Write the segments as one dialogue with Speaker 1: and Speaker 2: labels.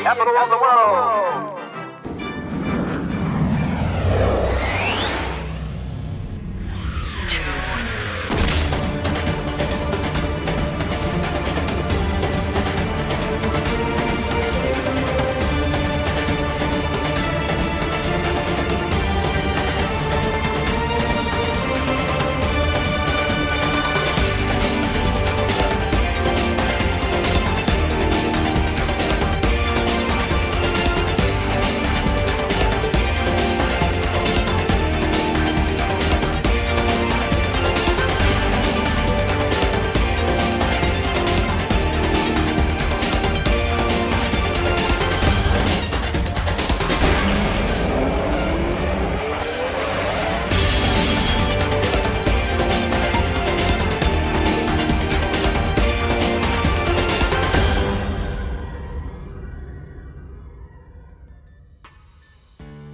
Speaker 1: capital of the world.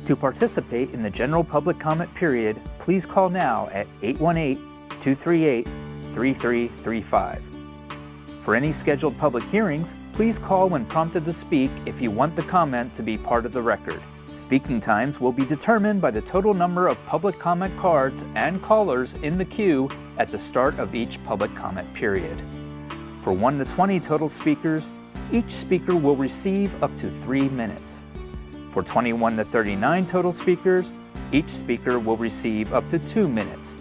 Speaker 2: To participate in the general public comment period, please call now at 818-238-3335. For any scheduled public hearings, please call when prompted to speak if you want the comment to be part of the record. Speaking times will be determined by the total number of public comment cards and callers in the queue at the start of each public comment period. For 1 to 20 total speakers, each speaker will receive up to 3 minutes. For 21 to 39 total speakers, each speaker will receive up to 2 minutes.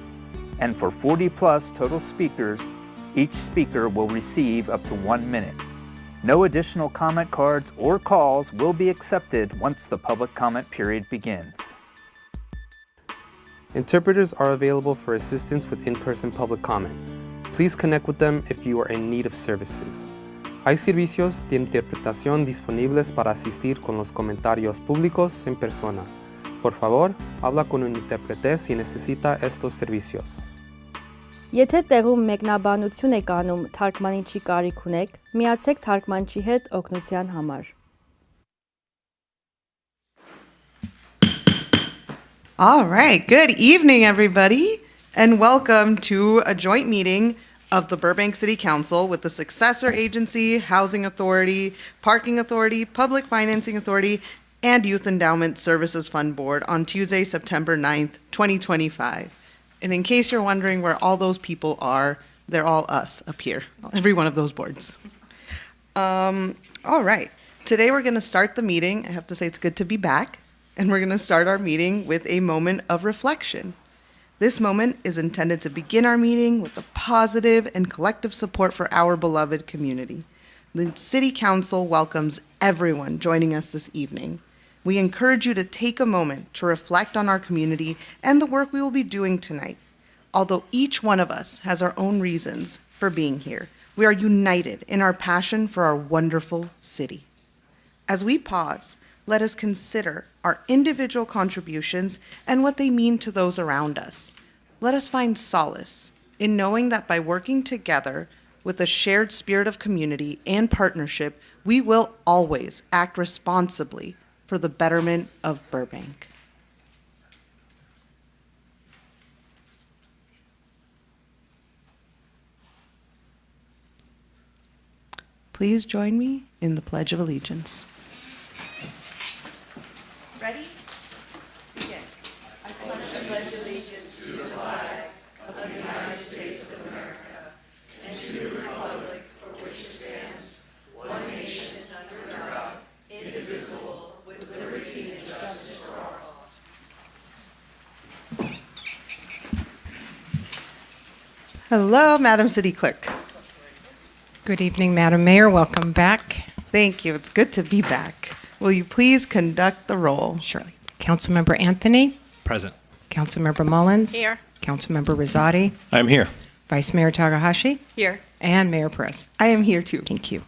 Speaker 2: And for 40 plus total speakers, each speaker will receive up to 1 minute. No additional comment cards or calls will be accepted once the public comment period begins.
Speaker 3: Interpreters are available for assistance with in-person public comment. Please connect with them if you are in need of services. Hay servicios de interpretación disponibles para asistir con los comentarios públicos en persona. Por favor, habla con un intérprete si necesita estos servicios.
Speaker 4: Եթե տեղում մեկնաբանություն եք անում թարգմանիչի կարիք ունեք, միացեք թարգմանչի հետ օգնության համար։
Speaker 5: All right, good evening, everybody, and welcome to a joint meeting of the Burbank City Council with the successor agency, Housing Authority, Parking Authority, Public Financing Authority, and Youth Endowment Services Fund Board on Tuesday, September 9th, 2025. And in case you're wondering where all those people are, they're all us up here, every one of those boards. All right, today we're going to start the meeting. I have to say it's good to be back, and we're going to start our meeting with a moment of reflection. This moment is intended to begin our meeting with a positive and collective support for our beloved community. The City Council welcomes everyone joining us this evening. We encourage you to take a moment to reflect on our community and the work we will be doing tonight. Although each one of us has our own reasons for being here, we are united in our passion for our wonderful city. As we pause, let us consider our individual contributions and what they mean to those around us. Let us find solace in knowing that by working together with a shared spirit of community and partnership, we will always act responsibly for the betterment of Burbank. Please join me in the Pledge of Allegiance. Ready? Begin. I pledge allegiance to the flag of the United States of America and to the republic for which it stands, one nation under God, indivisible, with liberty and justice for all. Hello, Madam City Clerk.
Speaker 6: Good evening, Madam Mayor. Welcome back.
Speaker 5: Thank you. It's good to be back. Will you please conduct the roll?
Speaker 6: Surely. Councilmember Anthony?
Speaker 7: Present.
Speaker 6: Councilmember Mullins?
Speaker 8: Here.
Speaker 6: Councilmember Rosati?
Speaker 7: I'm here.
Speaker 6: Vice Mayor Takahashi?
Speaker 8: Here.
Speaker 6: And Mayor Perez.
Speaker 5: I am here too.
Speaker 6: Thank you.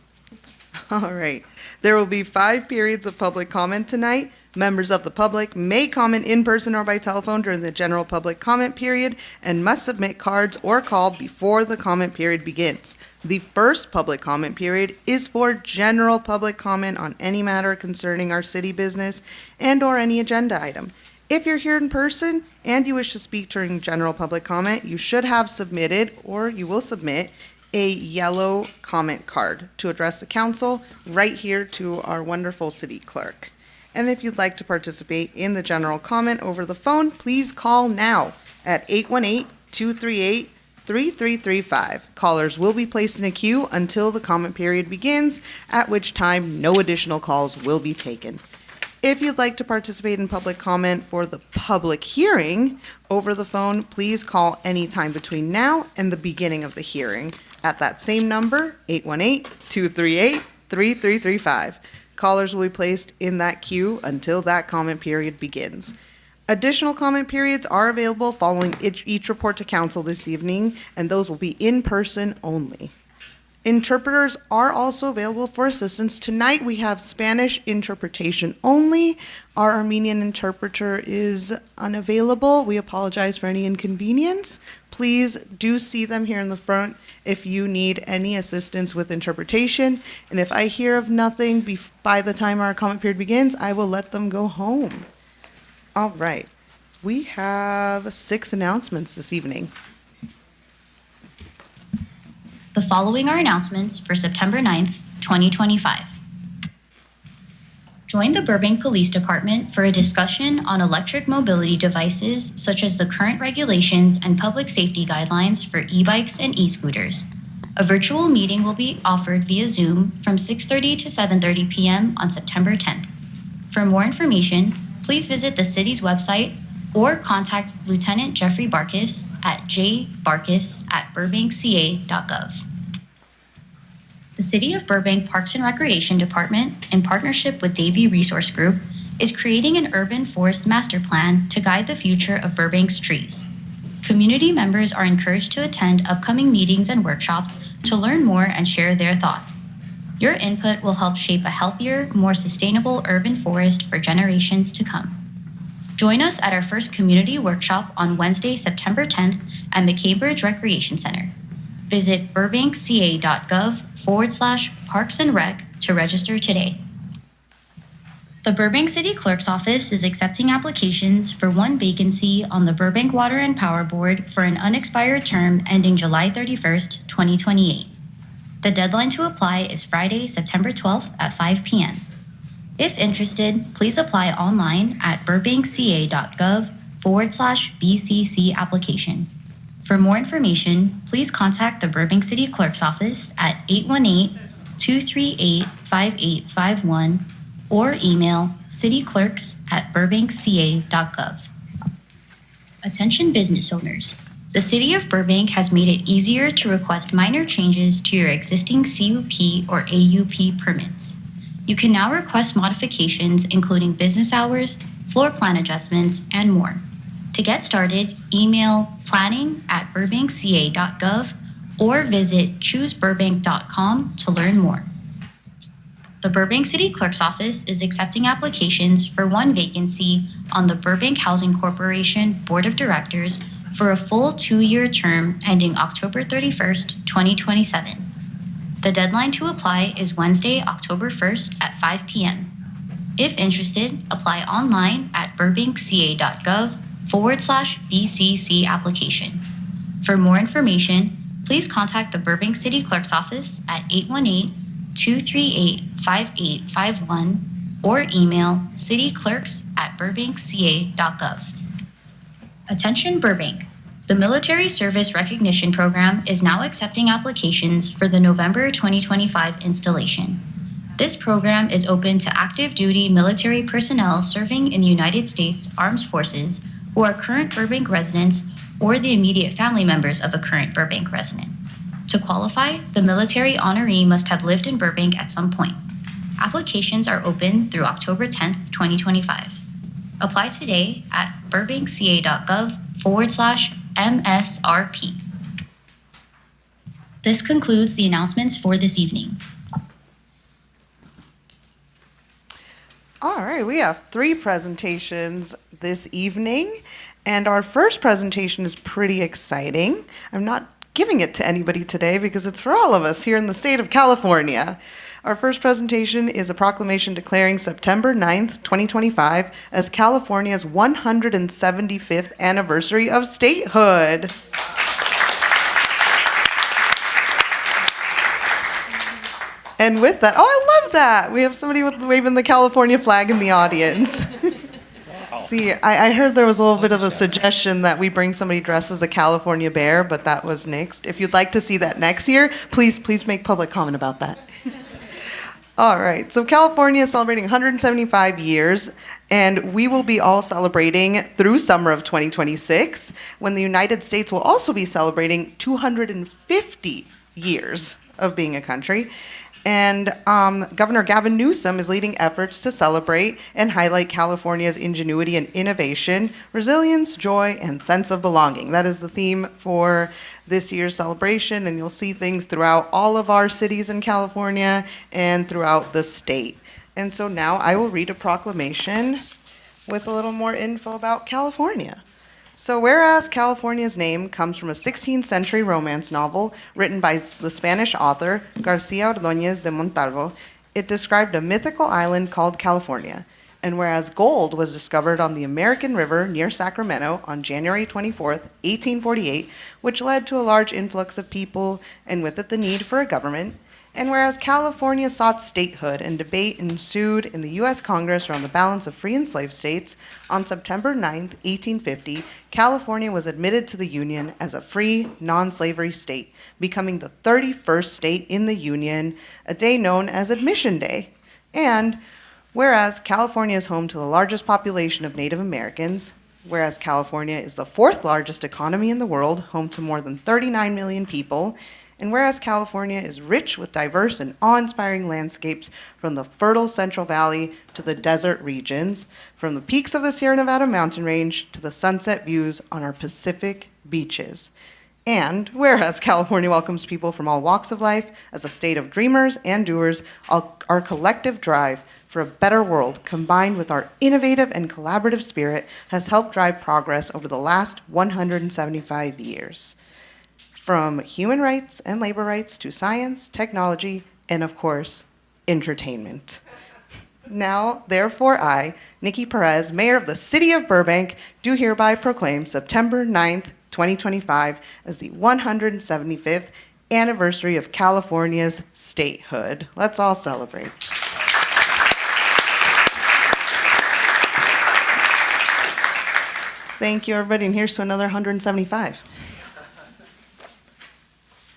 Speaker 5: All right. There will be 5 periods of public comment tonight. Members of the public may comment in person or by telephone during the general public comment period and must submit cards or call before the comment period begins. The first public comment period is for general public comment on any matter concerning our city business and or any agenda item. If you're here in person and you wish to speak during general public comment, you should have submitted, or you will submit, a yellow comment card to address the council right here to our wonderful city clerk. And if you'd like to participate in the general comment over the phone, please call now at 818-238-3335. Callers will be placed in a queue until the comment period begins, at which time no additional calls will be taken. If you'd like to participate in public comment for the public hearing over the phone, please call anytime between now and the beginning of the hearing at that same number, 818-238-3335. Callers will be placed in that queue until that comment period begins. Additional comment periods are available following each report to council this evening, and those will be in person only. Interpreters are also available for assistance. Tonight we have Spanish interpretation only. Our Armenian interpreter is unavailable. We apologize for any inconvenience. Please do see them here in the front if you need any assistance with interpretation. And if I hear of nothing by the time our comment period begins, I will let them go home. All right. We have 6 announcements this evening.
Speaker 7: The following are announcements for September 9th, 2025. Join the Burbank Police Department for a discussion on electric mobility devices such as the current regulations and public safety guidelines for e-bikes and e-scooters. A virtual meeting will be offered via Zoom from 6:30 to 7:30 p.m. on September 10th. For more information, please visit the city's website or contact Lieutenant Jeffrey Barkis at jbarkis@burbankca.gov. The City of Burbank Parks and Recreation Department, in partnership with Davie Resource Group, is creating an urban forest master plan to guide the future of Burbank's trees. Community members are encouraged to attend upcoming meetings and workshops to learn more and share their thoughts. Your input will help shape a healthier, more sustainable urban forest for generations to come. Join us at our first community workshop on Wednesday, September 10th at McCambridge Recreation Center. Visit burbankca.gov/Parks and Rec to register today. The Burbank City Clerk's Office is accepting applications for one vacancy on the Burbank Water and Power Board for an unexpired term ending July 31st, 2028. The deadline to apply is Friday, September 12th at 5 p.m. If interested, please apply online at burbankca.gov/BCC application. For more information, please contact the Burbank City Clerk's Office at 818-238-5851 or email cityclerks@burbankca.gov. Attention business owners. The City of Burbank has made it easier to request minor changes to your existing CUP or AUP permits. You can now request modifications including business hours, floor plan adjustments, and more. To get started, email planning@burbankca.gov or visit chooseburbank.com to learn more. The Burbank City Clerk's Office is accepting applications for one vacancy on the Burbank Housing Corporation Board of Directors for a full 2-year term ending October 31st, 2027. The deadline to apply is Wednesday, October 1st at 5 p.m. If interested, apply online at burbankca.gov/BCC application. For more information, please contact the Burbank City Clerk's Office at 818-238-5851 or email cityclerks@burbankca.gov. Attention Burbank. The Military Service Recognition Program is now accepting applications for the November 2025 installation. This program is open to active duty military personnel serving in the United States Armed Forces who are current Burbank residents or the immediate family members of a current Burbank resident. To qualify, the military honoree must have lived in Burbank at some point. Applications are open through October 10th, 2025. Apply today at burbankca.gov/MSRP. This concludes the announcements for this evening.
Speaker 5: All right, we have 3 presentations this evening, and our first presentation is pretty exciting. I'm not giving it to anybody today because it's for all of us here in the state of California. Our first presentation is a proclamation declaring September 9th, 2025 as California's 175th anniversary of statehood. And with that, oh, I love that. We have somebody waving the California flag in the audience. See, I heard there was a little bit of a suggestion that we bring somebody dressed as a California bear, but that was nixed. If you'd like to see that next year, please make public comment about that. All right, so California is celebrating 175 years, and we will be all celebrating through summer of 2026, when the United States will also be celebrating 250 years of being a country. And Governor Gavin Newsom is leading efforts to celebrate and highlight California's ingenuity and innovation, resilience, joy, and sense of belonging. That is the theme for this year's celebration, and you'll see things throughout all of our cities in California and throughout the state. And so now I will read a proclamation with a little more info about California. So whereas California's name comes from a 16th century romance novel written by the Spanish author Garcia Ordóñez de Montalvo, it described a mythical island called California. And whereas gold was discovered on the American River near Sacramento on January 24th, 1848, which led to a large influx of people and with it the need for a government, and whereas California sought statehood and debate ensued in the U.S. Congress around the balance of free and slave states, on September 9th, 1850, California was admitted to the Union as a free, non-slavery state, becoming the 31st state in the Union, a day known as Admission Day. And whereas California is home to the largest population of Native Americans, whereas California is the fourth largest economy in the world, home to more than 39 million people, and whereas California is rich with diverse and awe-inspiring landscapes from the fertile Central Valley to the desert regions, from the peaks of the Sierra Nevada mountain range to the sunset views on our Pacific beaches. And whereas California welcomes people from all walks of life as a state of dreamers and doers, our collective drive for a better world, combined with our innovative and collaborative spirit, has helped drive progress over the last 175 years. From human rights and labor rights to science, technology, and of course, entertainment. Now, therefore, I, Nikki Perez, Mayor of the City of Burbank, do hereby proclaim September 9th, 2025 as the 175th anniversary of California's statehood. Let's all celebrate. Thank you, everybody, and here's to another 175.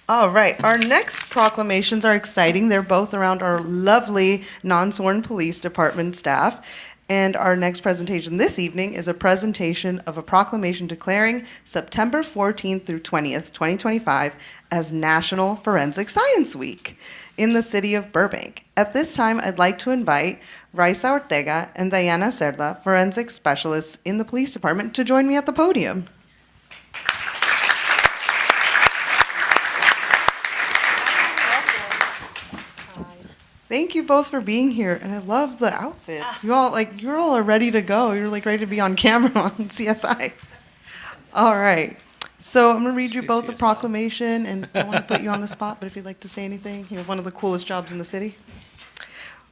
Speaker 5: All right, our next proclamations are exciting. They're both around our lovely non-sworn police department staff. And our next presentation this evening is a presentation of a proclamation declaring September 14th through 20th, 2025 as National Forensic Science Week in the city of Burbank. At this time, I'd like to invite Raisa Ortega and Diana Cerda, forensic specialists in the police department, to join me at the podium. Thank you both for being here, and I love the outfits. You all are ready to go. You're ready to be on camera on CSI. All right. So I'm gonna read you both a proclamation, and I want to put you on the spot, but if you'd like to say anything, you have one of the coolest jobs in the city.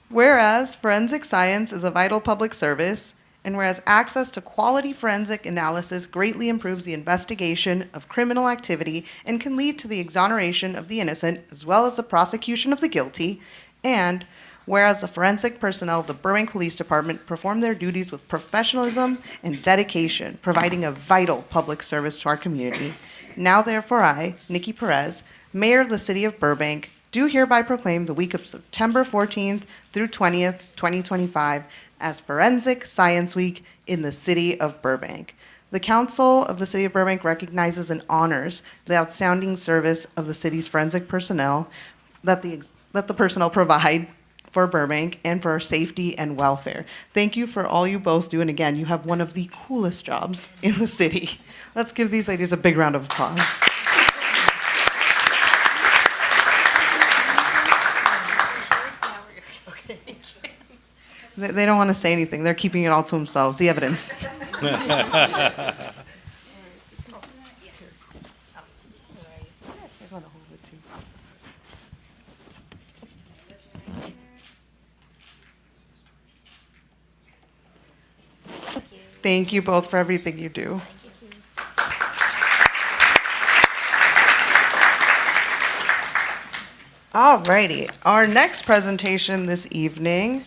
Speaker 5: Whereas forensic science is a vital public service, and whereas access to quality forensic analysis greatly improves the investigation of criminal activity and can lead to the exoneration of the innocent as well as the prosecution of the guilty, and whereas the forensic personnel of the Burbank Police Department perform their duties with professionalism and dedication, providing a vital public service to our community, now therefore I, Nikki Perez, Mayor of the City of Burbank, do hereby proclaim the week of September 14th through 20th, 2025 as Forensic Science Week in the City of Burbank. The Council of the City of Burbank recognizes and honors the outstanding service of the city's forensic personnel that the personnel provide for Burbank and for our safety and welfare. Thank you for all you both do, and again, you have one of the coolest jobs in the city. Let's give these ladies a big round of applause. They don't want to say anything. They're keeping it all to themselves, the evidence. Thank you both for everything you do. Alrighty, our next presentation this evening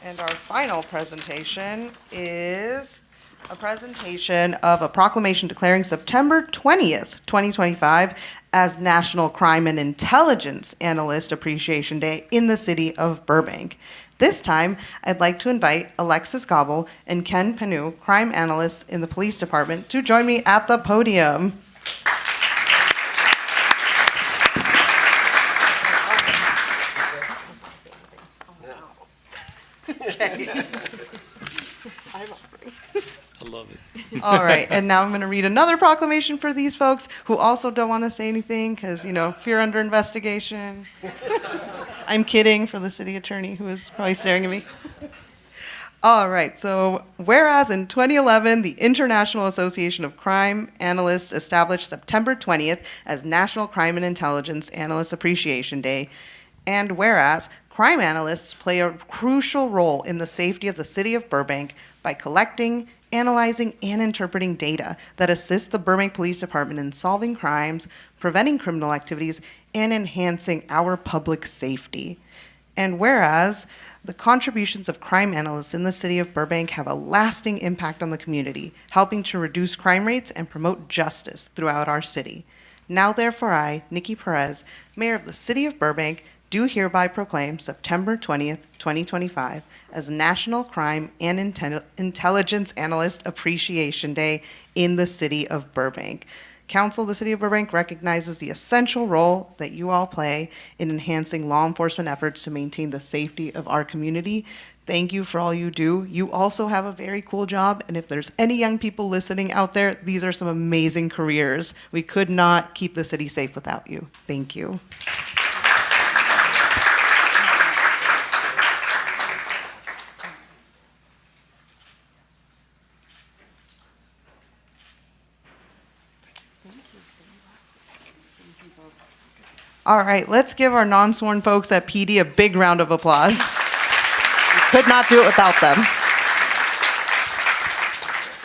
Speaker 5: and our final presentation is a presentation of a proclamation declaring September 20th, 2025 as National Crime and Intelligence Analyst Appreciation Day in the city of Burbank. This time, I'd like to invite Alexis Gobble and Ken Panu, crime analysts in the police department, to join me at the podium.
Speaker 8: I love it.
Speaker 5: All right, and now I'm going to read another proclamation for these folks who also don't want to say anything because, fear under investigation. I'm kidding for the city attorney who is probably staring at me. All right, so whereas in 2011, the International Association of Crime Analysts established September 20th as National Crime and Intelligence Analyst Appreciation Day, and whereas crime analysts play a crucial role in the safety of the city of Burbank by collecting, analyzing, and interpreting data that assists the Burbank Police Department in solving crimes, preventing criminal activities, and enhancing our public safety. And whereas the contributions of crime analysts in the city of Burbank have a lasting impact on the community, helping to reduce crime rates and promote justice throughout our city. Now therefore I, Nikki Perez, Mayor of the City of Burbank, do hereby proclaim September 20th, 2025 as National Crime and Intelligence Analyst Appreciation Day in the city of Burbank. Council of the City of Burbank recognizes the essential role that you all play in enhancing law enforcement efforts to maintain the safety of our community. Thank you for all you do. You also have a very cool job, and if there's any young people listening out there, these are some amazing careers. We could not keep the city safe without you. Thank you. All right, let's give our non-sworn folks at PD a big round of applause. We could not do it without them.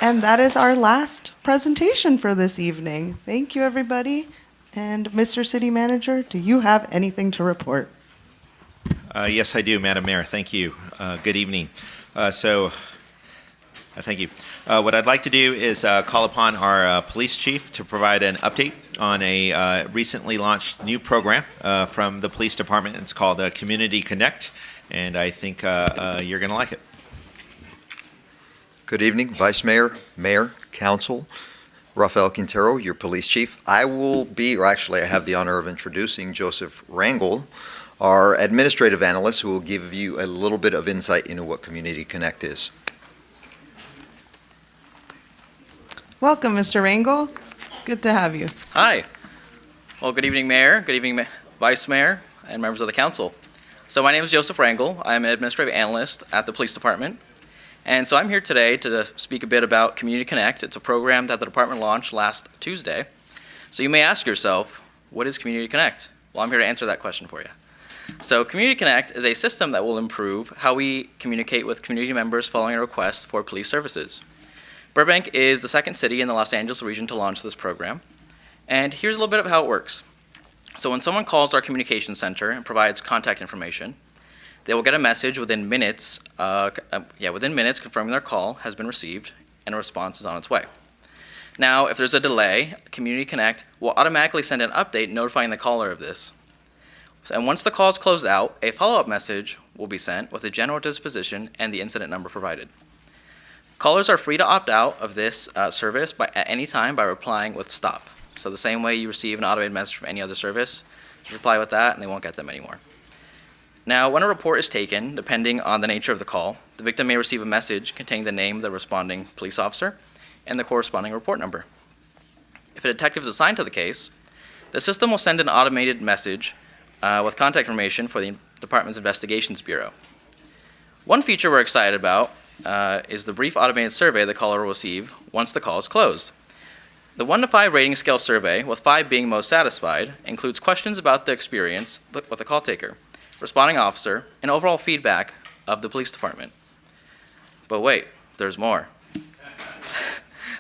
Speaker 5: And that is our last presentation for this evening. Thank you, everybody. And Mr. City Manager, do you have anything to report?
Speaker 1: Yes, I do, Madam Mayor. Thank you. Good evening. Thank you. What I'd like to do is call upon our police chief to provide an update on a recently launched new program from the police department. It's called Community Connect, and I think you're going to like it.
Speaker 9: Good evening, Vice Mayor, Mayor, Council. Rafael Quintero, your police chief. I have the honor of introducing Joseph Rangel, our administrative analyst, who will give you a little bit of insight into what Community Connect is.
Speaker 5: Welcome, Mr. Rangel. Good to have you.
Speaker 10: Hi. Well, good evening, Mayor. Good evening, Vice Mayor, and members of the council. So my name is Joseph Rangel. I'm an administrative analyst at the police department. And so I'm here today to speak a bit about Community Connect. It's a program that the department launched last Tuesday. So you may ask yourself, what is Community Connect? Well, I'm here to answer that question for you. So Community Connect is a system that will improve how we communicate with community members following a request for police services. Burbank is the second city in the Los Angeles region to launch this program. And here's a little bit of how it works. So when someone calls our communication center and provides contact information, they will get a message within minutes confirming their call has been received and a response is on its way. Now, if there's a delay, Community Connect will automatically send an update notifying the caller of this. And once the call is closed out, a follow-up message will be sent with the general disposition and the incident number provided. Callers are free to opt out of this service at any time by replying with stop. So the same way you receive an automated message from any other service, just reply with that and they won't get them anymore. Now, when a report is taken, depending on the nature of the call, the victim may receive a message containing the name of the responding police officer and the corresponding report number. If a detective is assigned to the case, the system will send an automated message with contact information for the department's investigations bureau. One feature we're excited about is the brief automated survey the caller will receive once the call is closed. The 1 to 5 rating scale survey, with 5 being most satisfied, includes questions about the experience with the call taker, responding officer, and overall feedback of the police department. But wait, there's more.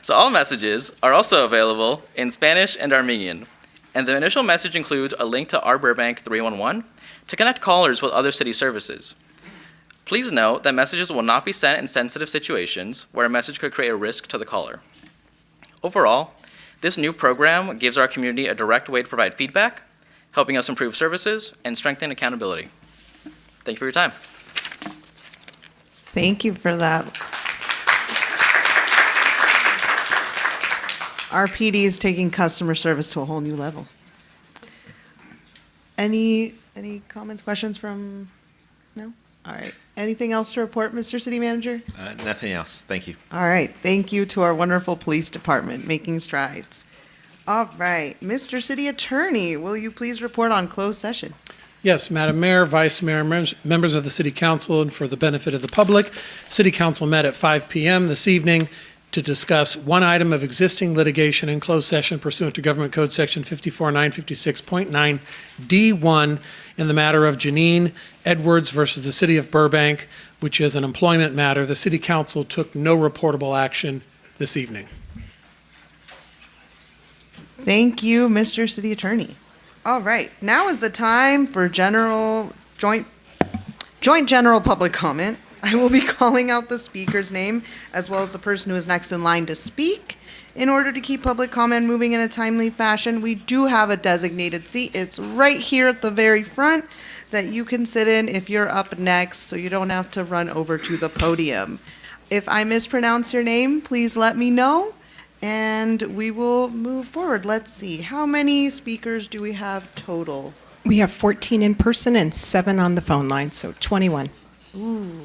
Speaker 10: So all messages are also available in Spanish and Armenian. And the initial message includes a link to our Burbank 311 to connect callers with other city services. Please note that messages will not be sent in sensitive situations where a message could create a risk to the caller. Overall, this new program gives our community a direct way to provide feedback, helping us improve services and strengthen accountability. Thank you for your time.
Speaker 5: Thank you for that. Our PD is taking customer service to a whole new level. Any comments, questions from, no? All right. Anything else to report, Mr. City Manager?
Speaker 1: Nothing else. Thank you.
Speaker 5: All right. Thank you to our wonderful police department making strides. All right. Mr. City Attorney, will you please report on closed session?
Speaker 8: Yes, Madam Mayor, Vice Mayor, members of the City Council, and for the benefit of the public, City Council met at 5 p.m. this evening to discuss one item of existing litigation in closed session pursuant to Government Code Section 54956.9 D1 in the matter of Janine Edwards versus the City of Burbank, which is an employment matter. The City Council took no reportable action this evening.
Speaker 5: Thank you, Mr. City Attorney. All right, now is the time for joint general public comment. I will be calling out the speaker's name as well as the person who is next in line to speak. In order to keep public comment moving in a timely fashion, we do have a designated seat. It's right here at the very front that you can sit in if you're up next, so you don't have to run over to the podium. If I mispronounce your name, please let me know, and we will move forward. Let's see, how many speakers do we have total?
Speaker 6: We have 14 in person and 7 on the phone line, so 21.
Speaker 5: Ooh.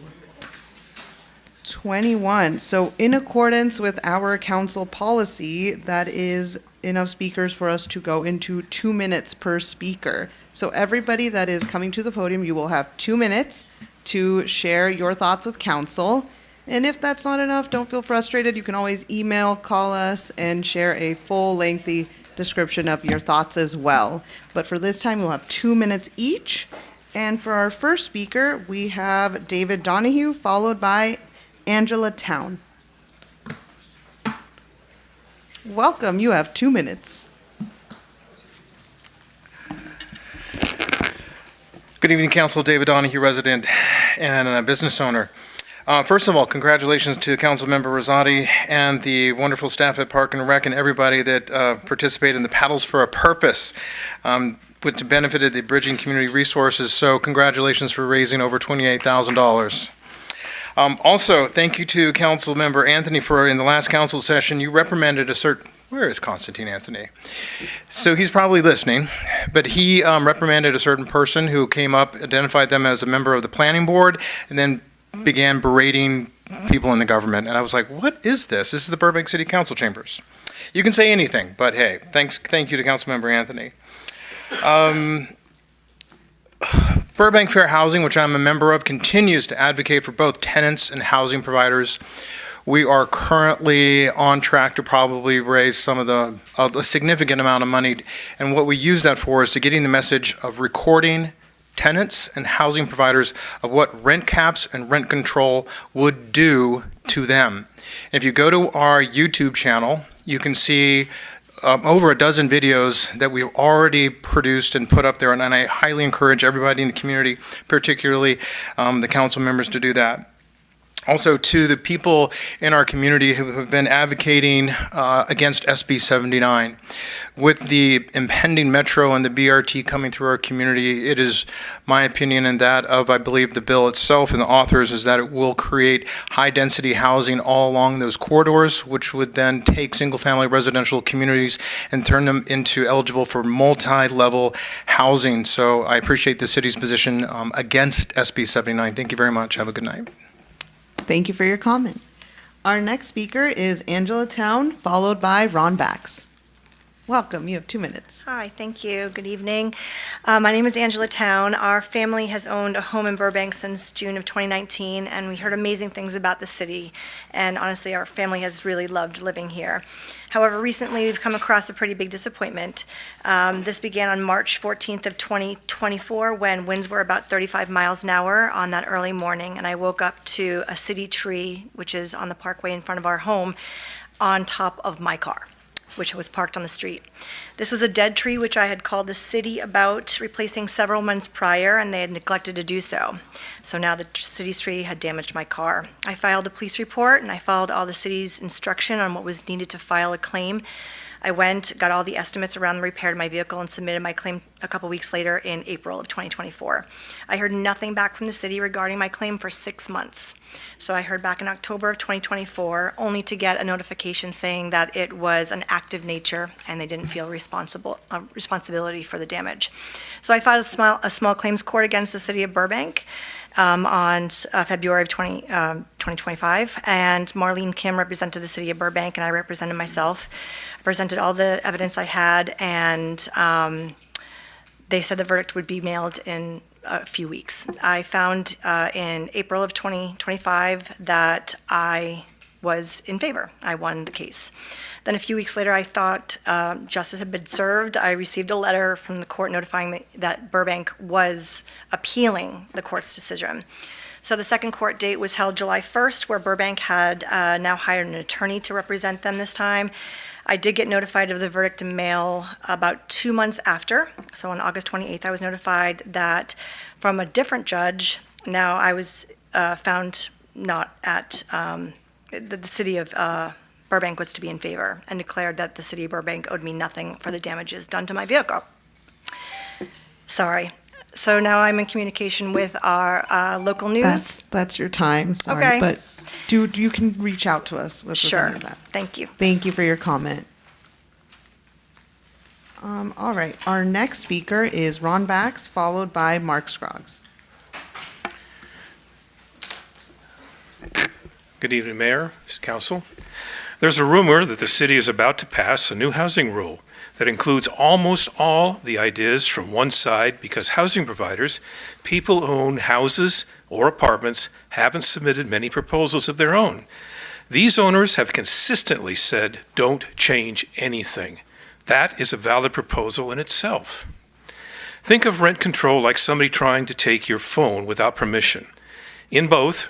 Speaker 5: 21. So in accordance with our council policy, that is enough speakers for us to go into 2 minutes per speaker. So everybody that is coming to the podium, you will have 2 minutes to share your thoughts with council. And if that's not enough, don't feel frustrated. You can always email, call us, and share a full lengthy description of your thoughts as well. But for this time, we'll have 2 minutes each. And for our first speaker, we have David Donahue, followed by Angela Town. Welcome, you have 2 minutes.
Speaker 11: Good evening, Council. David Donahue, resident and a business owner. First of all, congratulations to Councilmember Rosati and the wonderful staff at Park and Rec and everybody that participated in the Paddles for a Purpose, which benefited the Bridging Community Resources. So congratulations for raising over $28,000. Also, thank you to Councilmember Anthony for, in the last council session, you reprimanded a certain, where is Constantine Anthony? So he's probably listening, but he reprimanded a certain person who came up, identified them as a member of the planning board, and then began berating people in the government. And I was like, what is this? This is the Burbank City Council chambers. You can say anything, but hey, thank you to Councilmember Anthony. Burbank Fair Housing, which I'm a member of, continues to advocate for both tenants and housing providers. We are currently on track to probably raise a significant amount of money, and what we use that for is to getting the message of recording tenants and housing providers of what rent caps and rent control would do to them. If you go to our YouTube channel, you can see over a dozen videos that we've already produced and put up there, and I highly encourage everybody in the community, particularly the council members, to do that. Also, to the people in our community who have been advocating against SB 79. With the impending metro and the BRT coming through our community, it is my opinion and that of, I believe, the bill itself and the authors, is that it will create high-density housing all along those corridors, which would then take single-family residential communities and turn them into eligible for multi-level housing. So I appreciate the city's position against SB 79. Thank you very much. Have a good night.
Speaker 5: Thank you for your comment. Our next speaker is Angela Town, followed by Ron Bax. Welcome, you have 2 minutes.
Speaker 12: Hi, thank you. Good evening. My name is Angela Town. Our family has owned a home in Burbank since June of 2019, and we heard amazing things about the city, and honestly, our family has really loved living here. However, recently we've come across a pretty big disappointment. This began on March 14th of 2024 when winds were about 35 miles an hour on that early morning, and I woke up to a city tree, which is on the parkway in front of our home, on top of my car. which was parked on the street. This was a dead tree which I had called the city about replacing several months prior, and they had neglected to do so. So now the city's tree had damaged my car. I filed a police report, and I followed all the city's instruction on what was needed to file a claim. I went, got all the estimates around the repair to my vehicle, and submitted my claim a couple weeks later in April of 2024. I heard nothing back from the city regarding my claim for 6 months. So I heard back in October of 2024, only to get a notification saying that it was an active nature and they didn't feel responsibility for the damage. So I filed a small claims court against the city of Burbank on February of 2025, and Marlene Kim represented the city of Burbank, and I represented myself. I presented all the evidence I had, and they said the verdict would be mailed in a few weeks. I found in April of 2025 that I was in favor. I won the case. Then a few weeks later, I thought justice had been served. I received a letter from the court notifying me that Burbank was appealing the court's decision. So the second court date was held July 1st, where Burbank had now hired an attorney to represent them this time. I did get notified of the verdict in mail about 2 months after. So on August 28th, I was notified that from a different judge. Now I was found not at the city of Burbank was to be in favor, and declared that the city of Burbank owed me nothing for the damages done to my vehicle. Sorry. So now I'm in communication with our local news.
Speaker 5: That's your time, sorry.
Speaker 12: Okay.
Speaker 5: But you can reach out to us with
Speaker 12: Sure.
Speaker 5: any of that.
Speaker 12: Thank you.
Speaker 5: Thank you for your comment. All right, our next speaker is Ron Bax, followed by Mark Scroggs.
Speaker 13: Good evening, Mayor, Council. There's a rumor that the city is about to pass a new housing rule that includes almost all the ideas from one side because housing providers, people who own houses or apartments, haven't submitted many proposals of their own. These owners have consistently said, don't change anything. That is a valid proposal in itself. Think of rent control like somebody trying to take your phone without permission. In both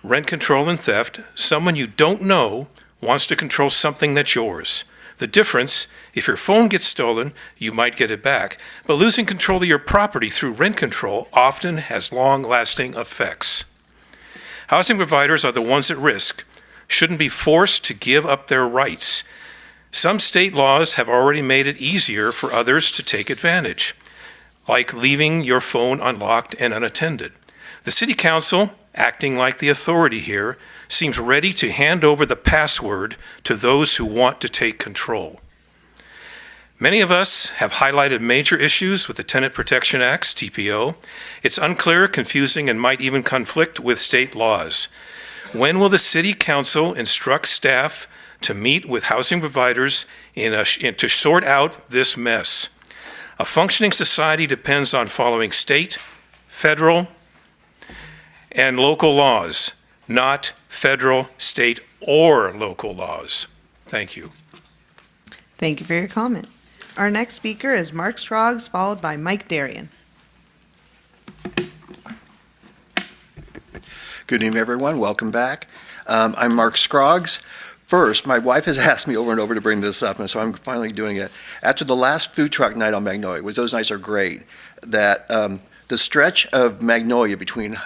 Speaker 13: rent control and theft, someone you don't know wants to control something that's yours. The difference, if your phone gets stolen, you might get it back, but losing control of your property through rent control often has long-lasting effects. Housing providers are the ones at risk, shouldn't be forced to give up their rights. Some state laws have already made it easier for others to take advantage, like leaving your phone unlocked and unattended. The City Council, acting like the authority here, seems ready to hand over the password to those who want to take control. Many of us have highlighted major issues with the Tenant Protection Act's TPO. It's unclear, confusing, and might even conflict with state laws. When will the City Council instruct staff to meet with housing providers to sort out this mess? A functioning society depends on following state, federal, and local laws, not federal, state, or local laws. Thank you.
Speaker 5: Thank you for your comment. Our next speaker is Mark Scroggs, followed by Mike Darian.
Speaker 14: Good evening, everyone. Welcome back. I'm Mark Scroggs. First, my wife has asked me over and over to bring this up, and so I'm finally doing it. After the last food truck night on Magnolia, which those nights are great, that the stretch of Magnolia between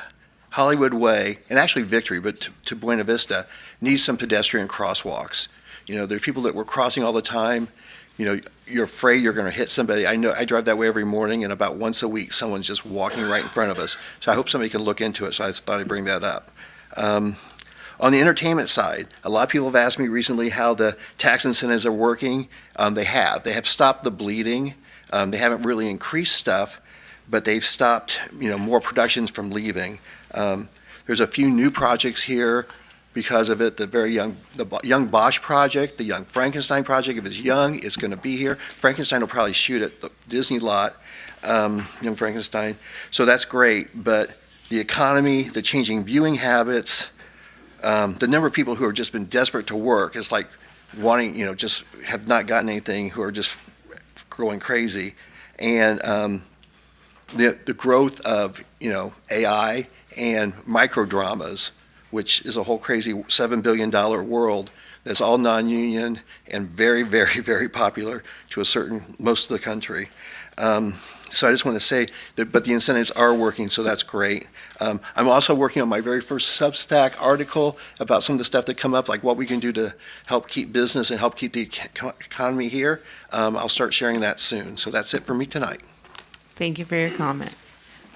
Speaker 14: Hollywood Way, and actually Victory, but to Buena Vista, needs some pedestrian crosswalks. You know, there's people that were crossing all the time. You know, you're afraid you're going to hit somebody. I know I drive that way every morning, and about once a week, someone's just walking right in front of us. So I hope somebody can look into it, so I thought I'd bring that up. On the entertainment side, a lot of people have asked me recently how the tax incentives are working. They have stopped the bleeding. They haven't really increased stuff, but they've stopped, more productions from leaving. There's a few new projects here because of it. The young Bosch project, the young Frankenstein project. If it's young, it's going to be here. Frankenstein will probably shoot at the Disney lot, young Frankenstein. So that's great. But the economy, the changing viewing habits, the number of people who have just been desperate to work is like wanting, just have not gotten anything, who are just going crazy. And the growth of, AI and micro dramas, which is a whole crazy $7 billion world that's all non-union and very, very, very popular to most of the country. So I just want to say that, but the incentives are working, so that's great. I'm also working on my very first Substack article about some of the stuff that come up, like what we can do to help keep business and help keep the economy here. I'll start sharing that soon. So that's it for me tonight.
Speaker 5: Thank you for your comment.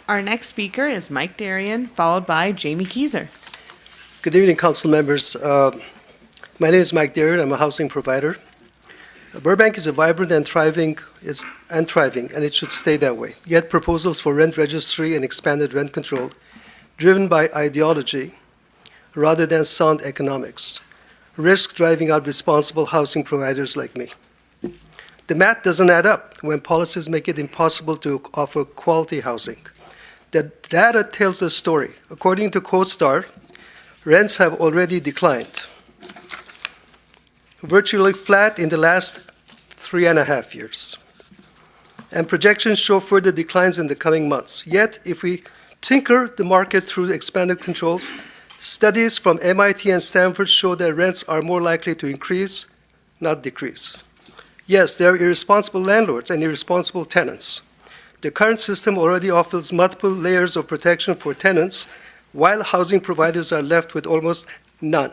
Speaker 5: Our next speaker is Mike Darien, followed by Jamie Keyser.
Speaker 15: Good evening, council members. My name is Mike Darien. I'm a housing provider. Burbank is a vibrant and thriving, and it should stay that way. Yet proposals for rent registry and expanded rent control, driven by ideology rather than sound economics, risk driving out responsible housing providers like me. The math doesn't add up when policies make it impossible to offer quality housing. The data tells a story. According to CoStar, rents have already declined, virtually flat in the last 3.5 years. And projections show further declines in the coming months. Yet, if we tinker the market through expanded controls, studies from MIT and Stanford show that rents are more likely to increase, not decrease. Yes, there are irresponsible landlords and irresponsible tenants. The current system already offers multiple layers of protection for tenants, while housing providers are left with almost none.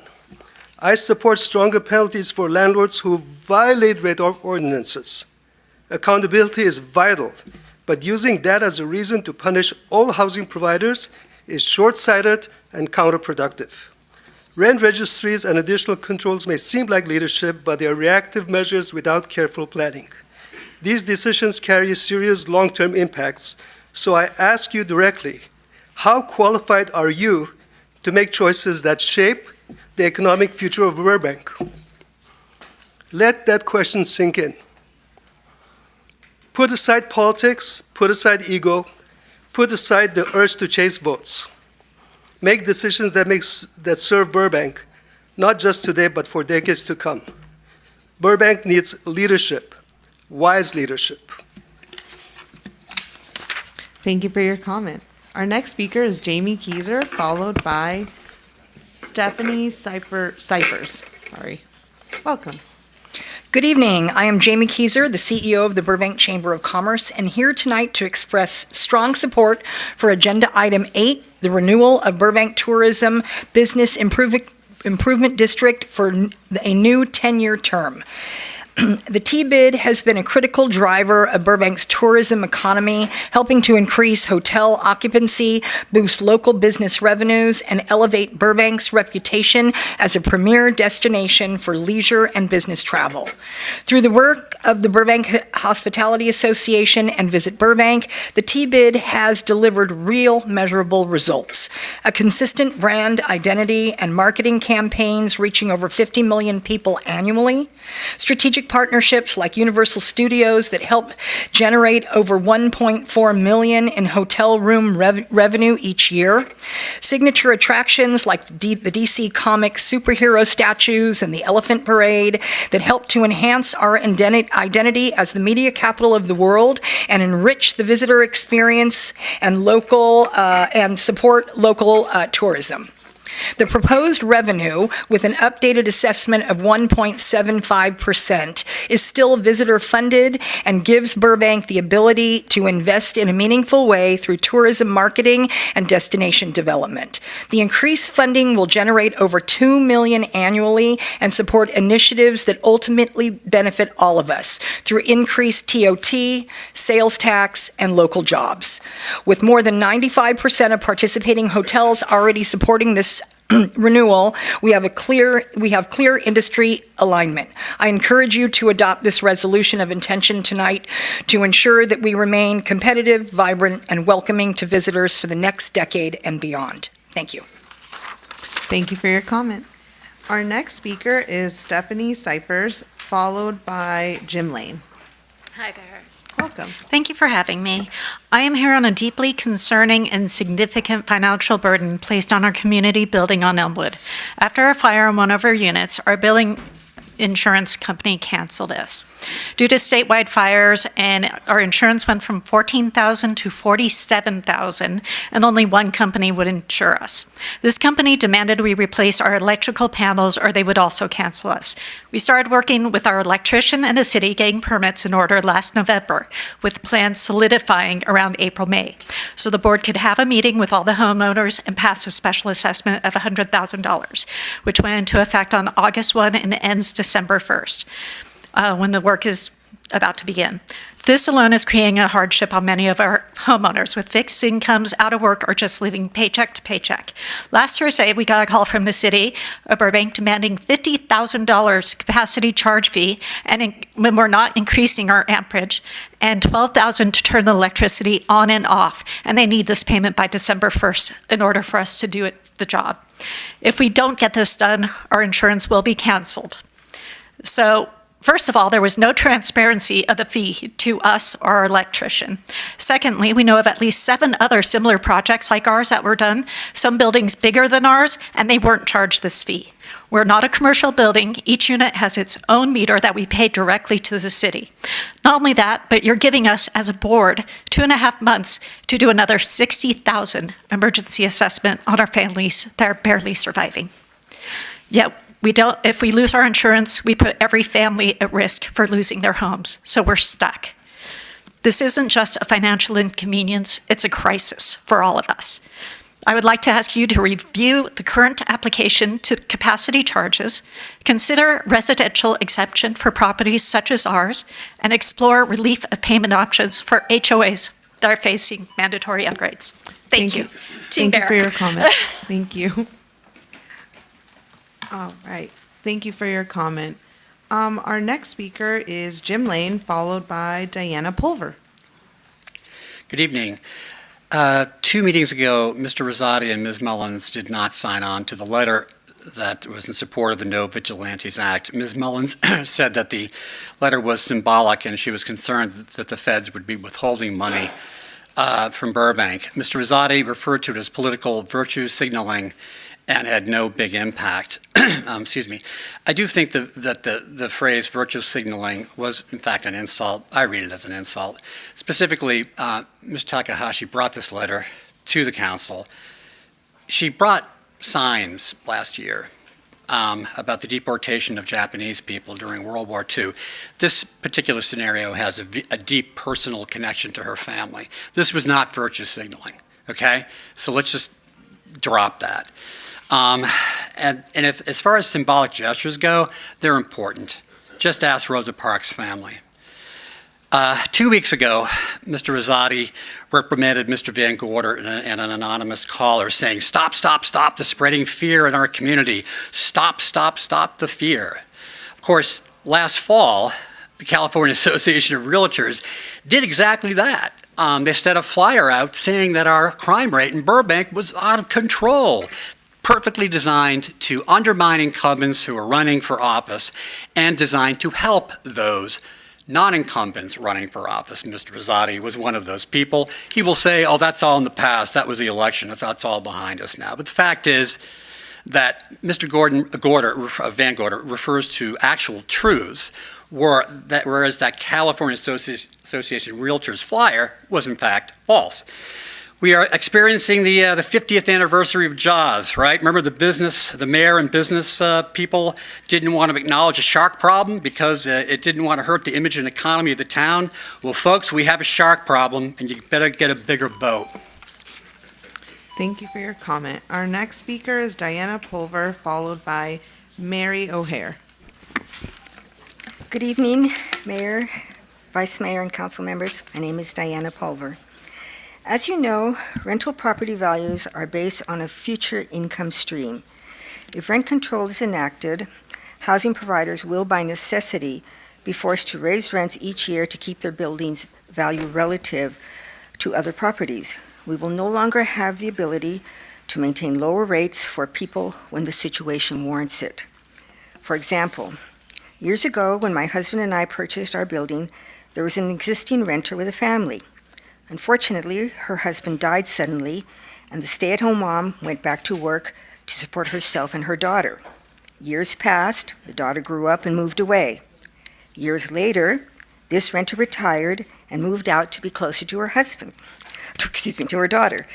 Speaker 15: I support stronger penalties for landlords who violate rent ordinances. Accountability is vital, but using that as a reason to punish all housing providers is short-sighted and counterproductive. Rent registries and additional controls may seem like leadership, but they are reactive measures without careful planning. These decisions carry serious long-term impacts, so I ask you directly, how qualified are you to make choices that shape the economic future of Burbank? Let that question sink in. Put aside politics, put aside ego, put aside the urge to chase votes. Make decisions that serve Burbank, not just today, but for decades to come. Burbank needs leadership, wise leadership.
Speaker 5: Thank you for your comment. Our next speaker is Jamie Keyser, followed by Stephanie Cyphers. Welcome.
Speaker 6: Good evening. I am Jamie Keyser, the CEO of the Burbank Chamber of Commerce, and here tonight to express strong support for Agenda Item 8, the renewal of Burbank Tourism Business Improvement District for a new 10-year term. The T-bid has been a critical driver of Burbank's tourism economy, helping to increase hotel occupancy, boost local business revenues, and elevate Burbank's reputation as a premier destination for leisure and business travel. Through the work of the Burbank Hospitality Association and Visit Burbank, the T-bid has delivered real measurable results. A consistent brand identity and marketing campaigns reaching over 50 million people annually, strategic partnerships like Universal Studios that help generate over $1.4 million in hotel room revenue each year, signature attractions like the DC Comics superhero statues and the Elephant Parade that help to enhance our identity as the media capital of the world and enrich the visitor experience and support local tourism. The proposed revenue, with an updated assessment of 1.75%, is still visitor-funded and gives Burbank the ability to invest in a meaningful way through tourism marketing and destination development. The increased funding will generate over $2 million annually and support initiatives that ultimately benefit all of us through increased TOT, sales tax, and local jobs. With more than 95% of participating hotels already supporting this renewal, we have clear industry alignment. I encourage you to adopt this resolution of intention tonight to ensure that we remain competitive, vibrant, and welcoming to visitors for the next decade and beyond. Thank you.
Speaker 5: Thank you for your comment. Our next speaker is Stephanie Cyphers, followed by Jim Lane.
Speaker 16: Hi there.
Speaker 5: Welcome.
Speaker 16: Thank you for having me. I am here on a deeply concerning and significant financial burden placed on our community building on Elmwood. After a fire in one of our units, our building insurance company canceled us. Due to statewide fires, and our insurance went from $14,000 to $47,000, and only one company would insure us. This company demanded we replace our electrical panels or they would also cancel us. We started working with our electrician and the city getting permits in order last November, with plans solidifying around April, May. So the board could have a meeting with all the homeowners and pass a special assessment of $100,000, which went into effect on August 1 and ends December 1st, when the work is about to begin. This alone is creating a hardship on many of our homeowners with fixed incomes, out of work, or just living paycheck to paycheck. Last Thursday, we got a call from the city of Burbank demanding $50,000 capacity charge fee, and when we're not increasing our amperage, and $12,000 to turn the electricity on and off, and they need this payment by December 1st in order for us to do the job. If we don't get this done, our insurance will be canceled. So, first of all, there was no transparency of the fee to us or our electrician. Secondly, we know of at least 7 other similar projects like ours that were done, some buildings bigger than ours, and they weren't charged this fee. We're not a commercial building. Each unit has its own meter that we pay directly to the city. Not only that, but you're giving us, as a board, 2.5 months to do another $60,000 emergency assessment on our families that are barely surviving. Yet, if we lose our insurance, we put every family at risk for losing their homes, so we're stuck. This isn't just a financial inconvenience, it's a crisis for all of us. I would like to ask you to review the current application to capacity charges, consider residential exemption for properties such as ours, and explore relief of payment options for HOAs that are facing mandatory upgrades. Thank you.
Speaker 5: Thank you for your comment. Thank you. All right. Thank you for your comment. Our next speaker is Jim Lane, followed by Diana Pulver.
Speaker 17: Good evening. 2 meetings ago, Mr. Rosati and Ms. Mullins did not sign on to the letter that was in support of the No Vigilantes Act. Ms. Mullins said that the letter was symbolic and she was concerned that the feds would be withholding money from Burbank. Mr. Rosati referred to it as political virtue signaling and had no big impact. Excuse me. I do think that the phrase virtue signaling was, in fact, an insult. I read it as an insult. Specifically, Ms. Takahashi brought this letter to the council. She brought signs last year about the deportation of Japanese people during World War II. This particular scenario has a deep personal connection to her family. This was not virtue signaling, okay? So let's just drop that. And if, as far as symbolic gestures go, they're important. Just ask Rosa Parks' family. 2 weeks ago, Mr. Rosati reprimanded Mr. Van Gorder and an anonymous caller saying, "Stop, stop, stop the spreading fear in our community. Stop, stop, stop the fear." Of course, last fall, the California Association of Realtors did exactly that. They sent a flyer out saying that our crime rate in Burbank was out of control, perfectly designed to undermine incumbents who are running for office and designed to help those non-incumbents running for office. Mr. Rosati was one of those people. He will say, oh, that's all in the past. That was the election. That's all behind us now. But the fact is that Mr. Van Gorder refers to actual truths, whereas that California Association of Realtors flyer was in fact false. We are experiencing the 50th anniversary of Jaws, right? Remember the mayor and business people didn't want to acknowledge a shark problem because it didn't want to hurt the image and economy of the town? Well, folks, we have a shark problem, and you better get a bigger boat.
Speaker 5: Thank you for your comment. Our next speaker is Diana Pulver, followed by Mary O'Hare.
Speaker 18: Good evening, Mayor, Vice Mayor, and council members. My name is Diana Pulver. As you know, rental property values are based on a future income stream. If rent control is enacted, housing providers will by necessity be forced to raise rents each year to keep their buildings' value relative to other properties. We will no longer have the ability to maintain lower rates for people when the situation warrants it. For example, years ago when my husband and I purchased our building, there was an existing renter with a family. Unfortunately, her husband died suddenly, and the stay-at-home mom went back to work to support herself and her daughter. Years passed, the daughter grew up and moved away. Years later, this renter retired and moved out to be closer to her husband, to her daughter.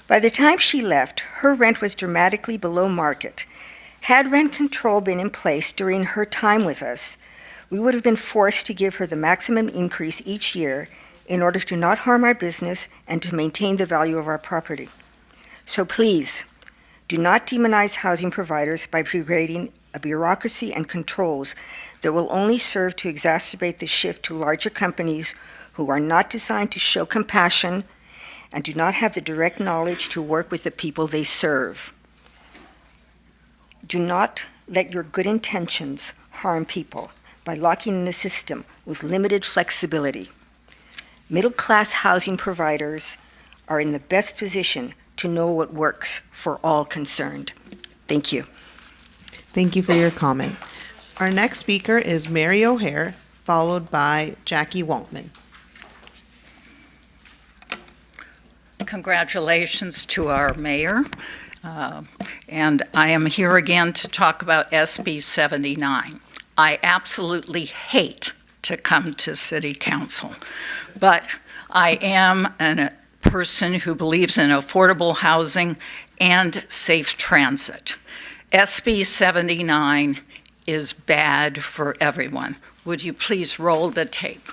Speaker 18: By the time she left, her rent was dramatically below market. Had rent control been in place during her time with us, we would have been forced to give her the maximum increase each year in order to not harm our business and to maintain the value of our property. So please, do not demonize housing providers by creating a bureaucracy and controls that will only serve to exacerbate the shift to larger companies who are not designed to show compassion and do not have the direct knowledge to work with the people they serve. Do not let your good intentions harm people by locking in a system with limited flexibility. Middle-class housing providers are in the best position to know what works for all concerned. Thank you.
Speaker 5: Thank you for your comment. Our next speaker is Mary O'Hare, followed by Jackie Waltman.
Speaker 19: Congratulations to our mayor. And I am here again to talk about SB 79. I absolutely hate to come to City Council, but I am a person who believes in affordable housing and safe transit. SB 79 is bad for everyone. Would you please roll the tape?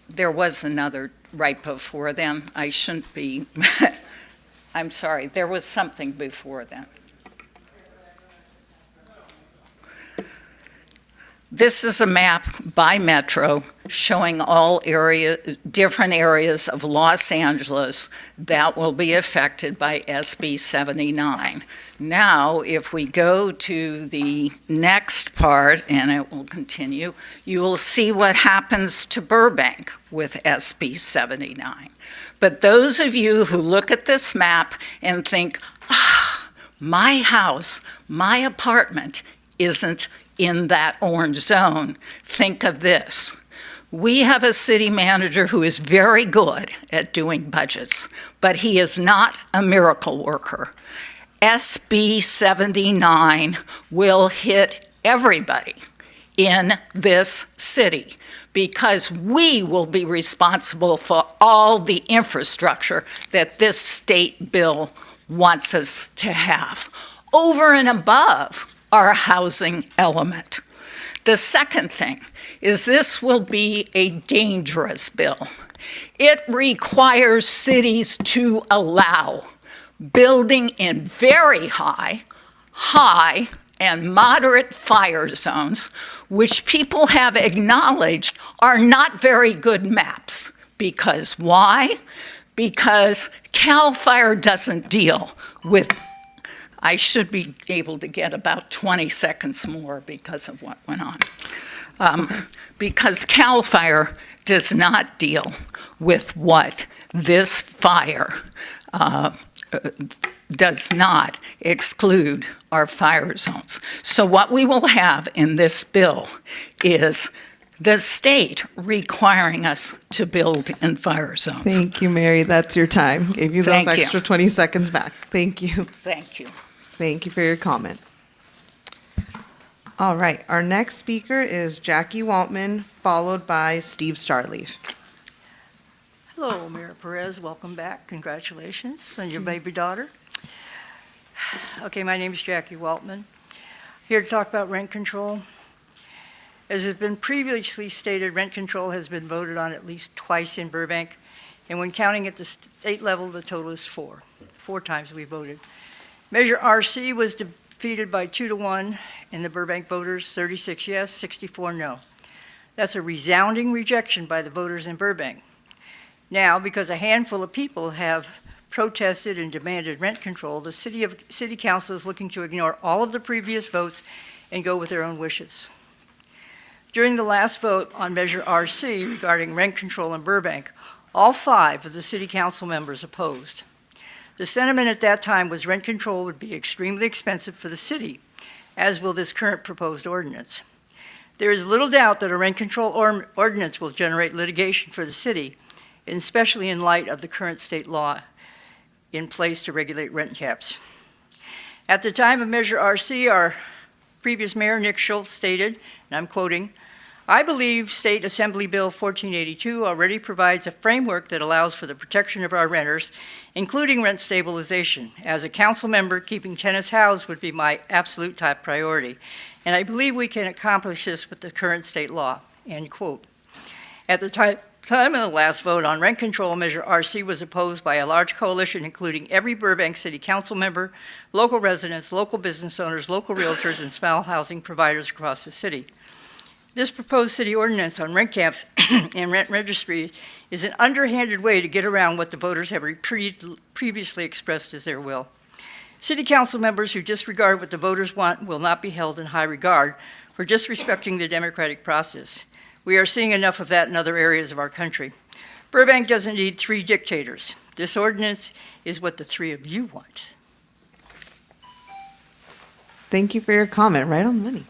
Speaker 19: There was another right before then. I shouldn't be, I'm sorry, there was something before then. This is a map by Metro showing all different areas of Los Angeles that will be affected by SB 79. Now, if we go to the next part, and it will continue, you will see what happens to Burbank with SB 79. But those of you who look at this map and think, my house, my apartment isn't in that orange zone, think of this. We have a city manager who is very good at doing budgets, but he is not a miracle worker. SB 79 will hit everybody in this city because we will be responsible for all the infrastructure that this state bill wants us to have, over and above our housing element. The second thing is this will be a dangerous bill. It requires cities to allow building in very high, and moderate fire zones, which people have acknowledged are not very good maps. Because why? Because CAL FIRE doesn't deal with, I should be able to get about 20 seconds more because of what went on. Because CAL FIRE does not deal with what this fire does not exclude our fire zones. So what we will have in this bill is the state requiring us to build in fire zones.
Speaker 5: Thank you, Mary. That's your time. Gave you those
Speaker 19: Thank you.
Speaker 5: extra 20 seconds back. Thank you.
Speaker 19: Thank you.
Speaker 5: Thank you for your comment. All right, our next speaker is Jackie Waltman, followed by Steve Starleaf.
Speaker 20: Hello, Mayor Perez. Welcome back. Congratulations on your baby daughter. Okay, my name is Jackie Waltman. Here to talk about rent control. As has been previously stated, rent control has been voted on at least twice in Burbank, and when counting at the state level, the total is 4. 4 times we voted. Measure RC was defeated by 2-1 in the Burbank voters, 36 yes, 64 no. That's a resounding rejection by the voters in Burbank. Now, because a handful of people have protested and demanded rent control, the city council is looking to ignore all of the previous votes and go with their own wishes. During the last vote on Measure RC regarding rent control in Burbank, all 5 of the city council members opposed. The sentiment at that time was rent control would be extremely expensive for the city, as will this current proposed ordinance. There is little doubt that a rent control ordinance will generate litigation for the city, especially in light of the current state law in place to regulate rent caps. At the time of Measure RC, our previous mayor, Nick Schultz, stated, and I'm quoting, "I believe State Assembly Bill 1482 already provides a framework that allows for the protection of our renters, including rent stabilization. As a council member, keeping tenants housed would be my absolute top priority, and I believe we can accomplish this with the current state law," end quote. At the time of the last vote on rent control, Measure RC was opposed by a large coalition including every Burbank City Council member, local residents, local business owners, local realtors, and small housing providers across the city. This proposed city ordinance on rent caps and rent registry is an underhanded way to get around what the voters have previously expressed as their will. City council members who disregard what the voters want will not be held in high regard for disrespecting the democratic process. We are seeing enough of that in other areas of our country. Burbank doesn't need 3 dictators. This ordinance is what the 3 of you want.
Speaker 5: Thank you for your comment. Right on the money.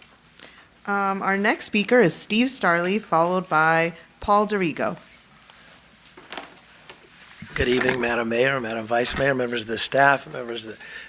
Speaker 5: Our next speaker is Steve Starley, followed by Paul Dorigo.
Speaker 21: Good evening, Madam Mayor, Madam Vice Mayor, members of the staff, members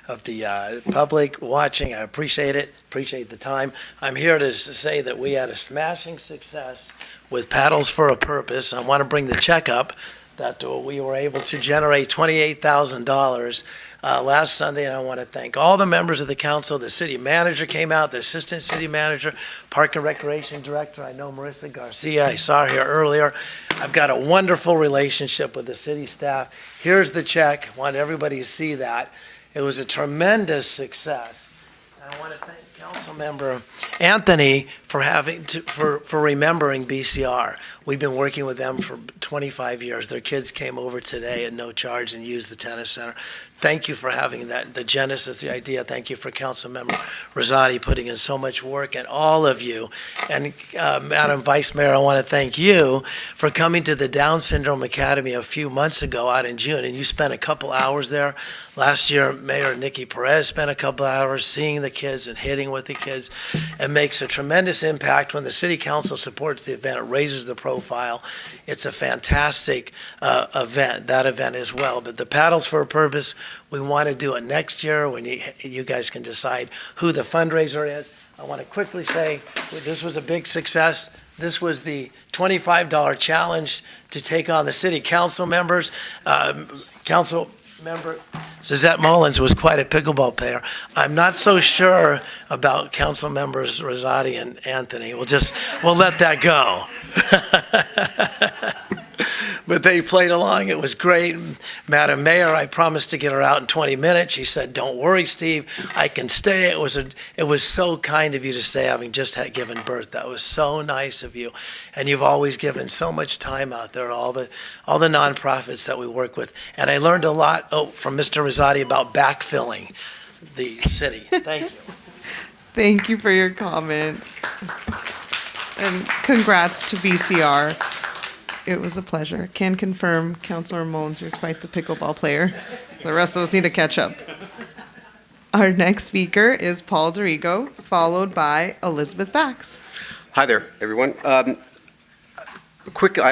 Speaker 21: of the public watching. I appreciate it, appreciate the time. I'm here to say that we had a smashing success with Paddles for a Purpose. I want to bring the check up that we were able to generate $28,000 last Sunday, and I want to thank all the members of the council. The city manager came out, the assistant city manager, park and recreation director. I know Marissa Garcia, I saw her here earlier. I've got a wonderful relationship with the city staff. Here's the check. I want everybody to see that. It was a tremendous success. And I want to thank Councilmember Anthony for for remembering BCR. We've been working with them for 25 years. Their kids came over today at no charge and used the tennis center. Thank you for having that, the genesis, the idea. Thank you for Councilmember Rosati putting in so much work, and all of you. And Madam Vice Mayor, I want to thank you for coming to the Down Syndrome Academy a few months ago out in June, and you spent a couple hours there. Last year, Mayor Nikki Perez spent a couple hours seeing the kids and hitting with the kids. It makes a tremendous impact when the city council supports the event. It raises the profile. It's a fantastic event, that event as well. But the Paddles for a Purpose, we want to do it next year when you guys can decide who the fundraiser is. I want to quickly say this was a big success. This was the $25 challenge to take on the city council members. Council member Suzette Mullins was quite a pickleball player. I'm not so sure about council members Rosati and Anthony. We'll let that go. But they played along. It was great. Madam Mayor, I promised to get her out in 20 minutes. She said, "Don't worry, Steve, I can stay." It was so kind of you to stay, having just had given birth. That was so nice of you. And you've always given so much time out there, all the nonprofits that we work with. And I learned a lot from Mr. Rosati about backfilling the city. Thank you.
Speaker 5: Thank you for your comment. And congrats to BCR. It was a pleasure. Can confirm, Councilor Mullins, you're quite the pickleball player. The rest of us need to catch up. Our next speaker is Paul Dorigo, followed by Elizabeth Bax.
Speaker 22: Hi there, everyone. I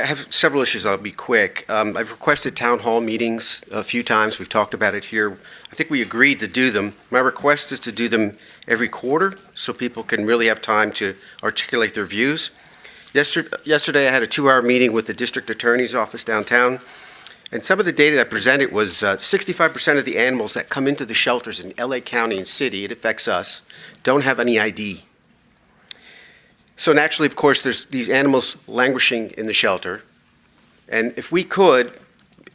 Speaker 22: have several issues. I'll be quick. I've requested town hall meetings a few times. We've talked about it here. I think we agreed to do them. My request is to do them every quarter so people can really have time to articulate their views. Yesterday, I had a 2-hour meeting with the district attorney's office downtown, and some of the data that I presented was 65% of the animals that come into the shelters in LA County and city, it affects us, don't have any ID. So naturally, of course, there's these animals languishing in the shelter, and if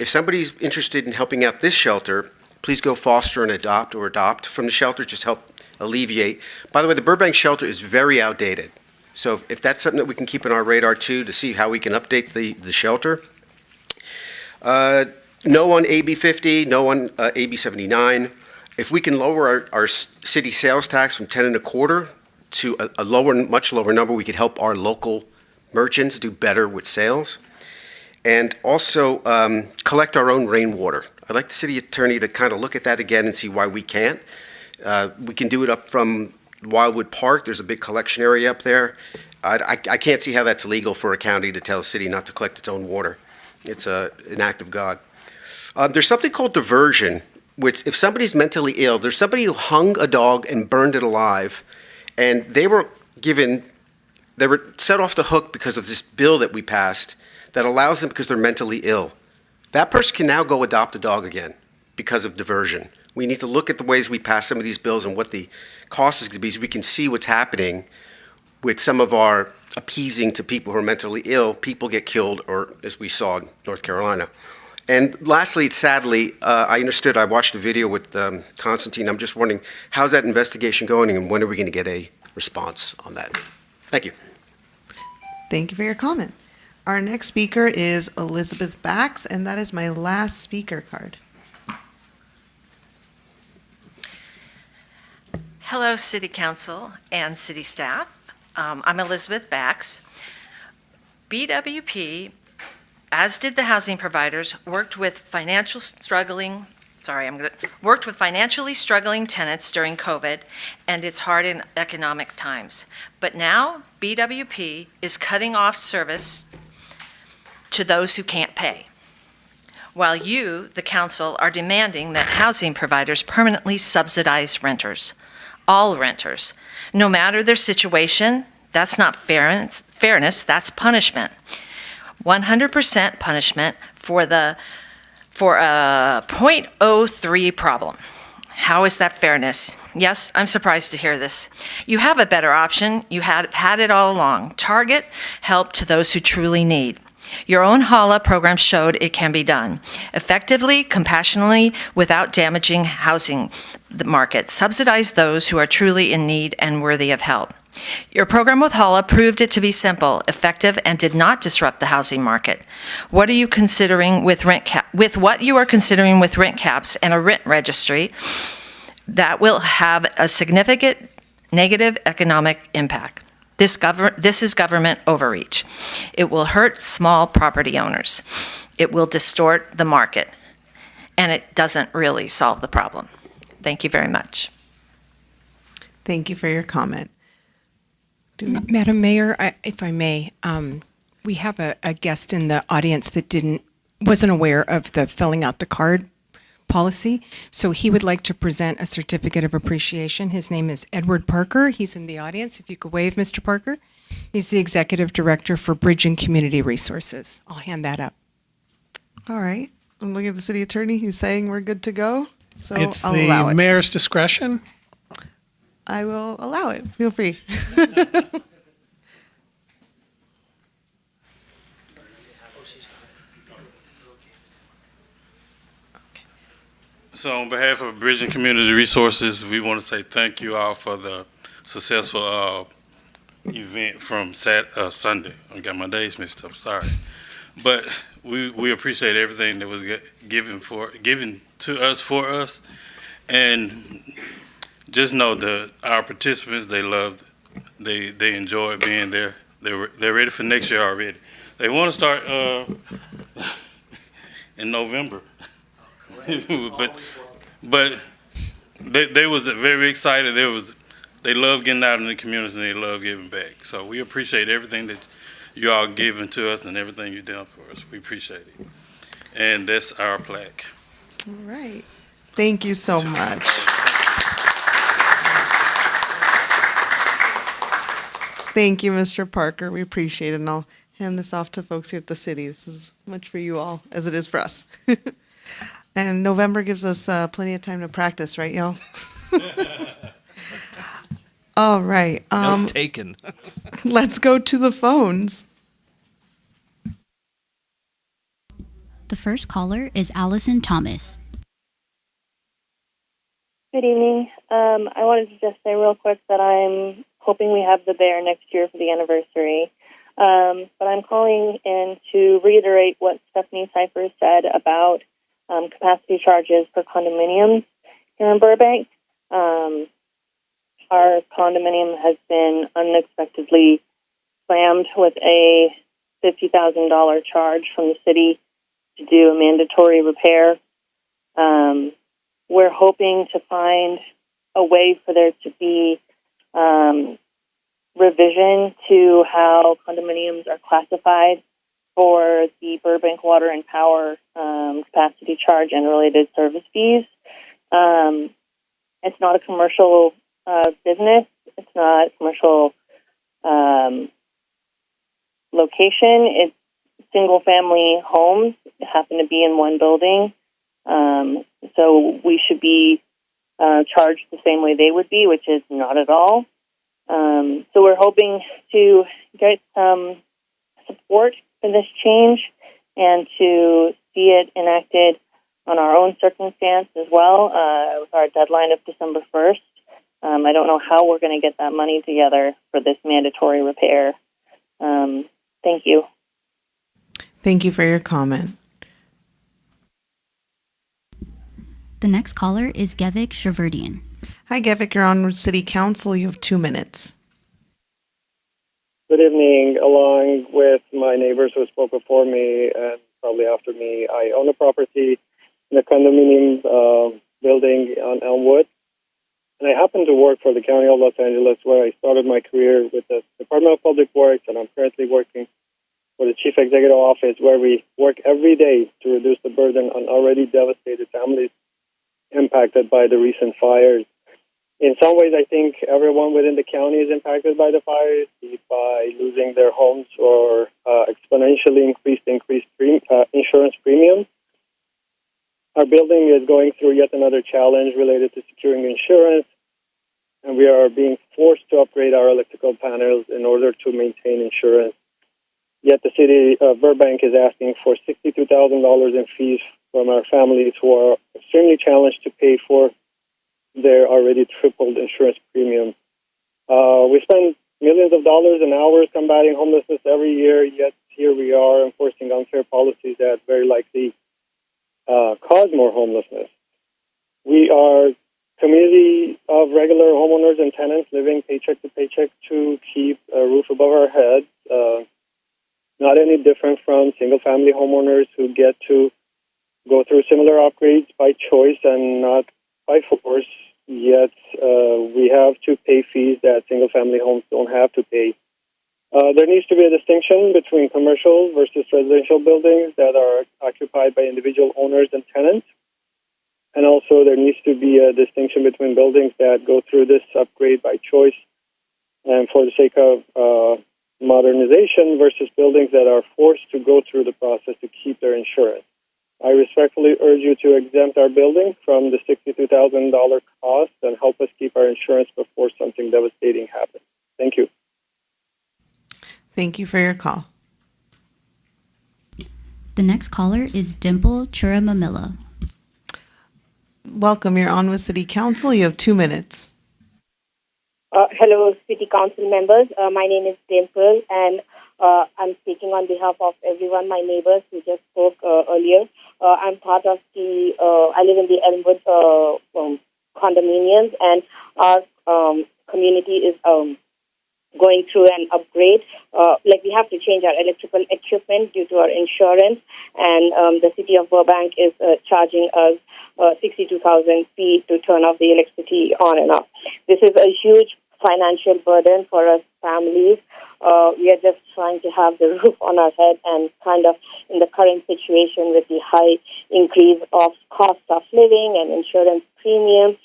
Speaker 22: somebody's interested in helping out this shelter, please go foster and adopt or adopt from the shelter, just help alleviate. By the way, the Burbank shelter is very outdated. So if that's something that we can keep on our radar too, to see how we can update the shelter. No on AB 50, no on AB 79. If we can lower our city sales tax from 10 1/4 to a much lower number, we could help our local merchants do better with sales. And also collect our own rainwater. I'd like the city attorney to kind of look at that again and see why we can't. We can do it up from Wildwood Park. There's a big collection area up there. I can't see how that's legal for a county to tell a city not to collect its own water. It's an act of God. There's something called diversion which if somebody's mentally ill, there's somebody who hung a dog and burned it alive, and they were set off the hook because of this bill that we passed that allows them because they're mentally ill. That person can now go adopt a dog again because of diversion. We need to look at the ways we pass some of these bills and what the cost is going to be so we can see what's happening with some of our appeasing to people who are mentally ill. People get killed, or as we saw in North Carolina. And lastly, sadly, I watched a video with Constantine. I'm just wondering, how's that investigation going and when are we going to get a response on that? Thank you.
Speaker 5: Thank you for your comment. Our next speaker is Elizabeth Bax, and that is my last speaker card.
Speaker 2: Hello, City Council and City staff. I'm Elizabeth Bax. BWP, as did the housing providers, worked with financially struggling tenants during COVID and its hard in economic times. But now BWP is cutting off service to those who can't pay, while you, the council, are demanding that housing providers permanently subsidize renters. All renters, no matter their situation. That's not fairness, that's punishment. 100% punishment for a 0.03 problem. How is that fairness? Yes, I'm surprised to hear this. You have a better option. You had it all along. Target help to those who truly need. Your own HALA program showed it can be done effectively, compassionately, without damaging housing market. Subsidize those who are truly in need and worthy of help. Your program with HALA proved it to be simple, effective, and did not disrupt the housing market. What are you considering with what you are considering with rent caps and a rent registry that will have a significant negative economic impact? This is government overreach. It will hurt small property owners. It will distort the market, and it doesn't really solve the problem. Thank you very much.
Speaker 5: Thank you for your comment.
Speaker 3: Madam Mayor, if I may, we have a guest in the audience that wasn't aware of the filling out the card policy, so he would like to present a certificate of appreciation. His name is Edward Parker. He's in the audience. If you could wave, Mr. Parker. He's the Executive Director for Bridge and Community Resources. I'll hand that up.
Speaker 5: All right. I'm looking at the city attorney. He's saying we're good to go, so
Speaker 8: It's
Speaker 5: I'll allow
Speaker 8: the
Speaker 5: it.
Speaker 8: mayor's discretion.
Speaker 5: I will allow it. Feel free.
Speaker 23: So on behalf of Bridge and Community Resources, we want to say thank you all for the successful event from Sunday. I got my days mixed up, sorry. But we appreciate everything that was given to us for us. And just know that our participants, they loved it. They enjoyed being there. They're ready for next year already. They want to start in November. but they was very excited. They love getting out in the community and they love giving back. So we appreciate everything that you all giving to us and everything you've done for us. We appreciate it. And that's our plaque.
Speaker 5: All right. Thank you so much. Thank you, Mr. Parker. We appreciate it. And I'll hand this off to folks here at the city. This is much for you all as it is for us. And November gives us plenty of time to practice, right, y'all? All right.
Speaker 24: Note taken.
Speaker 5: Let's go to the phones.
Speaker 25: The first caller is Allison Thomas.
Speaker 26: Good evening. I wanted to just say real quick that I'm hoping we have the bear next year for the anniversary. But I'm calling in to reiterate what Stephanie Cipher said about capacity charges for condominiums here in Burbank. Our condominium has been unexpectedly slammed with a $50,000 charge from the city to do a mandatory repair. We're hoping to find a way for there to be revision to how condominiums are classified for the Burbank Water and Power capacity charge and related service fees It's not a commercial business. It's not a commercial location. It's single-family homes that happen to be in one building. So we should be charged the same way they would be, which is not at all. So we're hoping to get some support for this change and to see it enacted on our own circumstance as well, with our deadline of December 1st. I don't know how we're going to get that money together for this mandatory repair. Thank you.
Speaker 5: Thank you for your comment.
Speaker 25: The next caller is Gevik Shaverdian.
Speaker 5: Hi, Gevik. You're on City Council. You have 2 minutes.
Speaker 1: Good evening. Along with my neighbors who spoke before me and probably after me, I own a property in a condominium building on Elmwood. And I happen to work for the County of Los Angeles, where I started my career with the Department of Public Works, and I'm currently working for the Chief Executive Office, where we work every day to reduce the burden on already devastated families impacted by the recent fires. In some ways, I think everyone within the county is impacted by the fires, be by losing their homes or exponentially increased insurance premiums. Our building is going through yet another challenge related to securing insurance, and we are being forced to upgrade our electrical panels in order to maintain insurance. Yet the city of Burbank is asking for $62,000 in fees from our families who are extremely challenged to pay for their already tripled insurance premium. We spend millions of dollars and hours combating homelessness every year, yet here we are enforcing unfair policies that very likely cause more homelessness. We are a community of regular homeowners and tenants living paycheck to paycheck to keep a roof above our heads, not any different from single-family homeowners who get to go through similar upgrades by choice and not by force, yet we have to pay fees that single-family homes don't have to pay. There needs to be a distinction between commercial versus residential buildings that are occupied by individual owners and tenants. And also there needs to be a distinction between buildings that go through this upgrade by choice and for the sake of modernization versus buildings that are forced to go through the process to keep their insurance. I respectfully urge you to exempt our building from the $62,000 cost and help us keep our insurance before something devastating happens. Thank you.
Speaker 5: Thank you for your call.
Speaker 25: The next caller is Dimple Churamamilla.
Speaker 5: Welcome. You're on with City Council. You have 2 minutes.
Speaker 4: Hello, City Council members. My name is Dimple, and I'm speaking on behalf of everyone, my neighbors who just spoke earlier. I'm part of I live in the Elmwood condominiums, and our community is going through an upgrade. We have to change our electrical equipment due to our insurance, and the city of Burbank is charging us 62,000 fee to turn off the electricity on and off. This is a huge financial burden for us families. We are just trying to have the roof on our head, and kind of in the current situation with the high increase of cost of living and insurance premium,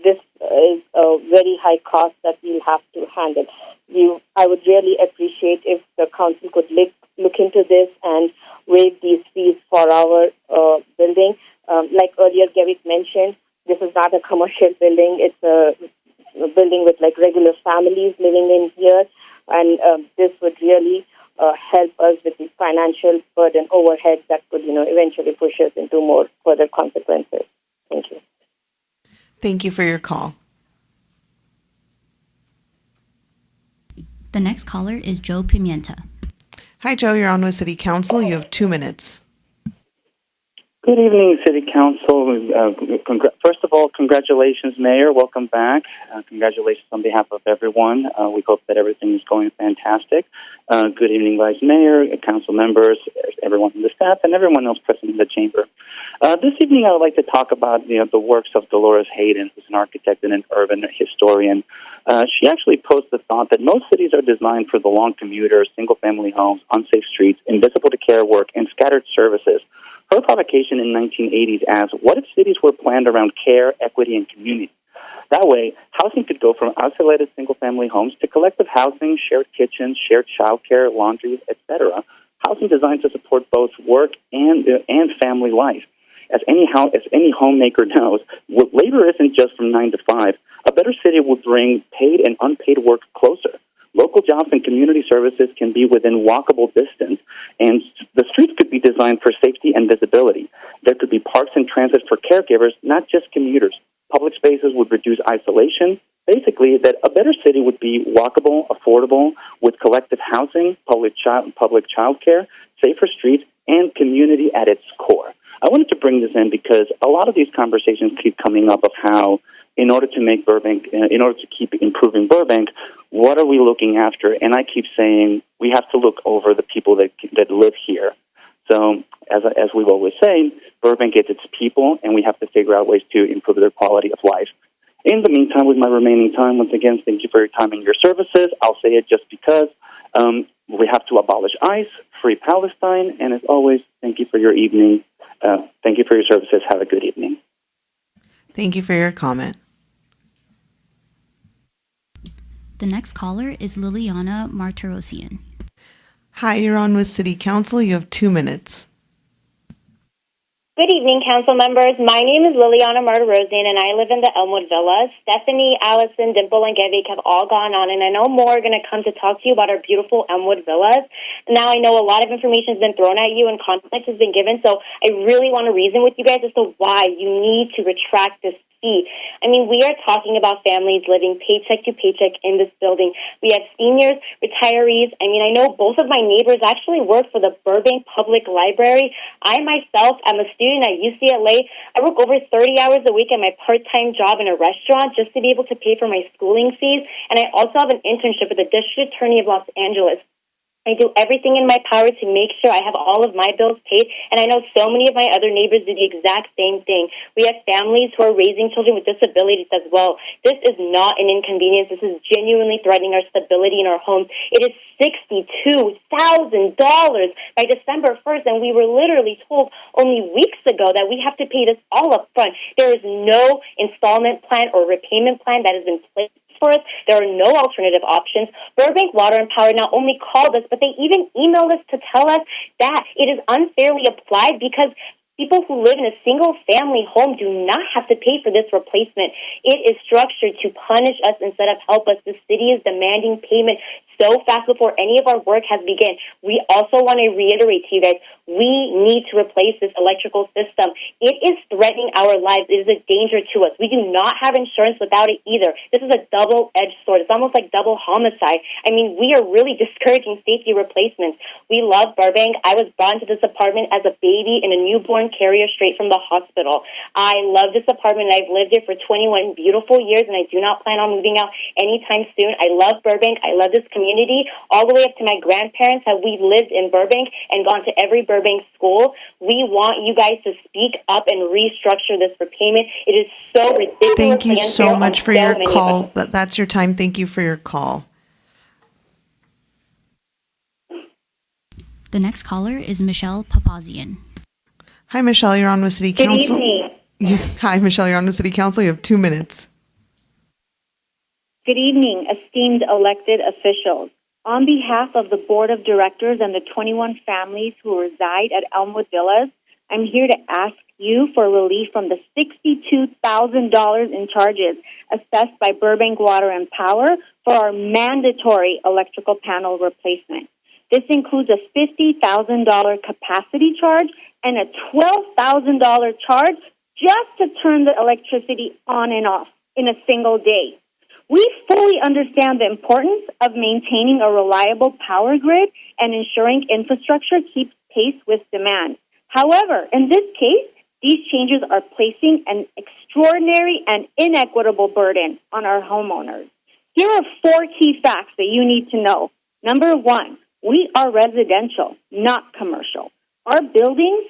Speaker 4: this is a very high cost that we'll have to handle. I would really appreciate if the council could look into this and waive these fees for our building. Like earlier Gavit mentioned, this is not a commercial building. It's a building with regular families living in here, and this would really help us with the financial burden overhead that could eventually push us into more further consequences. Thank you.
Speaker 5: Thank you for your call.
Speaker 25: The next caller is Joe Pimienta.
Speaker 5: Hi, Joe. You're on with City Council. You have 2 minutes.
Speaker 7: Good evening, City Council. First of all, congratulations, Mayor. Welcome back. Congratulations on behalf of everyone. We hope that everything is going fantastic. Good evening, Vice Mayor, Council members, everyone in the staff, and everyone else present in the chamber. This evening, I would like to talk about the works of Dolores Hayden, who's an architect and an urban historian. She actually posed the thought that most cities are designed for the long commuters, single-family homes, unsafe streets, invisible to care work, and scattered services. Her provocation in the 1980s asked, what if cities were planned around care, equity, and community? That way, housing could go from isolated single-family homes to collective housing, shared kitchens, shared childcare, laundries, etc. Housing designed to support both work and family life. As any homemaker knows, labor isn't just from 9 to 5. A better city will bring paid and unpaid work closer. Local jobs and community services can be within walkable distance, and the streets could be designed for safety and visibility. There could be parks and transit for caregivers, not just commuters. Public spaces would reduce isolation. Basically, that a better city would be walkable, affordable, with collective housing, public child care, safer streets, and community at its core. I wanted to bring this in because a lot of these conversations keep coming up of how, in order to make Burbank, in order to keep improving Burbank, what are we looking after? And I keep saying we have to look over the people that live here. So, as we always say, Burbank is its people, and we have to figure out ways to improve their quality of life. In the meantime, with my remaining time, once again, thank you for your time and your services. I'll say it just because we have to abolish ICE, free Palestine, and as always, thank you for your evening. Thank you for your services. Have a good evening.
Speaker 5: Thank you for your comment.
Speaker 25: The next caller is Liliana Martirosian.
Speaker 5: Hi, you're on with City Council. You have 2 minutes.
Speaker 9: Good evening, council members. My name is Liliana Martirosian, and I live in the Elmwood Villas. Stephanie, Allison, Dimple, and Gevik have all gone on, and I know more are going to come to talk to you about our beautiful Elmwood Villas. Now, I know a lot of information has been thrown at you and context has been given, so I really want to reason with you guys as to why you need to retract this fee. I mean, we are talking about families living paycheck to paycheck in this building. We have seniors, retirees. I mean, I know both of my neighbors actually work for the Burbank Public Library. I myself am a student at UCLA. I work over 30 hours a week at my part-time job in a restaurant just to be able to pay for my schooling fees. And I also have an internship with the District Attorney of Los Angeles. I do everything in my power to make sure I have all of my bills paid, and I know so many of my other neighbors do the exact same thing. We have families who are raising children with disabilities as well. This is not an inconvenience. This is genuinely threatening our stability in our homes. It is $62,000 by December 1st, and we were literally told only weeks ago that we have to pay this all up front. There is no installment plan or repayment plan that has been placed for us. There are no alternative options. Burbank Water and Power not only called us, but they even emailed us to tell us that it is unfairly applied because people who live in a single-family home do not have to pay for this replacement. It is structured to punish us instead of help us. The city is demanding payment so fast before any of our work has begun. We also want to reiterate to you guys, we need to replace this electrical system. It is threatening our lives. It is a danger to us. We do not have insurance without it either. This is a double-edged sword. It's almost like double homicide. I mean, we are really discouraging safety replacements. We love Burbank. I was brought into this apartment as a baby in a newborn carrier straight from the hospital. I love this apartment. I've lived here for 21 beautiful years, and I do not plan on moving out anytime soon. I love Burbank. I love this community, all the way up to my grandparents have we lived in Burbank and gone to every Burbank school. We want you guys to speak up and restructure this repayment. It is so ridiculous.
Speaker 5: Thank you so much for your call. That's your time. Thank you for your call.
Speaker 25: The next caller is Michelle Papazian.
Speaker 5: Hi, Michelle. You're on with City Council.
Speaker 9: Good evening.
Speaker 5: Hi, Michelle. You're on with City Council. You have 2 minutes.
Speaker 26: Good evening, esteemed elected officials. On behalf of the Board of Directors and the 21 families who reside at Elmwood Villas, I'm here to ask you for relief from the $62,000 in charges assessed by Burbank Water and Power for our mandatory electrical panel replacement. This includes a $50,000 capacity charge and a $12,000 charge just to turn the electricity on and off in a single day. We fully understand the importance of maintaining a reliable power grid and ensuring infrastructure keeps pace with demand. However, in this case, these changes are placing an extraordinary and inequitable burden on our homeowners. Here are 4 key facts that you need to know. Number 1, we are residential, not commercial. Our building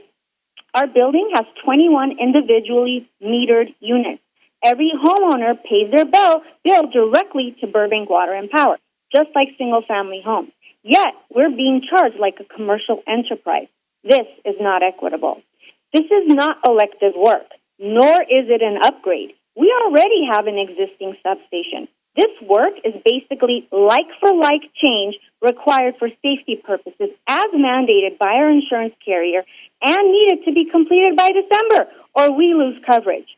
Speaker 26: has 21 individually metered units. Every homeowner pays their bill directly to Burbank Water and Power, just like single-family homes. Yet, we're being charged like a commercial enterprise. This is not equitable.
Speaker 10: This is not elective work, nor is it an upgrade. We already have an existing substation. This work is basically like-for-like change required for safety purposes as mandated by our insurance carrier and needed to be completed by December, or we lose coverage.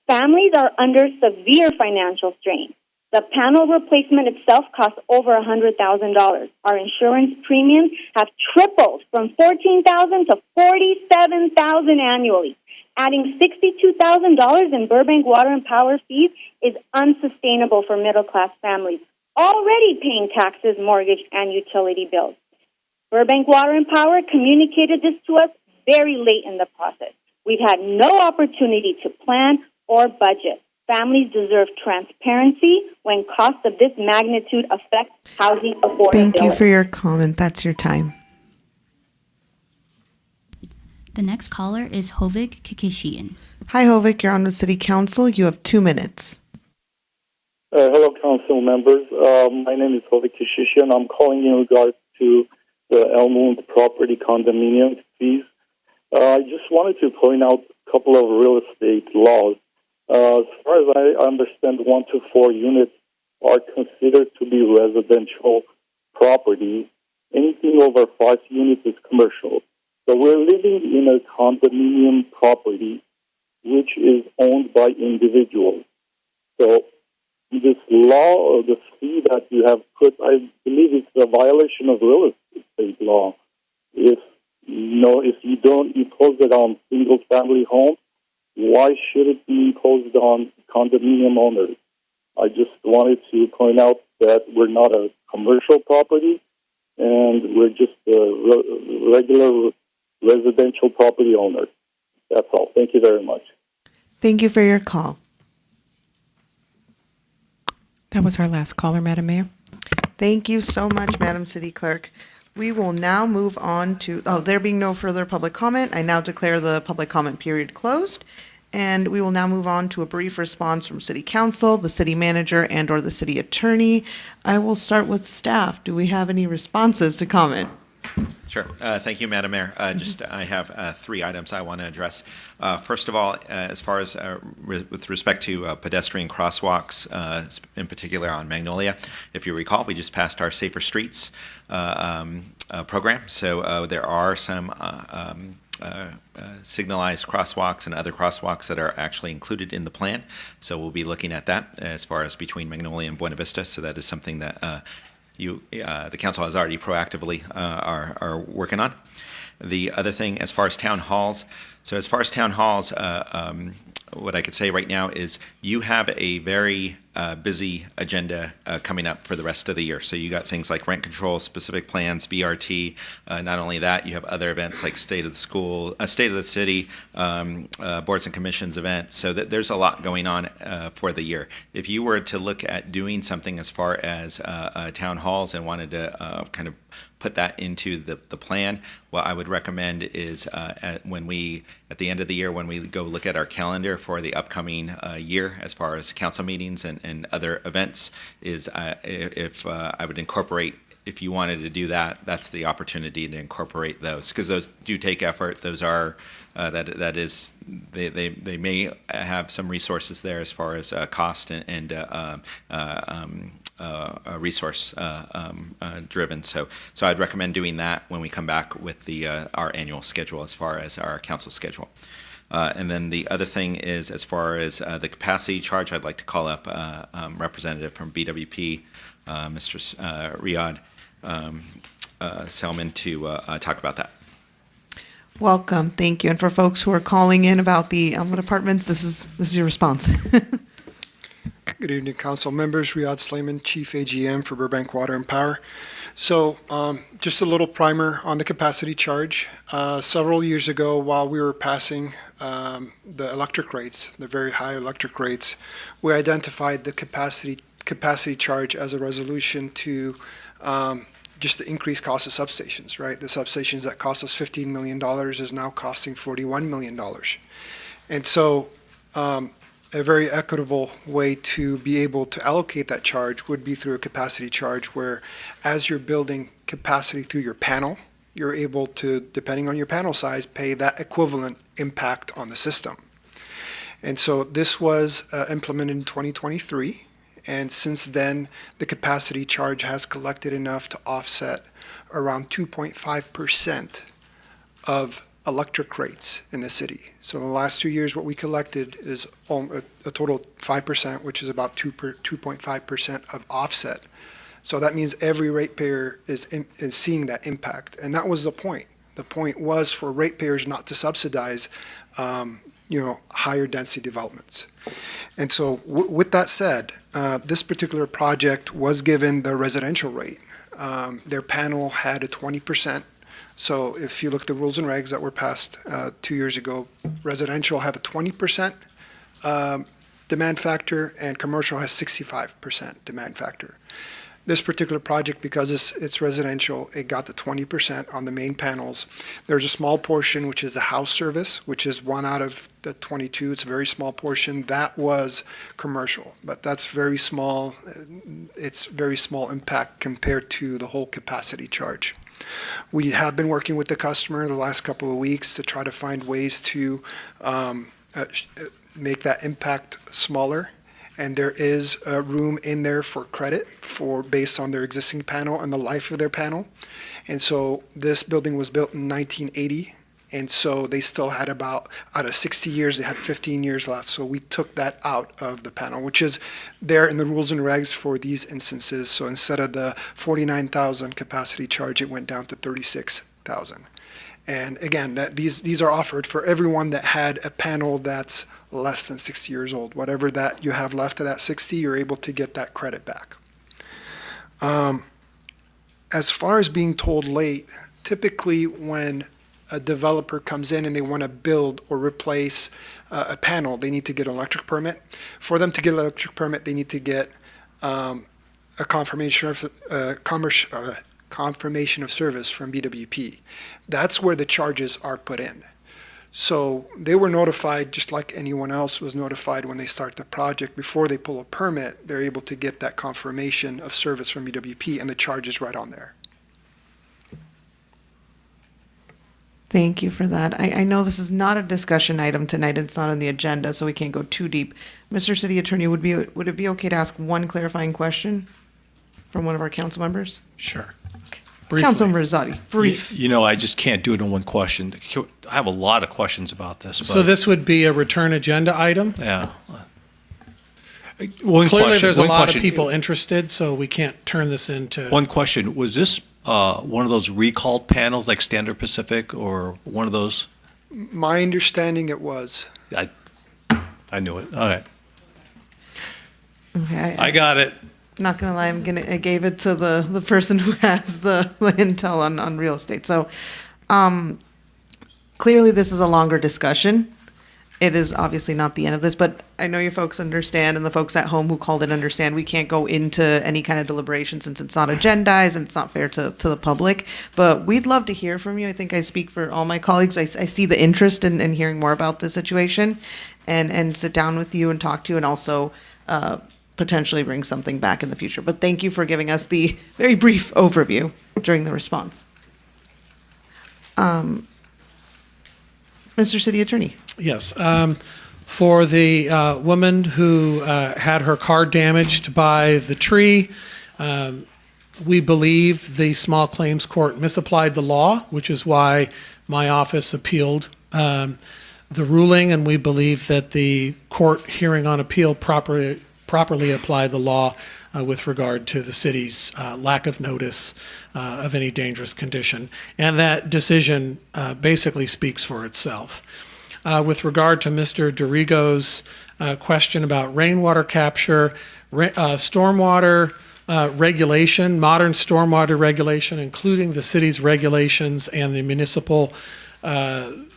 Speaker 10: Families are under severe financial strain. The panel replacement itself costs over $100,000. Our insurance premiums have tripled from $14,000 to $47,000 annually. Adding $62,000 in Burbank water and power fees is unsustainable for middle-class families already paying taxes, mortgage, and utility bills. Burbank Water and Power communicated this to us very late in the process. We've had no opportunity to plan or budget. Families deserve transparency when costs of this magnitude affect housing affordability.
Speaker 5: Thank you for your comment. That's your time.
Speaker 25: The next caller is Hovik Kikishian.
Speaker 5: Hi, Hovik. You're on the City Council. You have 2 minutes.
Speaker 11: Hello, council members. My name is Hovik Kikishian. I'm calling in regards to the Elmwood property condominium fees. I just wanted to point out a couple of real estate laws. As far as I understand, 1 to 4 units are considered to be residential property. Anything over 5 units is commercial. So we're living in a condominium property which is owned by individuals. So this law or the fee that you have put, I believe it's a violation of real estate law. If you don't impose it on single family homes, why should it be imposed on condominium owners? I just wanted to point out that we're not a commercial property and we're just a regular residential property owners. That's all. Thank you very much.
Speaker 5: Thank you for your call.
Speaker 3: That was our last caller, Madam Mayor.
Speaker 5: Thank you so much, Madam City Clerk. We will now move on to, there being no further public comment, I now declare the public comment period closed. And we will now move on to a brief response from City Council, the City Manager, and or the City Attorney. I will start with staff. Do we have any responses to comment?
Speaker 12: Sure. Thank you, Madam Mayor. I have 3 items I want to address. First of all, as far as with respect to pedestrian crosswalks, in particular on Magnolia, if you recall, we just passed our Safer Streets program. So there are some signalized crosswalks and other crosswalks that are actually included in the plan. So we'll be looking at that as far as between Magnolia and Buena Vista. So that is something that the council has already proactively are working on. The other thing, as far as town halls, what I could say right now is you have a very busy agenda coming up for the rest of the year. So you got things like rent control, specific plans, BRT. Not only that, you have other events like State of the School, State of the City, Boards and Commissions event. So there's a lot going on for the year. If you were to look at doing something as far as town halls and wanted to kind of put that into the plan, what I would recommend is at the end of the year, when we go look at our calendar for the upcoming year as far as council meetings and other events, is if I would incorporate, if you wanted to do that, that's the opportunity to incorporate those, because those do take effort. Those are they may have some resources there as far as cost and resource driven. So I'd recommend doing that when we come back with our annual schedule as far as our council schedule. And then the other thing is, as far as the capacity charge, I'd like to call up representative from BWP, Mr. Riyadh Selman, to talk about that.
Speaker 5: Welcome. Thank you. And for folks who are calling in about the Elmwood Apartments, this is your response.
Speaker 13: Good evening, council members. Riyadh Slayman, Chief AGM for Burbank Water and Power. So just a little primer on the capacity charge. Several years ago, while we were passing the electric rates, the very high electric rates, we identified the capacity charge as a resolution to just the increased cost of substations, right? The substations that cost us $15 million is now costing $41 million. And so a very equitable way to be able to allocate that charge would be through a capacity charge, where as you're building capacity through your panel, you're able to, depending on your panel size, pay that equivalent impact on the system. And so this was implemented in 2023, and since then, the capacity charge has collected enough to offset around 2.5% of electric rates in the city. So in the last 2 years, what we collected is a total of 5%, which is about 2.5% of offset. So that means every ratepayer is seeing that impact, and that was the point. The point was for ratepayers not to subsidize, higher density developments. And so with that said, this particular project was given the residential rate. Their panel had a 20%. So if you look at the rules and regs that were passed 2 years ago, residential have a 20% demand factor and commercial has 65% demand factor. This particular project, because it's residential, it got the 20% on the main panels. There's a small portion, which is the house service, which is 1 out of the 22. It's a very small portion. That was commercial, but that's very small. It's very small impact compared to the whole capacity charge. We have been working with the customer the last couple of weeks to try to find ways to make that impact smaller. And there is room in there for credit based on their existing panel and the life of their panel. And so this building was built in 1980. And so they still had out of 60 years, they had 15 years left. So we took that out of the panel, which is there in the rules and regs for these instances. So instead of the 49,000 capacity charge, it went down to 36,000. And again, these are offered for everyone that had a panel that's less than 60 years old. Whatever that you have left of that 60, you're able to get that credit back. As far as being told late, typically when a developer comes in and they want to build or replace a panel, they need to get an electric permit. For them to get an electric permit, they need to get a confirmation of service from BWP. That's where the charges are put in. So they were notified just like anyone else was notified when they start the project. Before they pull a permit, they're able to get that confirmation of service from BWP and the charge is right on there.
Speaker 5: Thank you for that. I know this is not a discussion item tonight. It's not on the agenda, so we can't go too deep. Mr. City Attorney, would it be okay to ask one clarifying question from one of our council members?
Speaker 6: Sure.
Speaker 5: Councilmember Rosati, brief.
Speaker 6: I just can't do it in one question. I have a lot of questions about this.
Speaker 8: So this would be a return agenda item?
Speaker 6: Yeah.
Speaker 8: Clearly, there's a lot of people interested, so we can't turn this into...
Speaker 6: One question, was this one of those recalled panels like Standard Pacific or one of those?
Speaker 13: My understanding it was.
Speaker 6: I knew it. All right.
Speaker 5: Okay.
Speaker 6: I got it.
Speaker 5: Not gonna lie, I gave it to the person who has the intel on real estate. So clearly this is a longer discussion. It is obviously not the end of this, but I know you folks understand and the folks at home who called it understand we can't go into any kind of deliberation since it's not agendized and it's not fair to the public. But we'd love to hear from you. I think I speak for all my colleagues. I see the interest in hearing more about the situation and sit down with you and talk to you and also potentially bring something back in the future. But thank you for giving us the very brief overview during the response. Mr. City Attorney.
Speaker 8: Yes. For the woman who had her car damaged by the tree, we believe the small claims court misapplied the law, which is why my office appealed the ruling, and we believe that the court hearing on appeal properly applied the law with regard to the city's lack of notice of any dangerous condition. And that decision basically speaks for itself. With regard to Mr. Dorigo's question about rainwater capture, stormwater regulation, modern stormwater regulation, including the city's regulations and the municipal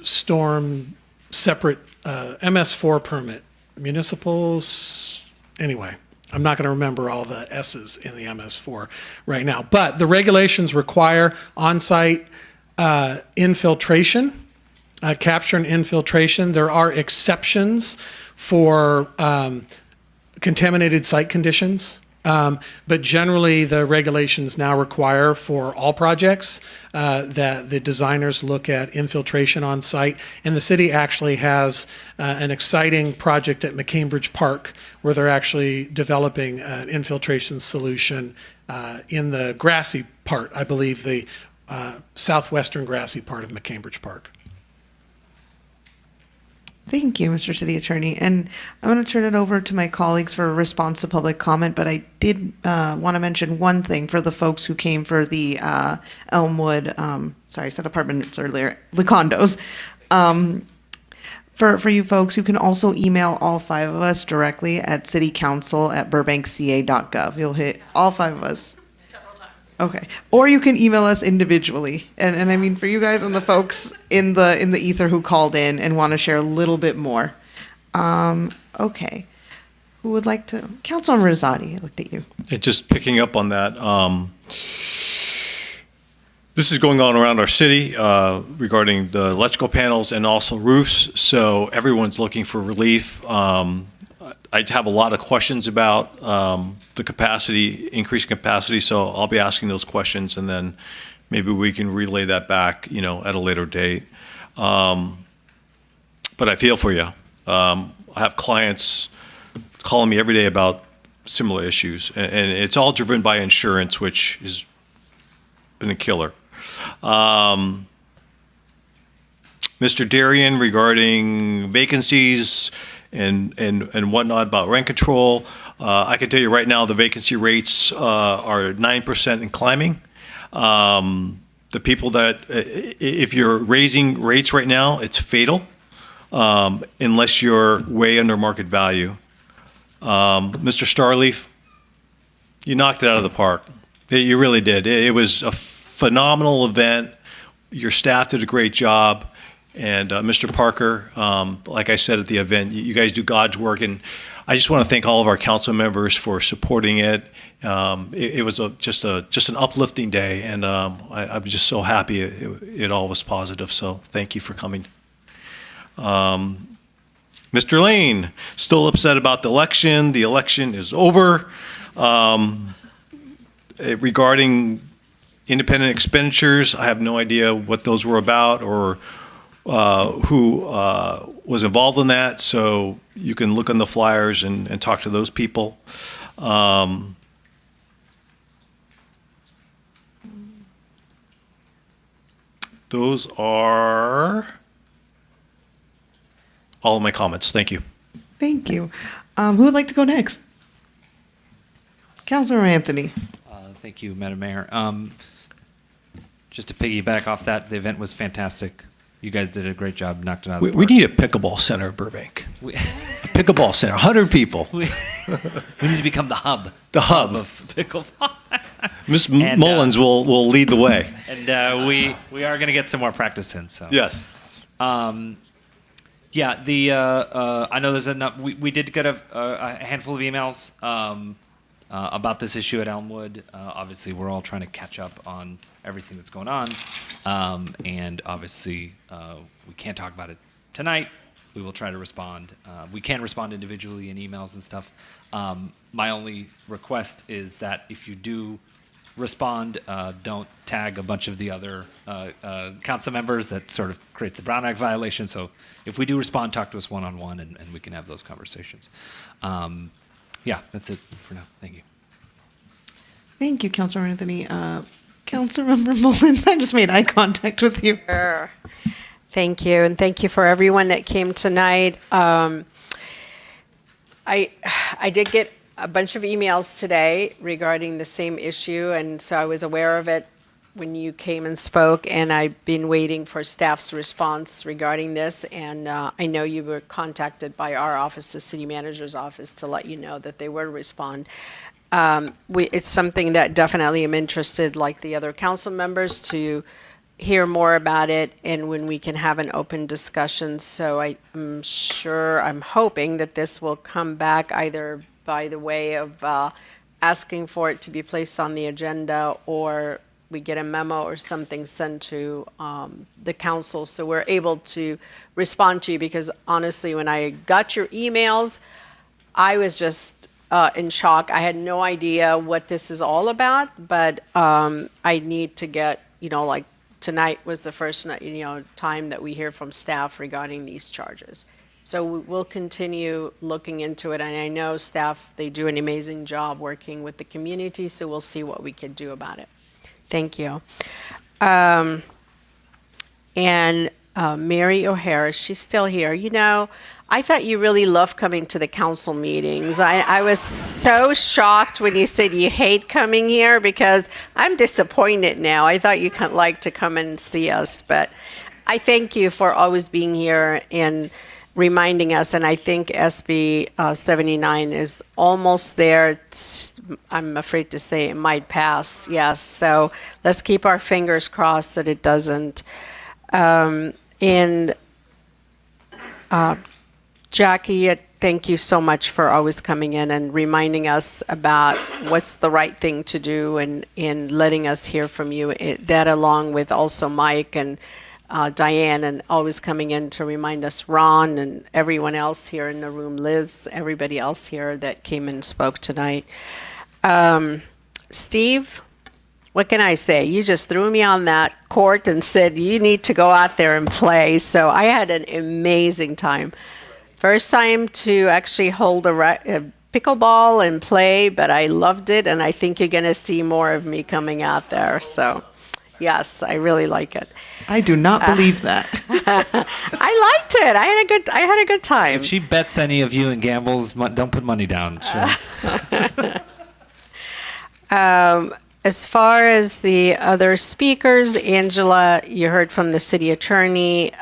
Speaker 8: storm separate MS4 permit. Anyway, I'm not going to remember all the S's in the MS4 right now. But the regulations require on-site infiltration, capture and infiltration. There are exceptions for contaminated site conditions But generally, the regulations now require for all projects that the designers look at infiltration on site. And the city actually has an exciting project at McCambridge Park where they're actually developing an infiltration solution in the grassy part, I believe the southwestern grassy part of McCambridge Park.
Speaker 5: Thank you, Mr. City Attorney. And I'm going to turn it over to my colleagues for a response to public comment, but I did want to mention one thing for the folks who came for the Elmwood, sorry, I said apartments earlier, the condos. For you folks, you can also email all 5 of us directly at citycouncil@burbankca.gov. You'll hit all 5 of us. Okay. Or you can email us individually. And I mean, for you guys and the folks in the ether who called in and want to share a little bit more. Okay. Who would like to? Councilman Rosati, I looked at you.
Speaker 6: Just picking up on that, this is going on around our city regarding the electrical panels and also roofs. So everyone's looking for relief. I have a lot of questions about the capacity, increased capacity, so I'll be asking those questions, and then maybe we can relay that back, at a later date. But I feel for you. I have clients calling me every day about similar issues, and it's all driven by insurance, which has been a killer. Mr. Darian, regarding vacancies and whatnot about rent control, I can tell you right now the vacancy rates are 9% and climbing. The people that, if you're raising rates right now, it's fatal unless you're way under market value. Mr. Starleaf, you knocked it out of the park. You really did. It was a phenomenal event. Your staff did a great job. And Mr. Parker, like I said at the event, you guys do God's work, and I just want to thank all of our council members for supporting it. It was just an uplifting day, and I'm just so happy it all was positive. So thank you for coming. Mr. Lane, still upset about the election. The election is over. Regarding independent expenditures, I have no idea what those were about or who was involved in that, so you can look on the flyers and talk to those people. Those are all of my comments. Thank you.
Speaker 5: Thank you. Who would like to go next? Councilor Anthony.
Speaker 14: Thank you, Madam Mayor. Just to piggyback off that, the event was fantastic. You guys did a great job, knocked it out of the park.
Speaker 6: We need a pickleball center in Burbank. A pickleball center, 100 people.
Speaker 14: We need to become the hub.
Speaker 6: The hub
Speaker 14: of pickleball.
Speaker 6: Ms. Mullins will lead the way.
Speaker 14: And we are going to get some more practice in. So
Speaker 6: yes.
Speaker 14: Yeah. I know there's enough. We did get a handful of emails about this issue at Elmwood. Obviously, we're all trying to catch up on everything that's going on. And obviously, we can't talk about it tonight. We will try to respond. We can respond individually in emails and stuff. My only request is that if you do respond, don't tag a bunch of the other council members. That sort of creates a Brown Act violation. So if we do respond, talk to us one-on-one, and we can have those conversations. Yeah, that's it for now. Thank you.
Speaker 5: Thank you, Councilor Anthony. Councilmember Mullins, I just made eye contact with you.
Speaker 15: Sure. Thank you, and thank you for everyone that came tonight. I did get a bunch of emails today regarding the same issue, and so I was aware of it when you came and spoke, and I've been waiting for staff's response regarding this, and I know you were contacted by our office, the city manager's office, to let you know that they would respond. It's something that definitely I'm interested, like the other council members, to hear more about it and when we can have an open discussion. So I'm hoping that this will come back either by the way of asking for it to be placed on the agenda, or we get a memo or something sent to the council so we're able to respond to you. Because honestly, when I got your emails, I was just in shock. I had no idea what this is all about, but I need to get, like tonight was the first time that we hear from staff regarding these charges. So we'll continue looking into it, and I know staff, they do an amazing job working with the community, so we'll see what we can do about it. Thank you. Mary O'Hara, she's still here. I thought you really loved coming to the council meetings. I was so shocked when you said you hate coming here, because I'm disappointed now. I thought you could like to come and see us, but I thank you for always being here and reminding us, and I think SB 79 is almost there. I'm afraid to say it might pass, yes. So let's keep our fingers crossed that it doesn't. Jackie, thank you so much for always coming in and reminding us about what's the right thing to do, and letting us hear from you. That along with also Mike and Diane, and always coming in to remind us, Ron and everyone else here in the room, Liz, everybody else here that came and spoke tonight. Steve, what can I say? You just threw me on that court and said you need to go out there and play. So I had an amazing time. First time to actually hold a pickleball and play, but I loved it, and I think you're going to see more of me coming out there. So yes, I really like it.
Speaker 5: I do not believe that.
Speaker 15: I liked it. I had a good time.
Speaker 14: If she bets any of you and gambles, don't put money down.
Speaker 15: As far as the other speakers, Angela, you heard from the city attorney.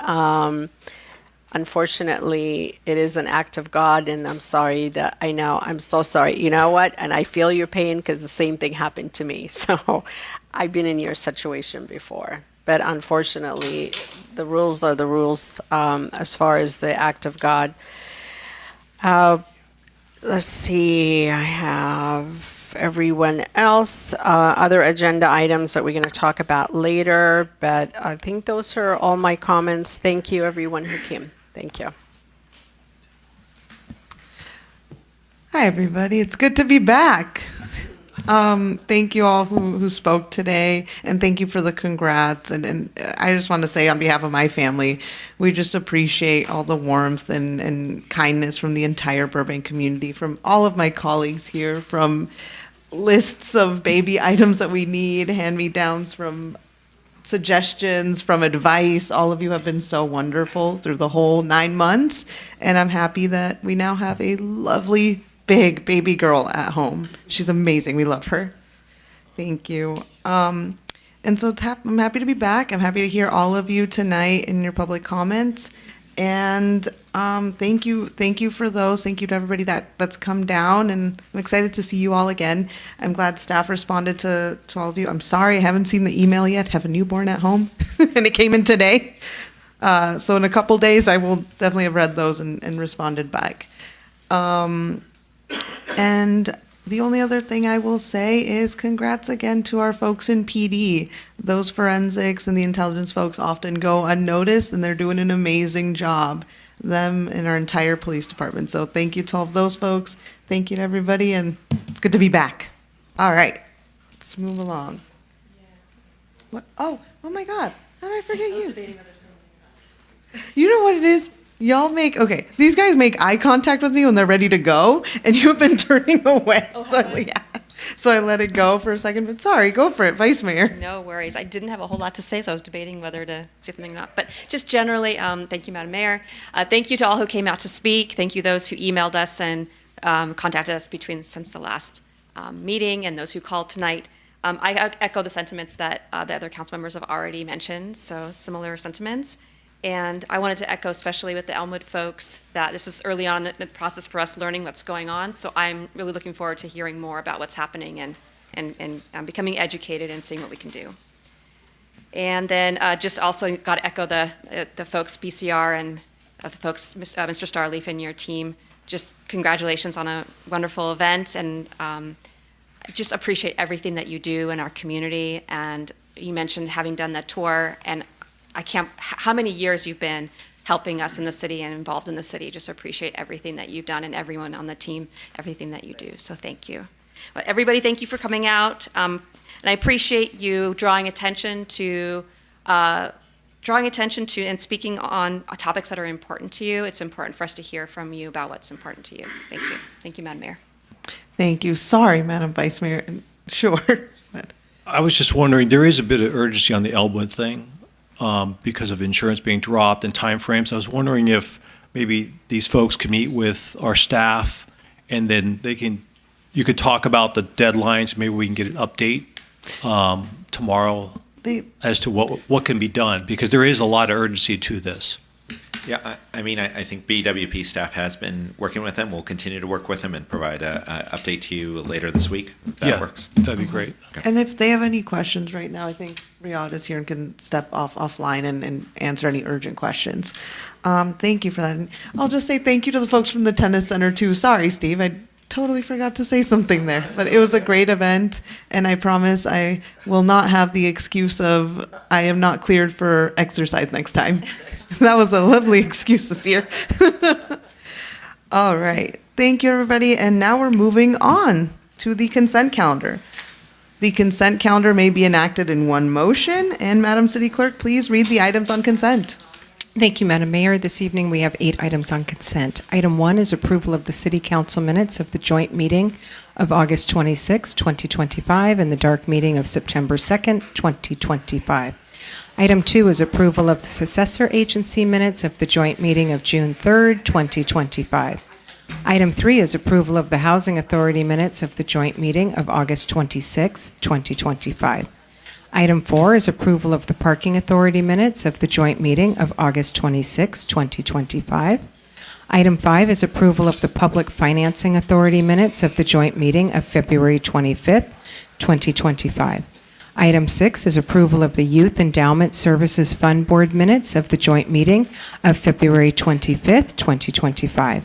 Speaker 15: Unfortunately, it is an act of God, and I'm sorry that I'm so sorry. You know what? And I feel your pain, because the same thing happened to me. So I've been in your situation before. But unfortunately, the rules are the rules as far as the act of God. Let's see, I have everyone else, other agenda items that we're going to talk about later, but I think those are all my comments. Thank you, everyone who came. Thank you.
Speaker 5: Hi, everybody. It's good to be back. Thank you all who spoke today, and thank you for the congrats. And I just want to say on behalf of my family, we just appreciate all the warmth and kindness from the entire Burbank community, from all of my colleagues here, from lists of baby items that we need, hand-me-downs, from suggestions, from advice. All of you have been so wonderful through the whole 9 months, and I'm happy that we now have a lovely big baby girl at home. She's amazing. We love her. Thank you. And so I'm happy to be back. I'm happy to hear all of you tonight in your public comments. And thank you for those. Thank you to everybody that's come down. And I'm excited to see you all again. I'm glad staff responded to all of you. I'm sorry I haven't seen the email yet. Have a newborn at home. And it came in today. So in a couple days, I will definitely have read those and responded back. And the only other thing I will say is congrats again to our folks in PD. Those forensics and the intelligence folks often go unnoticed, and they're doing an amazing job, them and our entire police department. So thank you to all of those folks. Thank you to everybody, and it's good to be back. All right, let's move along. What? Oh my God, how did I forget you? You know what it is? These guys make eye contact with me when they're ready to go, and you've been turning away. So I let it go for a second, but sorry, go for it, Vice Mayor.
Speaker 16: No worries. I didn't have a whole lot to say, so I was debating whether to say something or not. But just generally, thank you, Madam Mayor. Thank you to all who came out to speak. Thank you those who emailed us and contacted us since the last meeting, and those who called tonight. I echo the sentiments that the other council members have already mentioned, so similar sentiments. And I wanted to echo, especially with the Elmwood folks, that this is early on in the process for us learning what's going on. So I'm really looking forward to hearing more about what's happening and becoming educated and seeing what we can do. And then just also got to echo the folks, BCR, and the folks, Mr. Starleaf and your team. Just congratulations on a wonderful event, and just appreciate everything that you do in our community. And you mentioned having done the tour, and how many years you've been helping us in the city and involved in the city. Just appreciate everything that you've done and everyone on the team, everything that you do. So thank you. But everybody, thank you for coming out. And I appreciate you drawing attention to and speaking on topics that are important to you. It's important for us to hear from you about what's important to you. Thank you. Thank you, Madam Mayor.
Speaker 5: Thank you. Sorry, Madam Vice Mayor. Sure. But
Speaker 6: I was just wondering, there is a bit of urgency on the Elwood thing because of insurance being dropped and timeframes. I was wondering if maybe these folks could meet with our staff and then you could talk about the deadlines. Maybe we can get an update tomorrow as to what can be done, because there is a lot of urgency to this.
Speaker 12: Yeah, I think BWP staff has been working with them. We'll continue to work with them and provide an update to you later this week, if that works.
Speaker 6: That'd be great.
Speaker 12: Okay.
Speaker 5: And if they have any questions right now, I think Riyadh is here and can step offline and answer any urgent questions. Thank you for that. And I'll just say thank you to the folks from the tennis center too. Sorry, Steve, I totally forgot to say something there, but it was a great event, and I promise I will not have the excuse of I am not cleared for exercise next time. That was a lovely excuse this year. All right. Thank you, everybody. And now we're moving on to the consent calendar. The consent calendar may be enacted in one motion. And Madam City Clerk, please read the items on consent.
Speaker 3: Thank you, Madam Mayor. This evening, we have 8 items on consent. Item 1 is approval of the City Council minutes of the joint meeting of August 26, 2025, and the dark meeting of September 2nd, 2025. Item 2 is approval of the successor agency minutes of the joint meeting of June 3rd, 2025. Item 3 is approval of the Housing Authority minutes of the joint meeting of August 26, 2025. Item 4 is approval of the Parking Authority minutes of the joint meeting of August 26, 2025. Item 5 is approval of the Public Financing Authority minutes of the joint meeting of February 25th, 2025. Item 6 is approval of the Youth Endowment Services Fund Board minutes of the joint meeting of February 25th, 2025.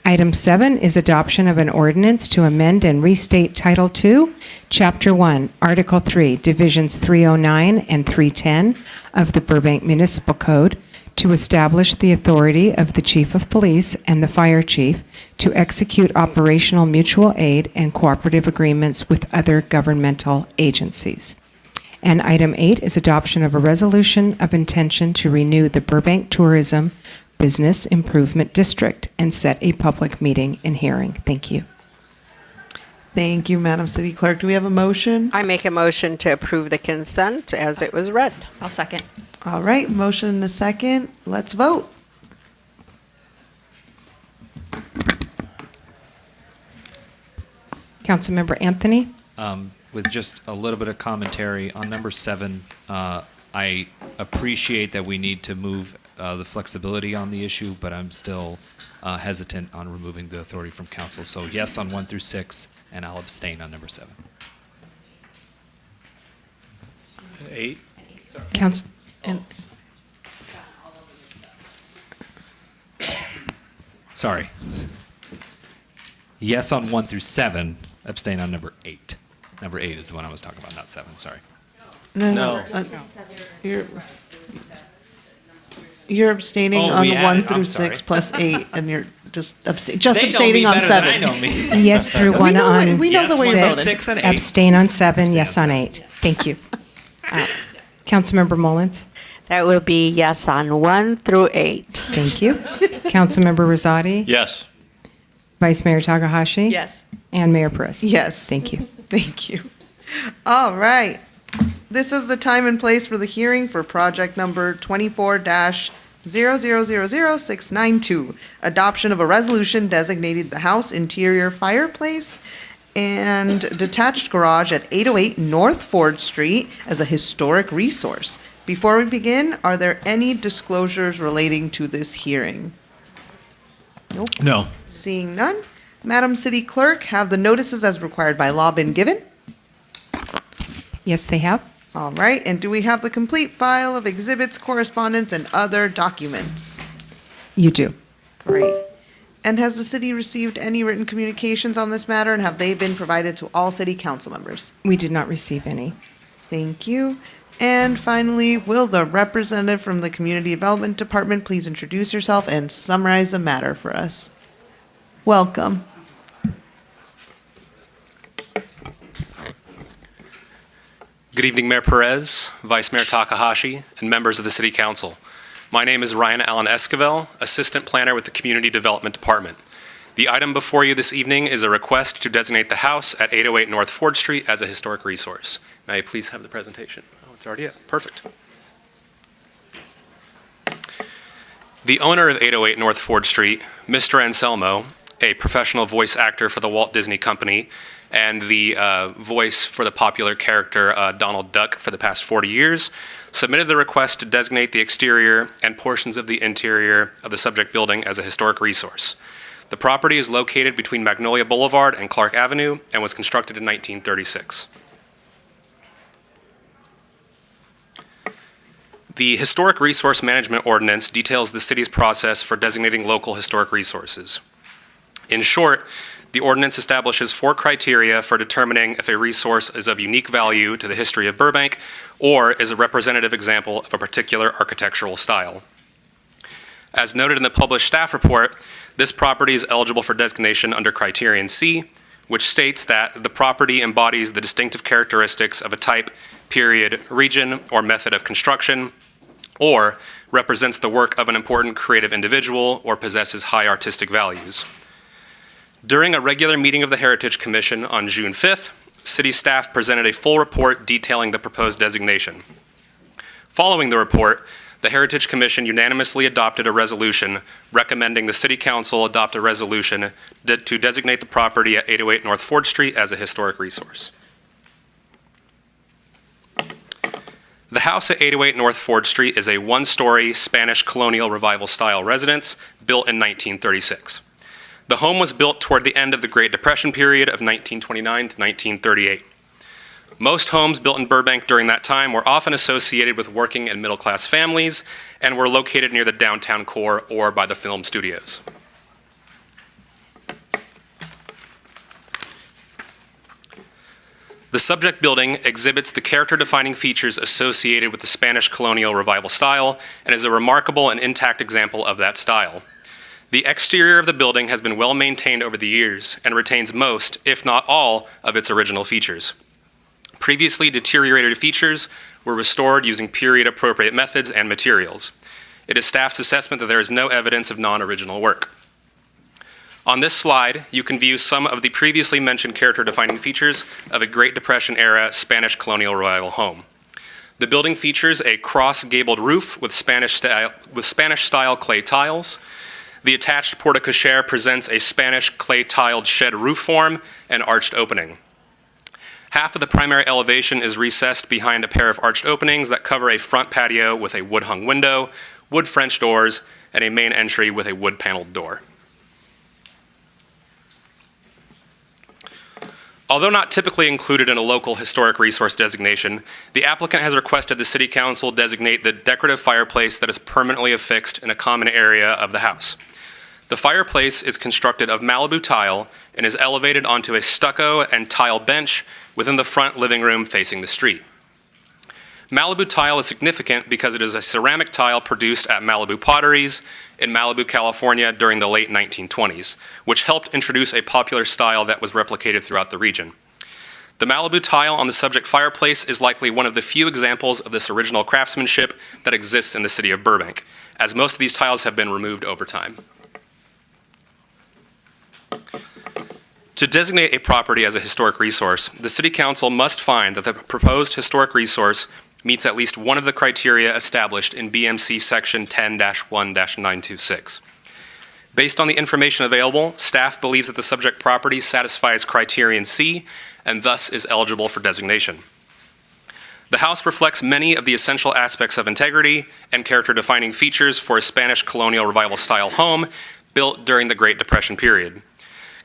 Speaker 3: Item 7 is adoption of an ordinance to amend and restate Title II, Chapter 1, Article 3, Divisions 309 and 310 of the Burbank Municipal Code to establish the authority of the Chief of Police and the Fire Chief to execute operational mutual aid and cooperative agreements with other governmental agencies. And item 8 is adoption of a resolution of intention to renew the Burbank Tourism Business Improvement District and set a public meeting and hearing. Thank you.
Speaker 5: Thank you, Madam City Clerk. Do we have a motion?
Speaker 15: I make a motion to approve the consent as it was read.
Speaker 16: I'll second.
Speaker 5: All right, motion and a second. Let's vote.
Speaker 3: Councilmember Anthony?
Speaker 14: With just a little bit of commentary on number 7, I appreciate that we need to move the flexibility on the issue, but I'm still hesitant on removing the authority from council. So yes on 1 through 6, and I'll abstain on number 7.
Speaker 6: 8.
Speaker 3: Council.
Speaker 14: Sorry. Yes on 1 through 7, abstain on number 8. Number 8 is the one I was talking about, not 7, sorry.
Speaker 5: No. You're abstaining
Speaker 14: Oh,
Speaker 5: on
Speaker 14: we
Speaker 5: 1
Speaker 14: added-
Speaker 5: through
Speaker 14: I'm
Speaker 5: 6
Speaker 14: sorry.
Speaker 5: plus 8, and you're just
Speaker 14: They know
Speaker 5: abstaining
Speaker 14: me
Speaker 5: on
Speaker 14: better
Speaker 5: 7.
Speaker 14: than I know me.
Speaker 3: Yes through
Speaker 5: We
Speaker 3: 1
Speaker 5: know
Speaker 3: on
Speaker 5: we know the way you voted.
Speaker 14: 6 and 8.
Speaker 3: abstain on 7, yes on 8. Thank you. Councilmember Mullins?
Speaker 15: That will be yes on 1 through 8.
Speaker 3: Thank you. Councilmember Rosati?
Speaker 6: Yes.
Speaker 3: Vice Mayor Takahashi?
Speaker 16: Yes.
Speaker 3: And Mayor Perez?
Speaker 5: Yes.
Speaker 3: Thank you.
Speaker 5: Thank you. All right. This is the time and place for the hearing for project number 24-0000692, adoption of a resolution designating the house interior fireplace and detached garage at 808 North Ford Street as a historic resource. Before we begin, are there any disclosures relating to this hearing? Nope.
Speaker 6: No.
Speaker 5: Seeing none, Madam City Clerk, have the notices as required by law been given?
Speaker 3: Yes, they have.
Speaker 5: All right, and do we have the complete file of exhibits, correspondence, and other documents?
Speaker 3: You do.
Speaker 5: Great. And has the city received any written communications on this matter, and have they been provided to all city council members?
Speaker 3: We did not receive any.
Speaker 5: Thank you. And finally, will the representative from the Community Development Department please introduce yourself and summarize the matter for us? Welcome.
Speaker 17: Good evening, Mayor Perez, Vice Mayor Takahashi, and members of the City Council. My name is Ryan Allen Esquivel, Assistant Planner with the Community Development Department. The item before you this evening is a request to designate the house at 808 North Ford Street as a historic resource. May I please have the presentation? Oh, it's already up. Perfect. The owner of 808 North Ford Street, Mr. Anselmo, a professional voice actor for the Walt Disney Company and the voice for the popular character Donald Duck for the past 40 years, submitted the request to designate the exterior and portions of the interior of the subject building as a historic resource. The property is located between Magnolia Boulevard and Clark Avenue and was constructed in 1936. The Historic Resource Management Ordinance details the city's process for designating local historic resources. In short, the ordinance establishes 4 criteria for determining if a resource is of unique value to the history of Burbank or is a representative example of a particular architectural style. As noted in the published staff report, this property is eligible for designation under Criterion C, which states that the property embodies the distinctive characteristics of a type, period, region, or method of construction, or represents the work of an important creative individual or possesses high artistic values. During a regular meeting of the Heritage Commission on June 5th, city staff presented a full report detailing the proposed designation. Following the report, the Heritage Commission unanimously adopted a resolution recommending the City Council adopt a resolution to designate the property at 808 North Ford Street as a historic resource. The house at 808 North Ford Street is a 1-story Spanish colonial revival style residence built in 1936. The home was built toward the end of the Great Depression period of 1929 to 1938. Most homes built in Burbank during that time were often associated with working and middle-class families and were located near the downtown core or by the film studios. The subject building exhibits the character-defining features associated with the Spanish colonial revival style and is a remarkable and intact example of that style. The exterior of the building has been well maintained over the years and retains most, if not all, of its original features. Previously deteriorated features were restored using period-appropriate methods and materials. It is staff's assessment that there is no evidence of non-original work. On this slide, you can view some of the previously mentioned character-defining features of a Great Depression-era Spanish colonial revival home. The building features a cross-gabled roof with Spanish-style clay tiles. The attached porte-cochere presents a Spanish clay-tiled shed roof form and arched opening. Half of the primary elevation is recessed behind a pair of arched openings that cover a front patio with a wood-hung window, wood French doors, and a main entry with a wood-paneled door. Although not typically included in a local historic resource designation, the applicant has requested the City Council designate the decorative fireplace that is permanently affixed in a common area of the house. The fireplace is constructed of Malibu tile and is elevated onto a stucco and tile bench within the front living room facing the street. Malibu tile is significant because it is a ceramic tile produced at Malibu Potteries in Malibu, California during the late 1920s, which helped introduce a popular style that was replicated throughout the region. The Malibu tile on the subject fireplace is likely one of the few examples of this original craftsmanship that exists in the city of Burbank, as most of these tiles have been removed over time. To designate a property as a historic resource, the City Council must find that the proposed historic resource meets at least one of the criteria established in BMC Section 10-1-926. Based on the information available, staff believes that the subject property satisfies Criterion C and thus is eligible for designation. The house reflects many of the essential aspects of integrity and character-defining features for a Spanish colonial revival style home built during the Great Depression period.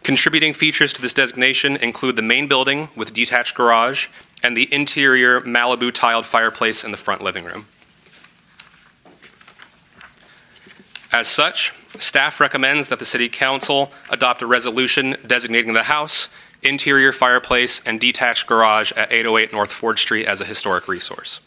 Speaker 17: Contributing features to this designation include the main building with detached garage and the interior Malibu tiled fireplace in the front living room. As such, staff recommends that the City Council adopt a resolution designating the house, interior fireplace, and detached garage at 808 North Ford Street as a historic resource.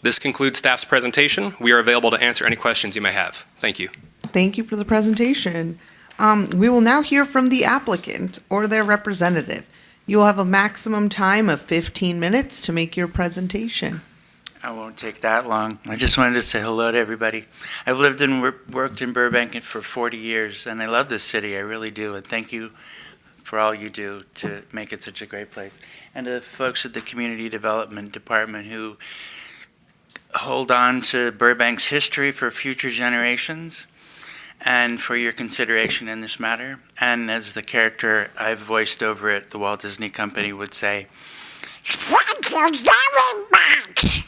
Speaker 17: This concludes staff's presentation. We are available to answer any questions you may have. Thank you.
Speaker 5: Thank you for the presentation. We will now hear from the applicant or their representative. You will have a maximum time of 15 minutes to make your presentation.
Speaker 18: I won't take that long. I just wanted to say hello to everybody. I've lived and worked in Burbank for 40 years, and I love this city. I really do. And thank you for all you do to make it such a great place. And to the folks at the Community Development Department who hold on to Burbank's history for future generations, and for your consideration in this matter. And as the character I've voiced over at the Walt Disney Company would say, thank you very much.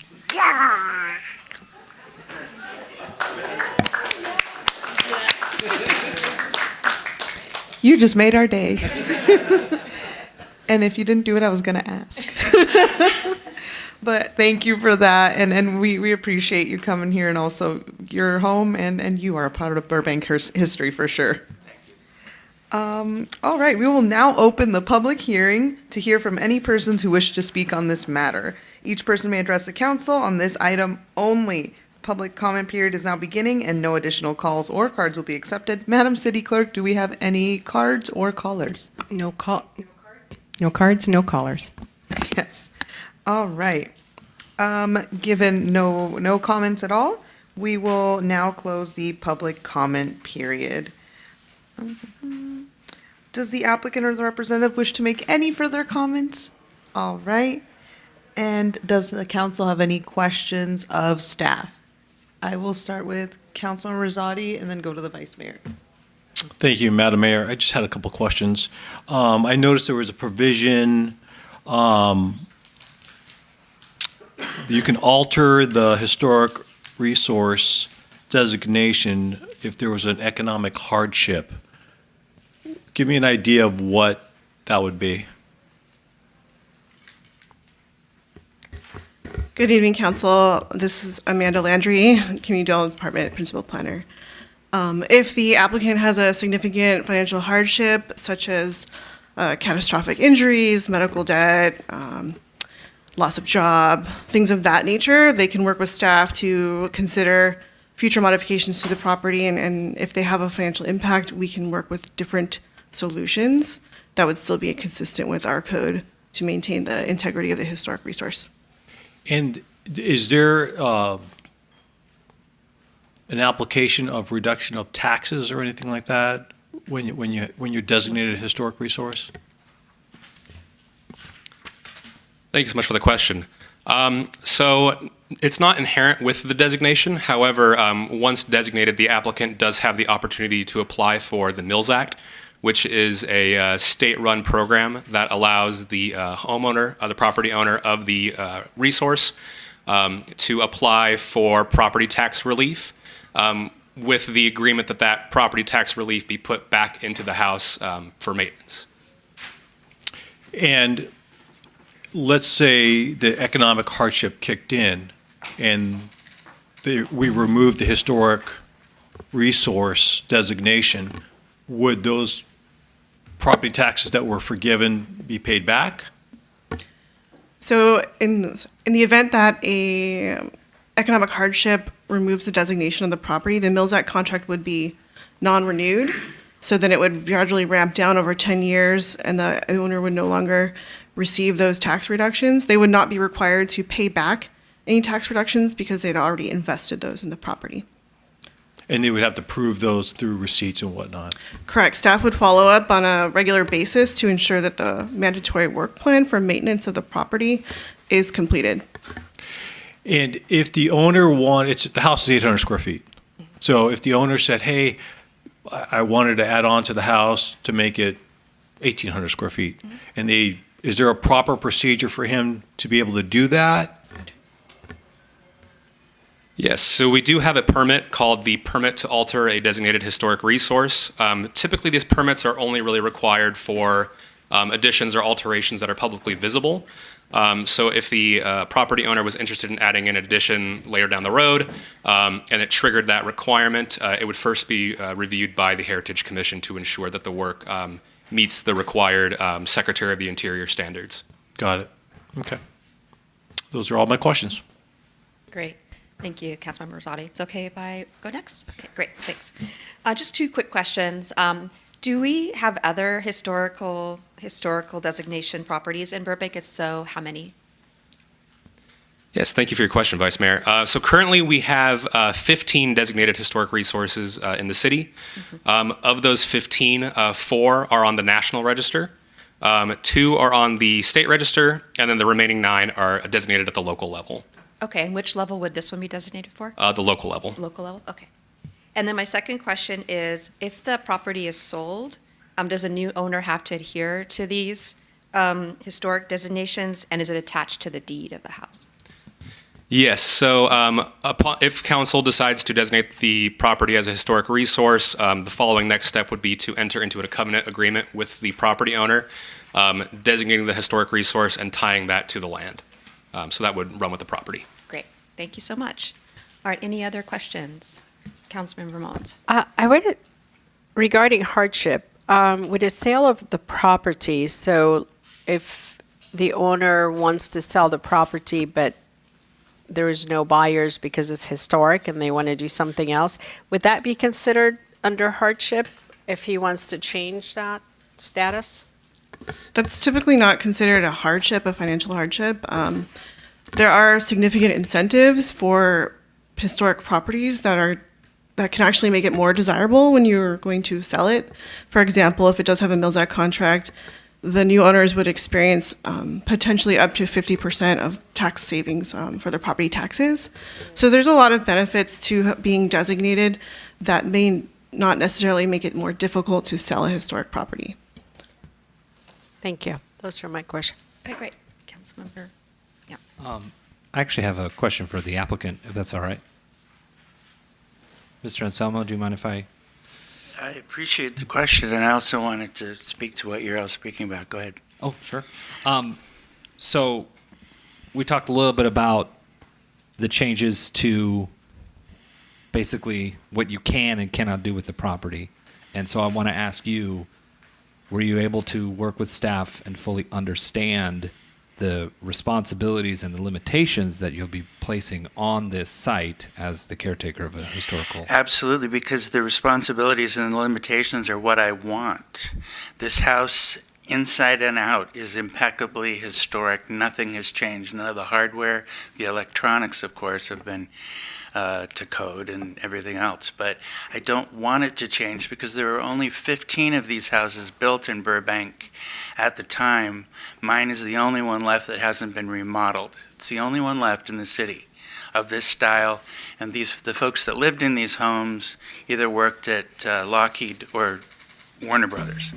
Speaker 5: You just made our day. And if you didn't do it, I was going to ask. But thank you for that, and we appreciate you coming here, and also your home, and you are a part of Burbank history for sure. All right, we will now open the public hearing to hear from any persons who wish to speak on this matter. Each person may address the council on this item only. Public comment period is now beginning, and no additional calls or cards will be accepted. Madam City Clerk, do we have any cards or callers?
Speaker 3: No cards, no callers.
Speaker 5: Yes. All right. Given no comments at all, we will now close the public comment period. Does the applicant or the representative wish to make any further comments? All right. And does the council have any questions of staff? I will start with Councilman Rosati and then go to the Vice Mayor.
Speaker 6: Thank you, Madam Mayor. I just had a couple questions. I noticed there was a provision you can alter the historic resource designation if there was an economic hardship. Give me an idea of what that would be.
Speaker 19: Good evening, Council. This is Amanda Landry, Community Development Department Principal Planner. If the applicant has a significant financial hardship, such as catastrophic injuries, medical debt, loss of job, things of that nature, they can work with staff to consider future modifications to the property, and if they have a financial impact, we can work with different solutions that would still be consistent with our code to maintain the integrity of the historic resource.
Speaker 6: And is there an application of reduction of taxes or anything like that when you're designated a historic resource?
Speaker 17: Thank you so much for the question. So it's not inherent with the designation. However, once designated, the applicant does have the opportunity to apply for the Mills Act, which is a state-run program that allows the homeowner, the property owner of the resource, to apply for property tax relief with the agreement that that property tax relief be put back into the house for maintenance.
Speaker 6: And let's say the economic hardship kicked in and we removed the historic resource designation. Would those property taxes that were forgiven be paid back?
Speaker 19: So in the event that a economic hardship removes the designation of the property, the Mills Act contract would be non-renewed. So then it would gradually ramp down over 10 years and the owner would no longer receive those tax reductions. They would not be required to pay back any tax reductions because they'd already invested those in the property.
Speaker 6: And they would have to prove those through receipts and whatnot.
Speaker 19: Correct. Staff would follow up on a regular basis to ensure that the mandatory work plan for maintenance of the property is completed.
Speaker 6: And if the owner the house is 800 square feet. So if the owner said, hey, I wanted to add on to the house to make it 1,800 square feet, and is there a proper procedure for him to be able to do that?
Speaker 17: Yes, so we do have a permit called the Permit to Alter a Designated Historic Resource. Typically, these permits are only really required for additions or alterations that are publicly visible. So if the property owner was interested in adding an addition later down the road and it triggered that requirement, it would first be reviewed by the Heritage Commission to ensure that the work meets the required Secretary of the Interior standards.
Speaker 6: Got it. Okay. Those are all my questions.
Speaker 16: Great. Thank you, Councilmember Rosati. It's okay if I go next? Okay, great, thanks. Just two quick questions. Do we have other historical designation properties in Burbank? If so, how many?
Speaker 17: Yes, thank you for your question, Vice Mayor. So currently we have 15 designated historic resources in the city. Of those 15, 4 are on the National Register, 2 are on the State Register, and then the remaining 9 are designated at the local level.
Speaker 16: Okay, and which level would this one be designated for?
Speaker 17: The local level.
Speaker 16: Local level, okay. And then my second question is, if the property is sold, does a new owner have to adhere to these historic designations, and is it attached to the deed of the house?
Speaker 17: Yes, so if council decides to designate the property as a historic resource, the following next step would be to enter into a covenant agreement with the property owner, designating the historic resource and tying that to the land. So that would run with the property.
Speaker 16: Great, thank you so much. All right, any other questions? Councilmember Mons.
Speaker 15: I would, regarding hardship, with a sale of the property, so if the owner wants to sell the property, but there is no buyers because it's historic and they want to do something else, would that be considered under hardship if he wants to change that status?
Speaker 19: That's typically not considered a hardship, a financial hardship. There are significant incentives for historic properties that can actually make it more desirable when you're going to sell it. For example, if it does have a Mills Act contract, the new owners would experience potentially up to 50% of tax savings for their property taxes. So there's a lot of benefits to being designated that may not necessarily make it more difficult to sell a historic property.
Speaker 15: Thank you. Those are my questions.
Speaker 16: Okay, great. Councilmember. Yeah.
Speaker 14: I actually have a question for the applicant, if that's all right. Mr. Anselmo, do you mind if I?
Speaker 18: I appreciate the question, and I also wanted to speak to what you're all speaking about. Go ahead.
Speaker 14: Oh, sure. So we talked a little bit about the changes to basically what you can and cannot do with the property. And so I want to ask you, were you able to work with staff and fully understand the responsibilities and the limitations that you'll be placing on this site as the caretaker of a historical?
Speaker 18: Absolutely, because the responsibilities and the limitations are what I want. This house, inside and out, is impeccably historic. Nothing has changed. None of the hardware, the electronics, of course, have been to code and everything else. But I don't want it to change because there are only 15 of these houses built in Burbank at the time. Mine is the only one left that hasn't been remodeled. It's the only one left in the city of this style. And the folks that lived in these homes either worked at Lockheed or Warner Brothers.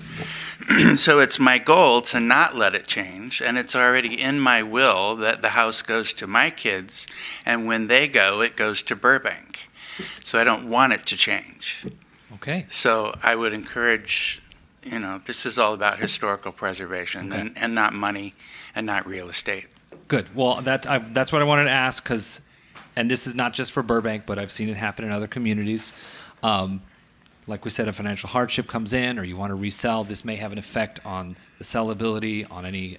Speaker 18: So it's my goal to not let it change, and it's already in my will that the house goes to my kids, and when they go, it goes to Burbank. So I don't want it to change.
Speaker 14: Okay.
Speaker 18: So I would encourage, this is all about historical preservation,
Speaker 14: Okay.
Speaker 18: and not money and not real estate.
Speaker 14: Good. Well, that's what I wanted to ask, and this is not just for Burbank, but I've seen it happen in other communities. Like we said, if financial hardship comes in or you want to resell, this may have an effect on the sellability, on any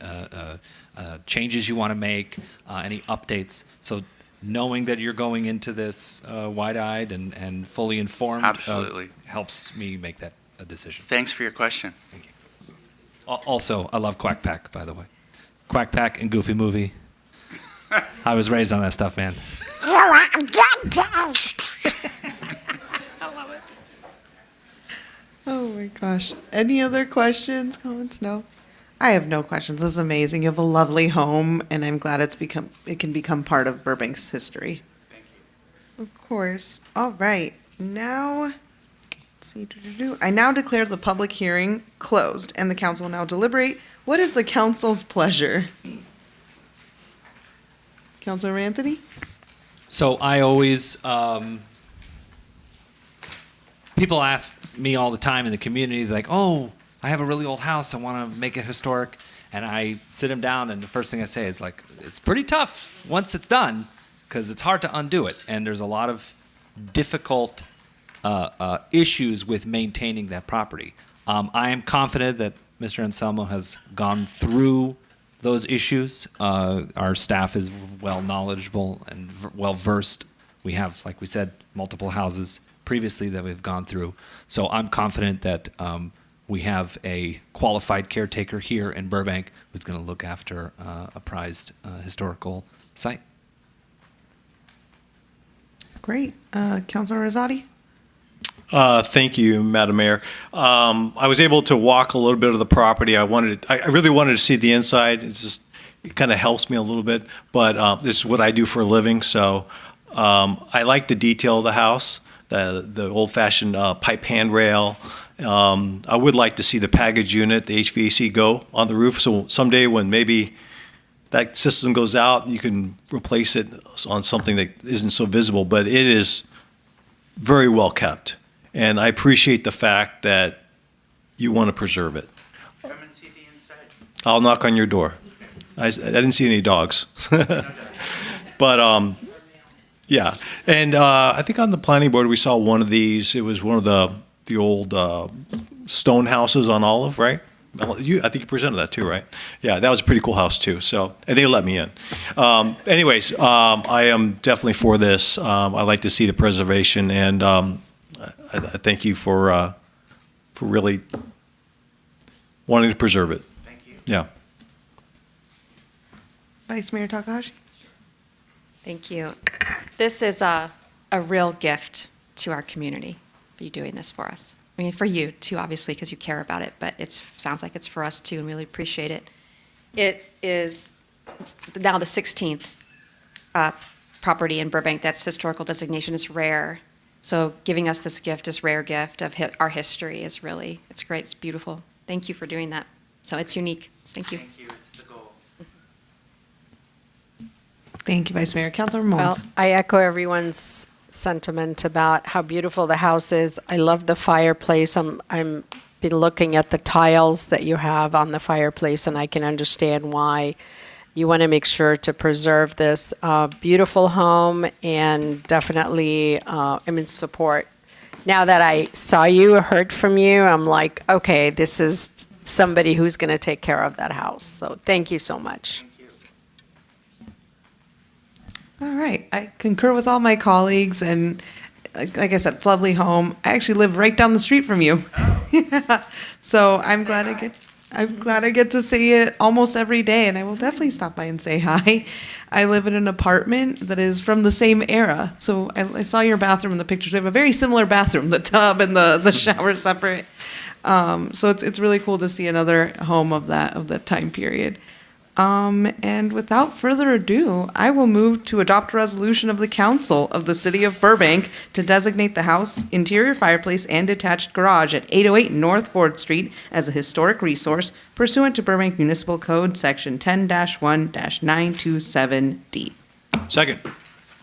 Speaker 14: changes you want to make, any updates. So knowing that you're going into this wide-eyed and fully informed
Speaker 18: Absolutely.
Speaker 14: Helps me make that a decision.
Speaker 18: Thanks for your question.
Speaker 14: Thank you. Also, I love Quack Pack, by the way. Quack Pack and Goofy Movie. I was raised on that stuff, man.
Speaker 5: Oh my gosh. Any other questions, comments? No? I have no questions. This is amazing. You have a lovely home, and I'm glad it can become part of Burbank's history.
Speaker 18: Thank you.
Speaker 5: Of course. All right. Now, let's see. I now declare the public hearing closed, and the council will now deliberate. What is the council's pleasure? Councilor Anthony?
Speaker 14: So I always, people ask me all the time in the community, like, oh, I have a really old house, I want to make it historic. And I sit them down, and the first thing I say is, like, it's pretty tough once it's done, because it's hard to undo it. And there's a lot of difficult issues with maintaining that property. I am confident that Mr. Anselmo has gone through those issues. Our staff is well knowledgeable and well versed. We have, like we said, multiple houses previously that we've gone through. So I'm confident that we have a qualified caretaker here in Burbank who's going to look after a prized historical site.
Speaker 5: Great. Councilor Rosati?
Speaker 6: Thank you, Madam Mayor. I was able to walk a little bit of the property. I really wanted to see the inside. It kind of helps me a little bit, but this is what I do for a living. So I like the detail of the house, the old-fashioned pipe handrail. I would like to see the package unit, the HVAC, go on the roof. So someday when maybe that system goes out, you can replace it on something that isn't so visible. But it is very well kept. And I appreciate the fact that you want to preserve it.
Speaker 18: Come and see the inside.
Speaker 6: I'll knock on your door. I didn't see any dogs. But, yeah. And I think on the planning board, we saw one of these. It was one of the old stone houses on Olive, right? I think you presented that too, right? Yeah, that was a pretty cool house too. So, and they let me in. Anyways, I am definitely for this. I like to see the preservation, and I thank you for really wanting to preserve it.
Speaker 18: Thank you.
Speaker 6: Yeah.
Speaker 5: Vice Mayor Takahashi?
Speaker 16: Thank you. This is a real gift to our community, for you doing this for us. I mean, for you too, obviously, because you care about it, but it sounds like it's for us too, and really appreciate it. It is now the 16th property in Burbank that's historical designation. Is rare. So giving us this gift, this rare gift of our history is really, it's great, it's beautiful. Thank you for doing that. So it's unique. Thank you.
Speaker 18: Thank you. It's the goal.
Speaker 5: Thank you, Vice Mayor. Councilor Mullins?
Speaker 15: Well, I echo everyone's sentiment about how beautiful the house is. I love the fireplace. I'm been looking at the tiles that you have on the fireplace, and I can understand why you want to make sure to preserve this beautiful home, and definitely I'm in support. Now that I saw you, heard from you, I'm like, okay, this is somebody who's going to take care of that house. So thank you so much.
Speaker 5: All right. I concur with all my colleagues, and like I said, it's a lovely home. I actually live right down the street from you. Yeah. So I'm glad I get to see it almost every day, and I will definitely stop by and say hi. I live in an apartment that is from the same era. So I saw your bathroom in the pictures. We have a very similar bathroom, the tub and the shower separate. So it's really cool to see another home of that time period. And without further ado, I will move to adopt a resolution of the Council of the City of Burbank to designate the house, interior fireplace, and detached garage at 808 North Ford Street as a historic resource pursuant to Burbank Municipal Code Section 10-1-927D.
Speaker 6: Second.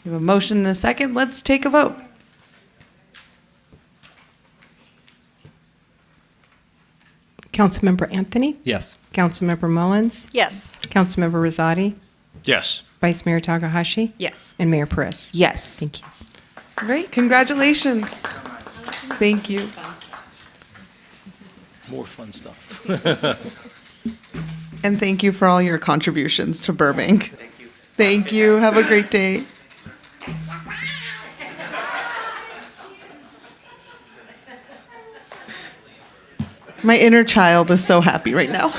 Speaker 5: We have a motion and a second. Let's take a vote.
Speaker 3: Councilmember Anthony?
Speaker 14: Yes.
Speaker 3: Councilmember Mullins?
Speaker 15: Yes.
Speaker 3: Councilmember Rosati?
Speaker 6: Yes.
Speaker 3: Vice Mayor Takahashi?
Speaker 16: Yes.
Speaker 3: And Mayor Perez?
Speaker 5: Yes.
Speaker 3: Thank you.
Speaker 5: Great. Congratulations. Thank you.
Speaker 6: More fun stuff.
Speaker 5: And thank you for all your contributions to Burbank. Thank you. Thank you. Have a great day. My inner child is so happy right now.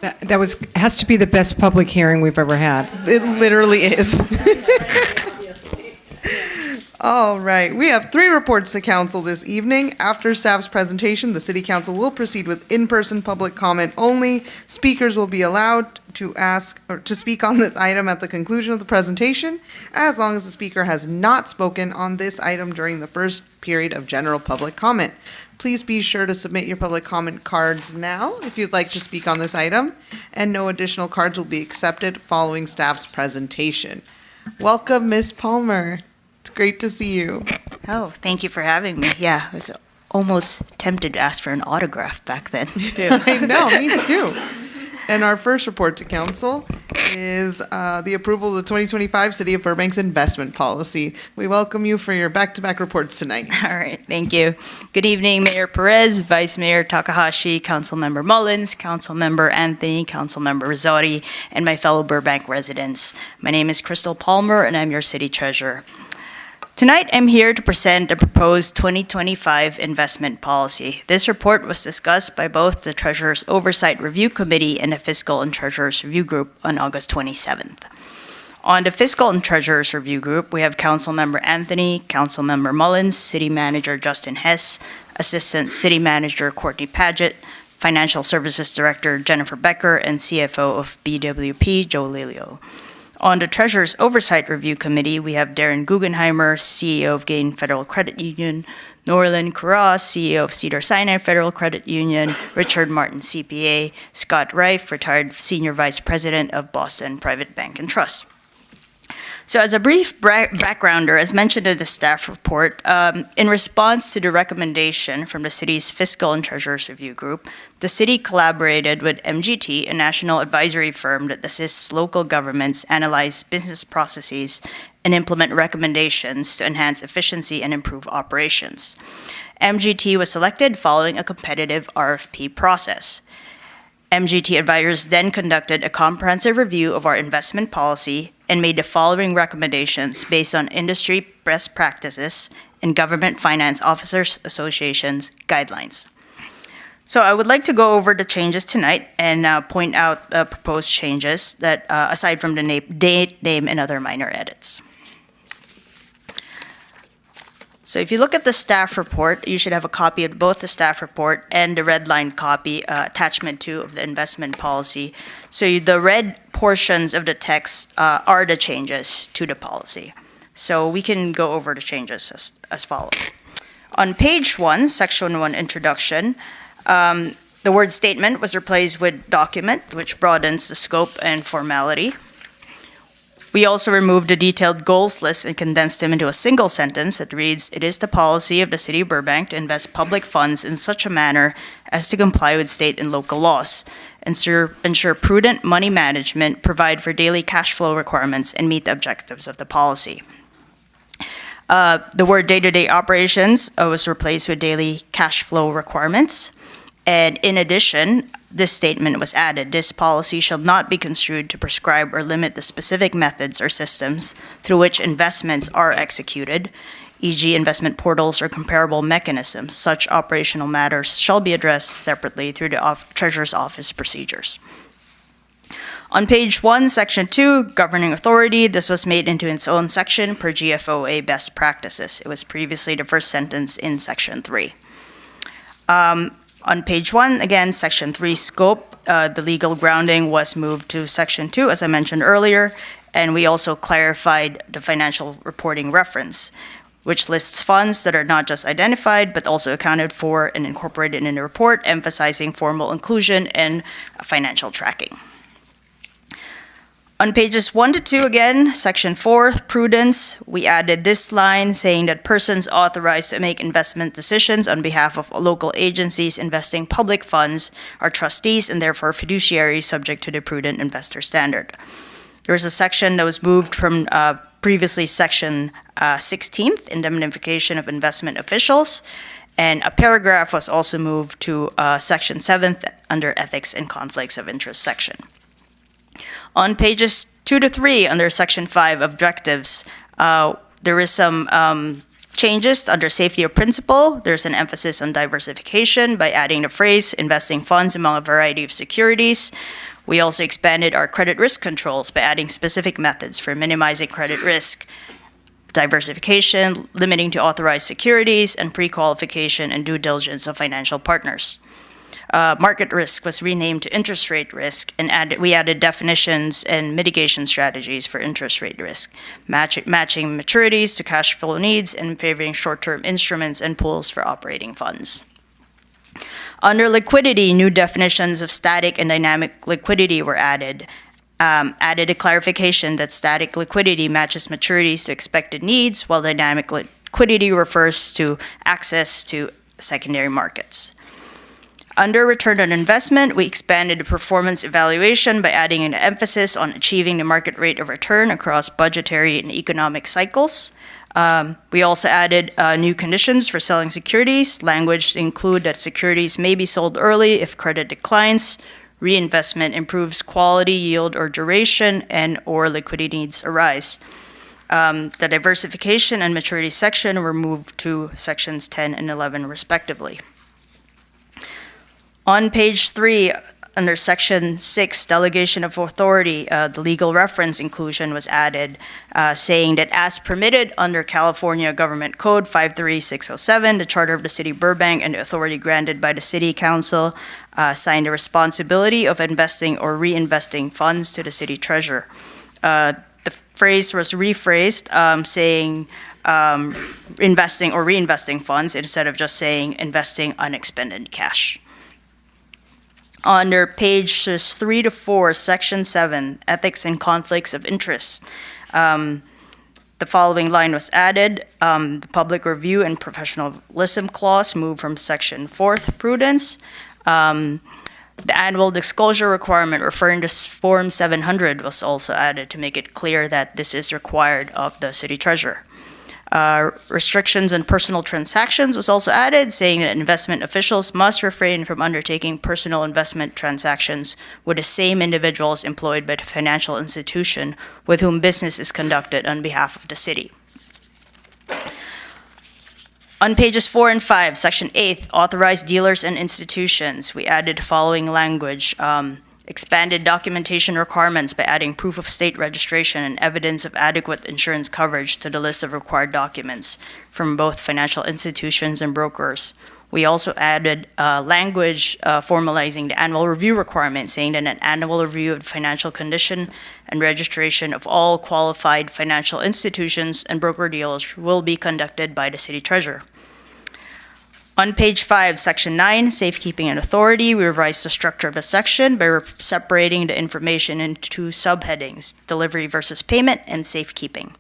Speaker 3: That has to be the best public hearing we've ever had.
Speaker 5: It literally is. All right, we have 3 reports to council this evening. After staff's presentation, the city council will proceed with in-person public comment only. Speakers will be allowed to ask or to speak on this item at the conclusion of the presentation, as long as the speaker has not spoken on this item during the first period of general public comment. Please be sure to submit your public comment cards now if you'd like to speak on this item, and no additional cards will be accepted following staff's presentation. Welcome, Ms. Palmer. It's great to see you.
Speaker 2: Oh, thank you for having me. Yeah, I was almost tempted to ask for an autograph back then.
Speaker 5: I know, me too. And our first report to council is the approval of the 2025 City of Burbank's investment policy. We welcome you for your back-to-back reports tonight.
Speaker 2: All right, thank you. Good evening, Mayor Perez, Vice Mayor Takahashi, Councilmember Mullins, Councilmember Anthony, Councilmember Rizzotti, and my fellow Burbank residents. My name is Crystal Palmer, and I'm your city treasurer. Tonight, I'm here to present the proposed 2025 investment policy. This report was discussed by both the Treasurer's Oversight Review Committee and the Fiscal and Treasurer's Review Group on August 27th. On the Fiscal and Treasurer's Review Group, we have Councilmember Anthony, Councilmember Mullins, City Manager Justin Hess, Assistant City Manager Courtney Paget, Financial Services Director Jennifer Becker, and CFO of BWP Joe Lilio. On the Treasurer's Oversight Review Committee, we have Darren Guggenheimer, CEO of Gain Federal Credit Union, Norlin Kuras, CEO of Cedar Sinai Federal Credit Union, Richard Martin, CPA, Scott Reif, retired Senior Vice President of Boston Private Bank and Trust. So as a brief backgrounder, as mentioned in the staff report, in response to the recommendation from the city's Fiscal and Treasurer's Review Group, the city collaborated with MGT, a national advisory firm that assists local governments analyze business processes and implement recommendations to enhance efficiency and improve operations. MGT was selected following a competitive RFP process. MGT advisors then conducted a comprehensive review of our investment policy and made the following recommendations based on industry best practices and Government Finance Officers Association's guidelines. So I would like to go over the changes tonight and point out proposed changes that, aside from the date, name, and other minor edits. So if you look at the staff report, you should have a copy of both the staff report and the red line copy, attachment 2 of the investment policy. So the red portions of the text are the changes to the policy. So we can go over the changes as follows. On page 1, section 1, introduction, the word statement was replaced with document, which broadens the scope and formality. We also removed the detailed goals list and condensed them into a single sentence that reads, "It is the policy of the City of Burbank to invest public funds in such a manner as to comply with state and local laws, ensure prudent money management, provide for daily cash flow requirements, and meet the objectives of the policy." The word day-to-day operations was replaced with daily cash flow requirements. And in addition, this statement was added: "This policy shall not be construed to prescribe or limit the specific methods or systems through which investments are executed, e.g. investment portals or comparable mechanisms. Such operational matters shall be addressed separately through the Treasurer's Office procedures." On page 1, section 2, governing authority, this was made into its own section per GFOA best practices. It was previously the first sentence in section 3. On page 1, again, section 3, scope, the legal grounding was moved to section 2, as I mentioned earlier, and we also clarified the financial reporting reference, which lists funds that are not just identified, but also accounted for and incorporated in the report, emphasizing formal inclusion and financial tracking. On pages 1 to 2, again, section 4, prudence, we added this line saying that persons authorized to make investment decisions on behalf of local agencies investing public funds are trustees and therefore fiduciaries subject to the prudent investor standard. There was a section that was moved from previously section 16th, indemnification of investment officials, and a paragraph was also moved to section 7th under ethics and conflicts of interest section. On pages 2 to 3, under section 5, objectives, there is some changes under safety of principle. There's an emphasis on diversification by adding the phrase investing funds among a variety of securities. We also expanded our credit risk controls by adding specific methods for minimizing credit risk, diversification, limiting to authorized securities, and pre-qualification and due diligence of financial partners. Market risk was renamed to interest rate risk, and we added definitions and mitigation strategies for interest rate risk, matching maturities to cash flow needs and favoring short-term instruments and pools for operating funds. Under liquidity, new definitions of static and dynamic liquidity were added. Added a clarification that static liquidity matches maturities to expected needs, while dynamic liquidity refers to access to secondary markets. Under return on investment, we expanded the performance evaluation by adding an emphasis on achieving the market rate of return across budgetary and economic cycles. We also added new conditions for selling securities, language to include that securities may be sold early if credit declines, reinvestment improves quality, yield, or duration, and or liquidity needs arise. The diversification and maturity section were moved to sections 10 and 11 respectively. On page 3, under section 6, delegation of authority, the legal reference inclusion was added, saying that as permitted under California Government Code 53607, the Charter of the City of Burbank and the authority granted by the City Council assign the responsibility of investing or reinvesting funds to the City Treasurer. The phrase was rephrased, saying investing or reinvesting funds instead of just saying investing unexpended cash. Under pages 3 to 4, section 7, ethics and conflicts of interest, the following line was added. The public review and professionalism clause moved from section 4th, prudence. The annual disclosure requirement referring to Form 700 was also added to make it clear that this is required of the city treasurer. Restrictions on personal transactions was also added, saying that investment officials must refrain from undertaking personal investment transactions with the same individuals employed by the financial institution with whom business is conducted on behalf of the city. On pages 4 and 5, section 8, authorized dealers and institutions, we added the following language. Expanded documentation requirements by adding proof of state registration and evidence of adequate insurance coverage to the list of required documents from both financial institutions and brokers. We also added language formalizing the annual review requirement, saying that an annual review of the financial condition and registration of all qualified financial institutions and broker-dealers will be conducted by the city treasurer. On page 5, section 9, safekeeping and authority, we revised the structure of the section by separating the information into two subheadings, delivery versus payment and safekeeping.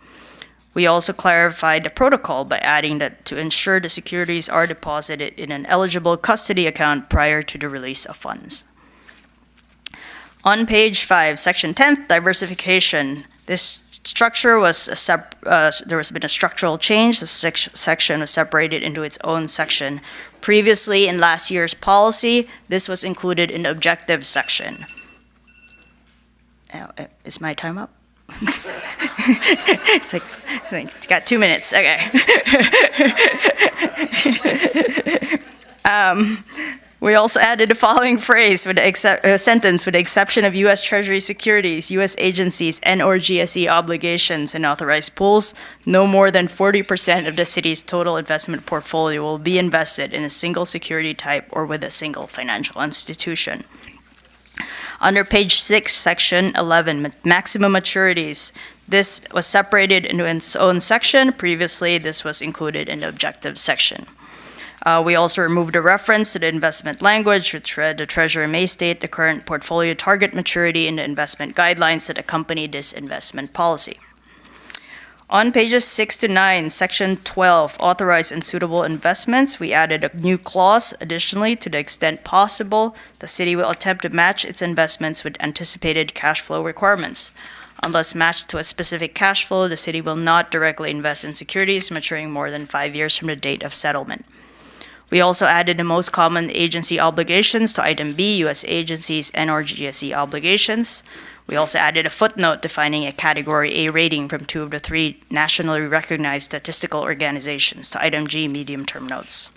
Speaker 2: We also clarified the protocol by adding that to ensure the securities are deposited in an eligible custody account prior to the release of funds. On page 5, section 10, diversification. This structure was there has been a structural change. The section was separated into its own section. Previously, in last year's policy, this was included in the objective section. Is my time up? It's like, I think it's got 2 minutes. Okay. We also added the following phrase with the sentence: with the exception of U.S. Treasury securities, U.S. agencies, and/or GSE obligations and authorized pools, no more than 40% of the city's total investment portfolio will be invested in a single security type or with a single financial institution. Under page 6, section 11, maximum maturities. This was separated into its own section. Previously, this was included in the objective section. We also removed a reference to the investment language, which read, the treasurer may state the current portfolio target maturity in the investment guidelines that accompany this investment policy. On pages 6 to 9, section 12, authorized and suitable investments, we added a new clause. Additionally, to the extent possible, the city will attempt to match its investments with anticipated cash flow requirements. Unless matched to a specific cash flow, the city will not directly invest in securities maturing more than 5 years from the date of settlement. We also added the most common agency obligations to item B, U.S. agencies and/or GSE obligations. We also added a footnote defining a Category A rating from 2 of the 3 nationally recognized statistical organizations to item G, medium-term notes.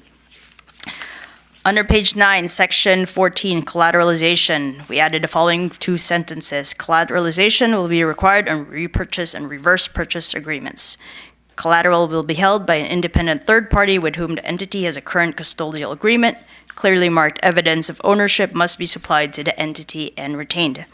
Speaker 2: Under page 9, section 14, collateralization, we added the following 2 sentences. Collateralization will be required on repurchase and reverse purchase agreements. Collateral will be held by an independent third party with whom the entity has a current custodial agreement. Clearly marked evidence of ownership must be supplied to the entity and retained.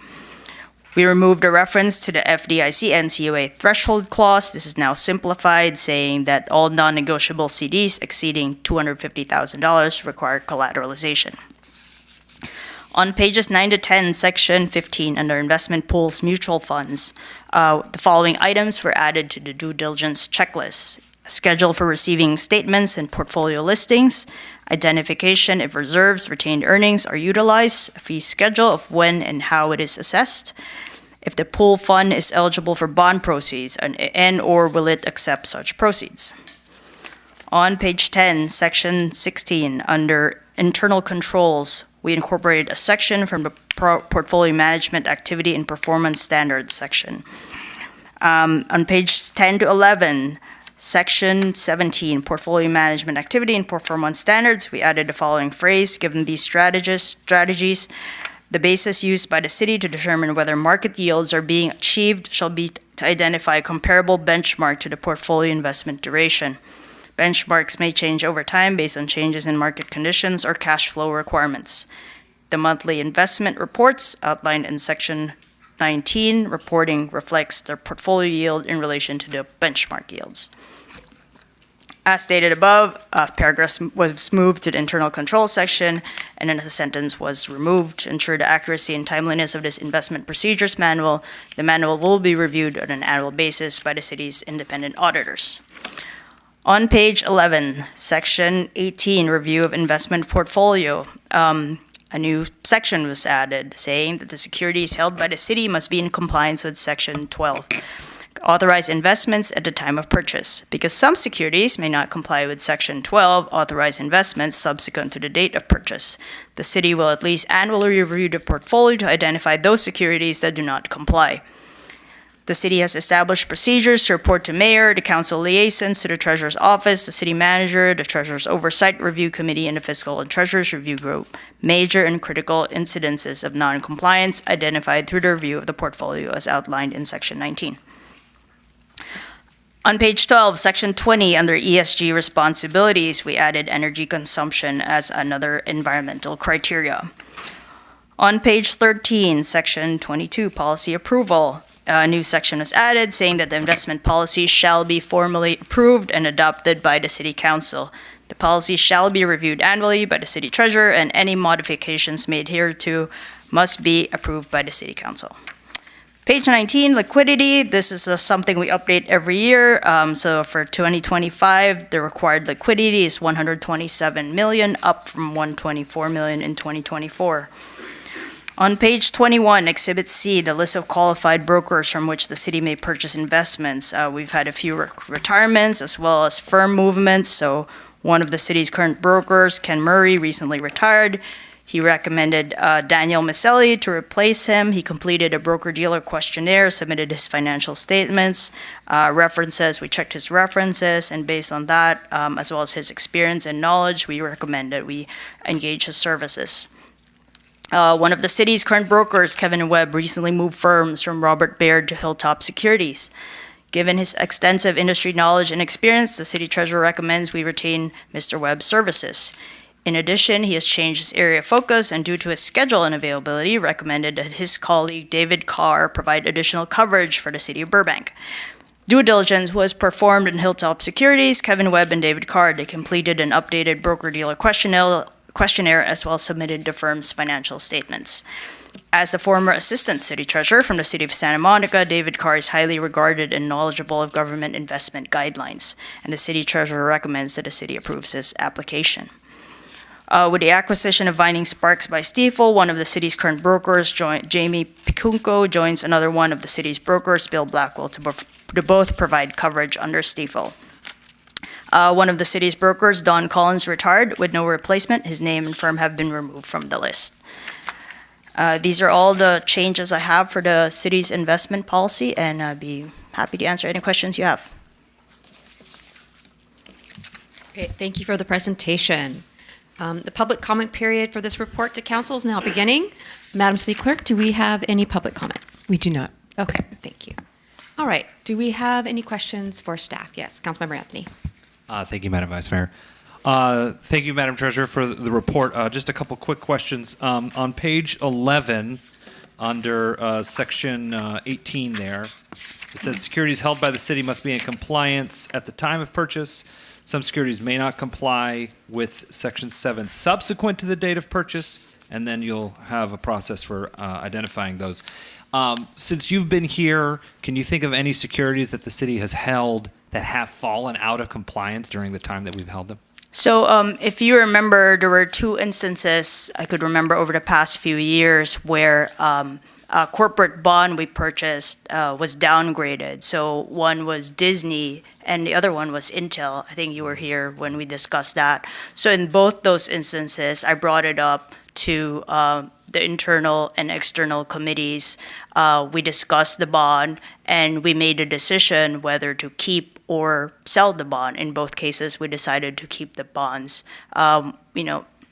Speaker 2: We removed a reference to the FDIC and COA threshold clause. This is now simplified, saying that all non-negotiable CDs exceeding $250,000 require collateralization. On pages 9 to 10, section 15, under investment pools, mutual funds, the following items were added to the due diligence checklist: a schedule for receiving statements and portfolio listings, identification if reserves, retained earnings are utilized, a fee schedule of when and how it is assessed, if the pool fund is eligible for bond proceeds, and or will it accept such proceeds. On page 10, section 16, under internal controls, we incorporated a section from the portfolio management activity and performance standards section. On page 10 to 11, section 17, portfolio management activity and performance standards, we added the following phrase: given these strategies, the basis used by the city to determine whether market yields are being achieved shall be to identify a comparable benchmark to the portfolio investment duration. Benchmarks may change over time based on changes in market conditions or cash flow requirements. The monthly investment reports outlined in section 19 reporting reflects the portfolio yield in relation to the benchmark yields. As stated above, a paragraph was moved to the internal control section, and then a sentence was removed to ensure the accuracy and timeliness of this investment procedures manual. The manual will be reviewed on an annual basis by the city's independent auditors. On page 11, section 18, review of investment portfolio, a new section was added saying that the securities held by the city must be in compliance with section 12. Authorized investments at the time of purchase. Because some securities may not comply with section 12, authorized investments subsequent to the date of purchase. The city will at least annually review the portfolio to identify those securities that do not comply. The city has established procedures to report to mayor, the council liaisons to the treasurer's office, the city manager, the treasurer's oversight review committee, and the fiscal and treasurer's review group. Major and critical incidences of non-compliance identified through the review of the portfolio as outlined in section 19. On page 12, section 20, under ESG responsibilities, we added energy consumption as another environmental criteria. On page 13, section 22, policy approval, a new section was added saying that the investment policy shall be formally approved and adopted by the city council. The policy shall be reviewed annually by the city treasurer, and any modifications made hereto must be approved by the city council. Page 19, liquidity. This is something we update every year. So for 2025, the required liquidity is $127 million, up from $124 million in 2024. On page 21, Exhibit C, the list of qualified brokers from which the city may purchase investments. We've had a few retirements as well as firm movements. So one of the city's current brokers, Ken Murray, recently retired. He recommended Daniel Maselli to replace him. He completed a broker-dealer questionnaire, submitted his financial statements, references. We checked his references, and based on that, as well as his experience and knowledge, we recommend that we engage his services. One of the city's current brokers, Kevin Webb, recently moved firms from Robert Baird to Hilltop Securities. Given his extensive industry knowledge and experience, the city treasurer recommends we retain Mr. Webb's services. In addition, he has changed his area of focus, and due to his schedule and availability, recommended that his colleague David Carr provide additional coverage for the city of Burbank. Due diligence was performed in Hilltop Securities. Kevin Webb and David Carr, they completed an updated broker-dealer questionnaire as well as submitted the firm's financial statements. As the former assistant city treasurer from the city of Santa Monica, David Carr is highly regarded and knowledgeable of government investment guidelines, and the city treasurer recommends that the city approves his application. With the acquisition of Vining Sparks by Stifel, one of the city's current brokers, Jamie Picunco, joins another one of the city's brokers, Bill Blackwell, to both provide coverage under Stifel. One of the city's brokers, Don Collins, retired with no replacement. His name and firm have been removed from the list. These are all the changes I have for the city's investment policy, and I'd be happy to answer any questions you have.
Speaker 16: Great, thank you for the presentation. The public comment period for this report to council is now beginning. Madam City Clerk, do we have any public comment?
Speaker 3: We do not.
Speaker 16: Okay, thank you. All right, do we have any questions for staff? Yes, Councilmember Anthony.
Speaker 14: Thank you, Madam Vice Mayor. Thank you, Madam Treasurer, for the report. Just a couple quick questions. On page 11, under section 18 there, it says securities held by the city must be in compliance at the time of purchase. Some securities may not comply with section 7 subsequent to the date of purchase, and then you'll have a process for identifying those. Since you've been here, can you think of any securities that the city has held that have fallen out of compliance during the time that we've held them?
Speaker 2: So, if you remember, there were two instances I could remember over the past few years where a corporate bond we purchased was downgraded. So, one was Disney and the other one was Intel. I think you were here when we discussed that. So, in both those instances, I brought it up to the internal and external committees. We discussed the bond and we made a decision whether to keep or sell the bond. In both cases, we decided to keep the bonds.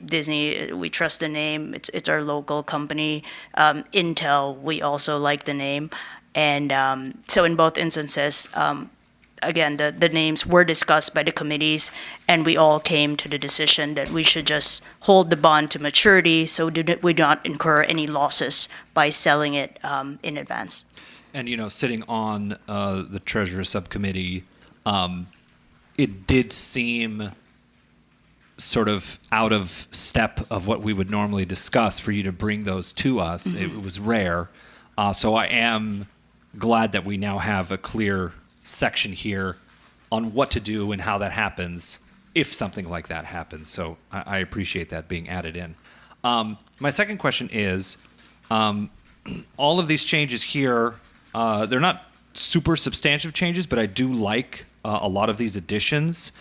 Speaker 2: Disney, we trust the name. It's our local company. Intel, we also like the name. And so in both instances, again, the names were discussed by the committees, and we all came to the decision that we should just hold the bond to maturity so we do not incur any losses by selling it in advance.
Speaker 14: And, sitting on the Treasurer Subcommittee, it did seem sort of out of step of what we would normally discuss for you to bring those to us.
Speaker 2: Mm-hmm.
Speaker 14: It was rare. So I am glad that we now have a clear section here on what to do and how that happens if something like that happens. So I appreciate that being added in. My second question is, all of these changes here, they're not super substantive changes, but I do like a lot of these additions.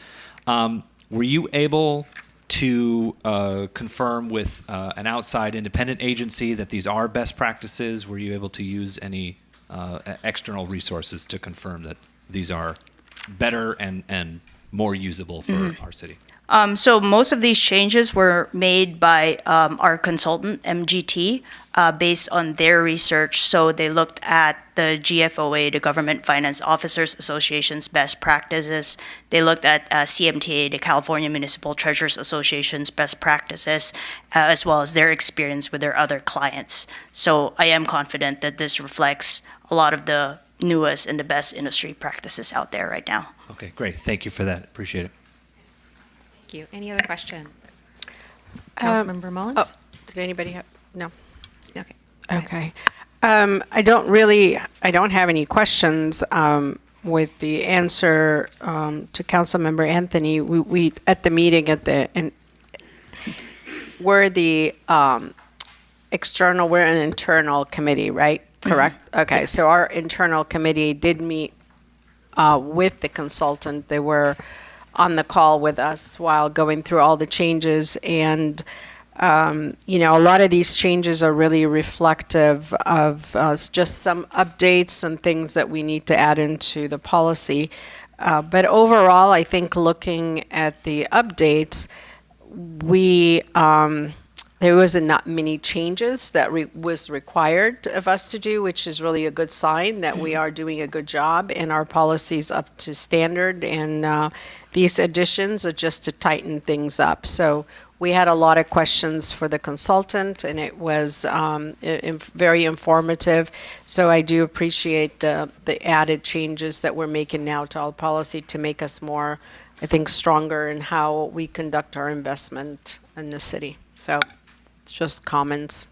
Speaker 14: Were you able to confirm with an outside independent agency that these are best practices? Were you able to use any external resources to confirm that these are better and more usable for our city?
Speaker 2: So most of these changes were made by our consultant, MGT, based on their research. So they looked at the GFOA, the Government Finance Officers Association's best practices. They looked at CMTA, the California Municipal Treasurers Association's best practices, as well as their experience with their other clients. So I am confident that this reflects a lot of the newest and the best industry practices out there right now.
Speaker 14: Okay, great. Thank you for that. Appreciate it.
Speaker 16: Thank you. Any other questions? Councilmember Mullins?
Speaker 15: Did anybody have? No.
Speaker 16: Okay.
Speaker 15: Okay. I don't have any questions with the answer to Councilmember Anthony. We at the meeting we're the external, we're an internal committee, right? Correct? Okay, so our internal committee did meet with the consultant. They were on the call with us while going through all the changes, and a lot of these changes are really reflective of just some updates and things that we need to add into the policy. But overall, I think looking at the updates, there wasn't not many changes that was required of us to do, which is really a good sign that we are doing a good job and our policies up to standard. And these additions are just to tighten things up. So we had a lot of questions for the consultant, and it was very informative. So I do appreciate the added changes that we're making now to our policy to make us more, I think, stronger in how we conduct our investment in the city. So it's just comments.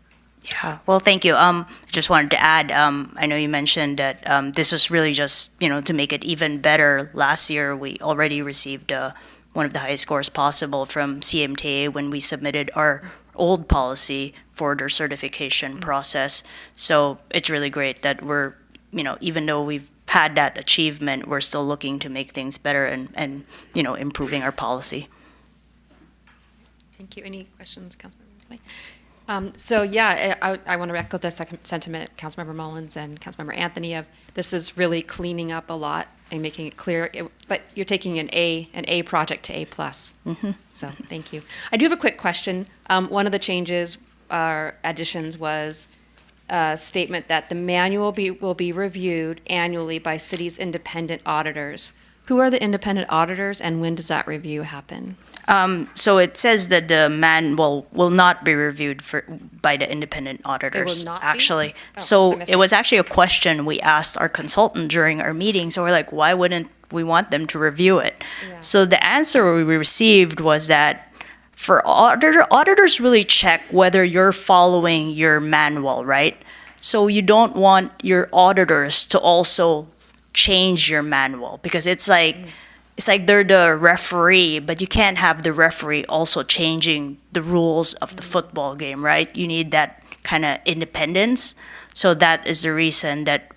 Speaker 2: Yeah, well, thank you. Just wanted to add, I know you mentioned that this is really just, to make it even better. Last year, we already received one of the highest scores possible from CMTA when we submitted our old policy for their certification process. So it's really great that we're, even though we've had that achievement, we're still looking to make things better and improving our policy.
Speaker 16: Thank you. Any questions, Councilmember? I want to echo the second sentiment, Councilmember Mullins and Councilmember Anthony, of this is really cleaning up a lot and making it clear. But you're taking an A project to A+.
Speaker 2: Mm-hmm.
Speaker 16: So thank you. I do have a quick question. One of the changes or additions was a statement that the manual will be reviewed annually by city's independent auditors. Who are the independent auditors, and when does that review happen?
Speaker 2: So it says that the manual will not be reviewed by the independent auditors,
Speaker 16: not be?
Speaker 2: actually.
Speaker 16: Oh, I
Speaker 2: So
Speaker 16: missed
Speaker 2: it was actually a question we asked our consultant during our meeting. So we're like, why wouldn't we want them to review it?
Speaker 16: Yeah.
Speaker 2: So the answer we received was that for auditors really check whether you're following your manual, right? So you don't want your auditors to also change your manual, because it's like, it's like they're the referee, but you can't have the referee also changing the rules of the football game, right? You need that kind of independence. So that is the reason that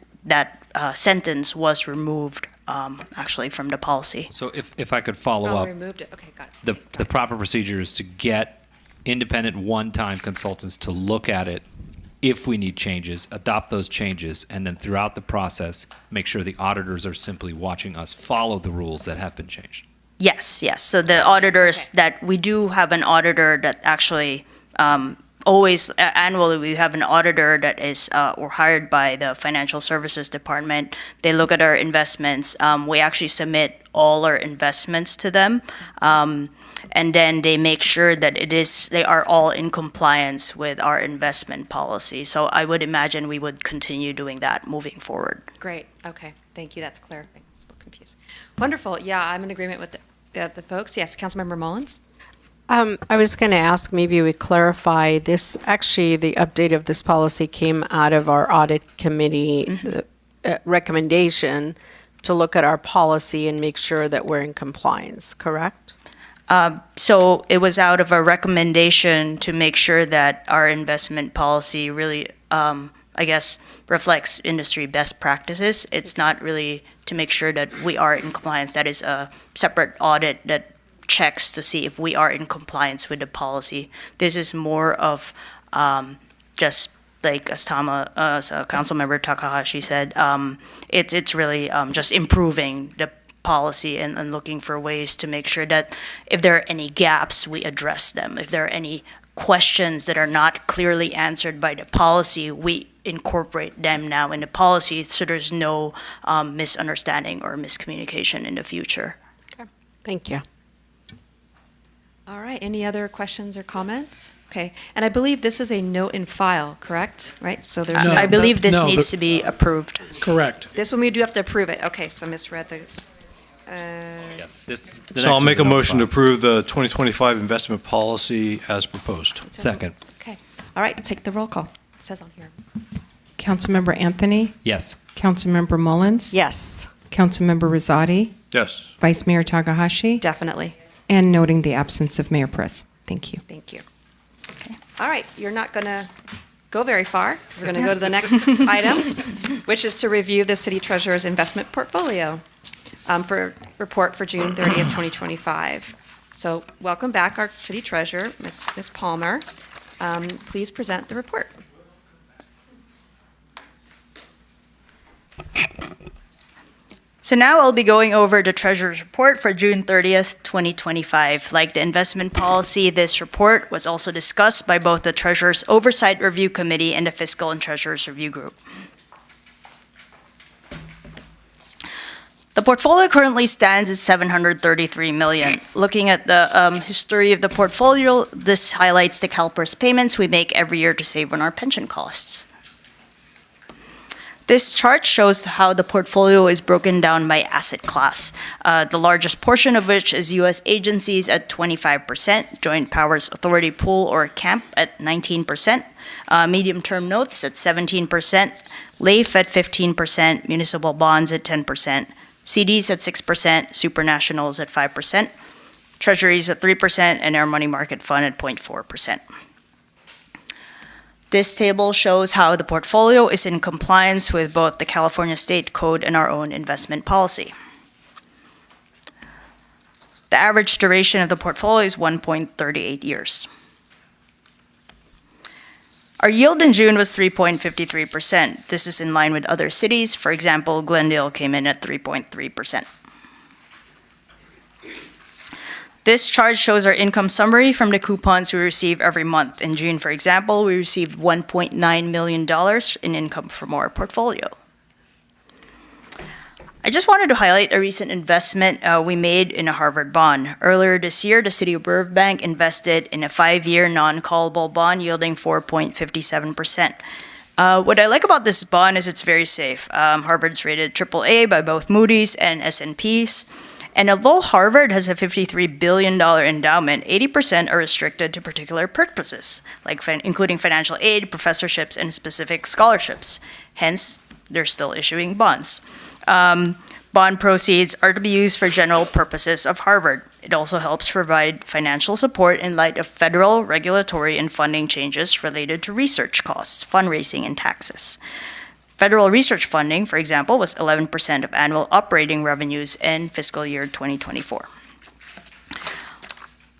Speaker 2: sentence was removed, actually, from the policy.
Speaker 14: So if I could follow up,
Speaker 16: removed it. Okay, got it.
Speaker 14: the proper procedure is to get independent one-time consultants to look at it if we need changes, adopt those changes, and then throughout the process, make sure the auditors are simply watching us follow the rules that have been changed.
Speaker 2: Yes, yes. So the auditors that we do have an auditor that actually always annually we have an auditor that is or hired by the Financial Services Department. They look at our investments. We actually submit all our investments to them. And then they make sure that they are all in compliance with our investment policy. So I would imagine we would continue doing that moving forward.
Speaker 16: Great. Okay. Thank you. That's clear. I was a little confused. Wonderful. Yeah, I'm in agreement with the folks. Yes, Councilmember Mullins.
Speaker 15: I was going to ask, maybe we clarify this. Actually, the update of this policy came out of our audit committee recommendation to look at our policy and make sure that we're in compliance, correct?
Speaker 2: So it was out of a recommendation to make sure that our investment policy really, I guess, reflects industry best practices. It's not really to make sure that we are in compliance. That is a separate audit that checks to see if we are in compliance with the policy. This is more of just like as Councilmember Takahashi said, it's really just improving the policy and looking for ways to make sure that if there are any gaps, we address them. If there are any questions that are not clearly answered by the policy, we incorporate them now in the policy so there's no misunderstanding or miscommunication in the future.
Speaker 15: Okay. Thank you.
Speaker 16: All right. Any other questions or comments? Okay. And I believe this is a note in file, correct? Right? So there's
Speaker 2: I believe this needs to be approved.
Speaker 8: Correct.
Speaker 16: This one we do have to approve it. Okay. So misread the.
Speaker 14: Yes.
Speaker 6: So I'll make a motion to approve the 2025 investment policy as proposed.
Speaker 14: Second.
Speaker 16: Okay. All right. Take the roll call. It says on here.
Speaker 3: Councilmember Anthony?
Speaker 14: Yes.
Speaker 3: Councilmember Mullins?
Speaker 15: Yes.
Speaker 3: Councilmember Rosati?
Speaker 6: Yes.
Speaker 3: Vice Mayor Takahashi?
Speaker 16: Definitely.
Speaker 3: And noting the absence of Mayor Perez. Thank you.
Speaker 16: Thank you. Okay. All right. You're not going to go very far. We're going to go to the next item, which is to review the city treasurer's investment portfolio for report for June 30th, 2025. So welcome back, our city treasurer, Ms. Palmer. Please present the report.
Speaker 2: So now I'll be going over the Treasurer's Report for June 30th, 2025. Like the investment policy, this report was also discussed by both the Treasurer's Oversight Review Committee and the Fiscal and Treasurer's Review Group. The portfolio currently stands at $733 million. Looking at the history of the portfolio, this highlights the CalPERS payments we make every year to save on our pension costs. This chart shows how the portfolio is broken down by asset class, the largest portion of which is U.S. agencies at 25%, Joint Powers Authority Pool or CAMP at 19%, medium-term notes at 17%, LAIF at 15%, municipal bonds at 10%, CDs at 6%, supranationals at 5%, treasuries at 3%, and our money market fund at 0.4%. This table shows how the portfolio is in compliance with both the California State Code and our own investment policy. The average duration of the portfolio is 1.38 years. Our yield in June was 3.53%. This is in line with other cities. For example, Glendale came in at 3.3%. This chart shows our income summary from the coupons we receive every month. In June, for example, we received $1.9 million in income from our portfolio. I just wanted to highlight a recent investment we made in a Harvard bond. Earlier this year, the city of Burbank invested in a 5-year non-callable bond yielding 4.57%. What I like about this bond is it's very safe. Harvard's rated AAA by both Moody's and S&P's. And although Harvard has a $53 billion endowment, 80% are restricted to particular purposes, like including financial aid, professorships, and specific scholarships. Hence, they're still issuing bonds. Bond proceeds are to be used for general purposes of Harvard. It also helps provide financial support in light of federal regulatory and funding changes related to research costs, fundraising, and taxes. Federal research funding, for example, was 11% of annual operating revenues in fiscal year 2024.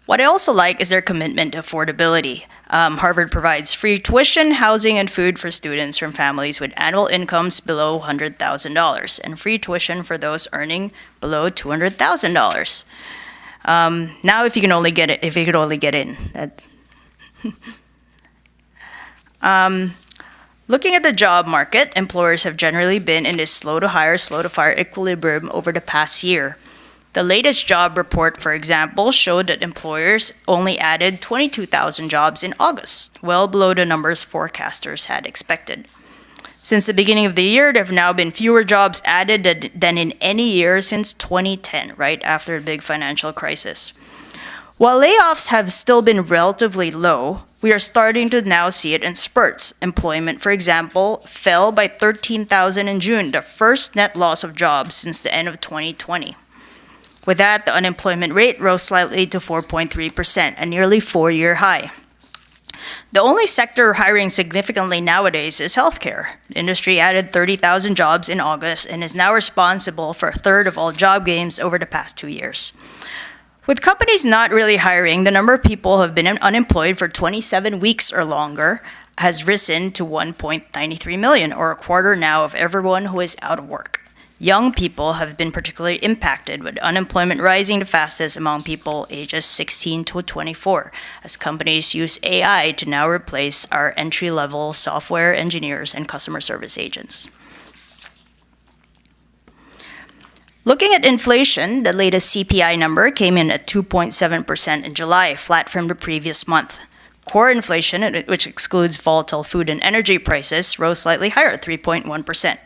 Speaker 2: What I also like is their commitment to affordability. Harvard provides free tuition, housing, and food for students from families with annual incomes below $100,000, and free tuition for those earning below $200,000. Now, if you could only get in. Looking at the job market, employers have generally been in this slow to hire, slow to fire equilibrium over the past year. The latest job report, for example, showed that employers only added 22,000 jobs in August, well below the numbers forecasters had expected. Since the beginning of the year, there have now been fewer jobs added than in any year since 2010, right after the big financial crisis. While layoffs have still been relatively low, we are starting to now see it in spurts. Employment, for example, fell by 13,000 in June, the first net loss of jobs since the end of 2020. With that, the unemployment rate rose slightly to 4.3%, a nearly four-year high. The only sector hiring significantly nowadays is healthcare. The industry added 30,000 jobs in August and is now responsible for a third of all job gains over the past 2 years. With companies not really hiring, the number of people who have been unemployed for 27 weeks or longer has risen to 1.93 million, or a quarter now of everyone who is out of work. Young people have been particularly impacted, with unemployment rising the fastest among people ages 16 to 24, as companies use AI to now replace our entry-level software engineers and customer service agents. Looking at inflation, the latest CPI number came in at 2.7% in July, flat from the previous month. Core inflation, which excludes volatile food and energy prices, rose slightly higher at 3.1%.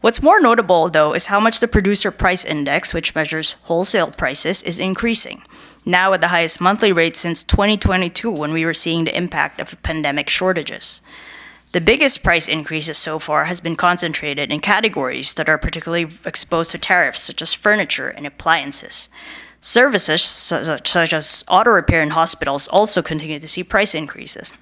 Speaker 2: What's more notable, though, is how much the Producer Price Index, which measures wholesale prices, is increasing, now at the highest monthly rate since 2022, when we were seeing the impact of pandemic shortages. The biggest price increases so far has been concentrated in categories that are particularly exposed to tariffs, such as furniture and appliances. Services, such as auto repair and hospitals, also continue to see price increases.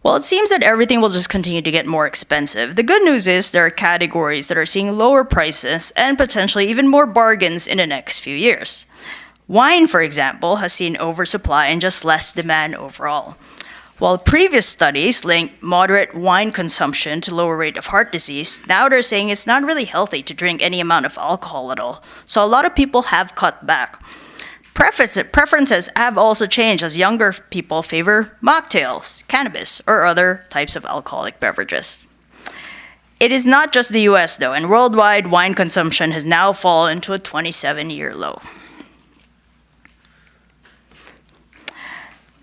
Speaker 2: Well, it seems that everything will just continue to get more expensive. The good news is there are categories that are seeing lower prices and potentially even more bargains in the next few years. Wine, for example, has seen oversupply and just less demand overall. While previous studies linked moderate wine consumption to lower rate of heart disease, now they're saying it's not really healthy to drink any amount of alcohol at all. So a lot of people have cut back. Preferences have also changed as younger people favor mocktails, cannabis, or other types of alcoholic beverages. It is not just the US, though, and worldwide wine consumption has now fallen to a 27-year low.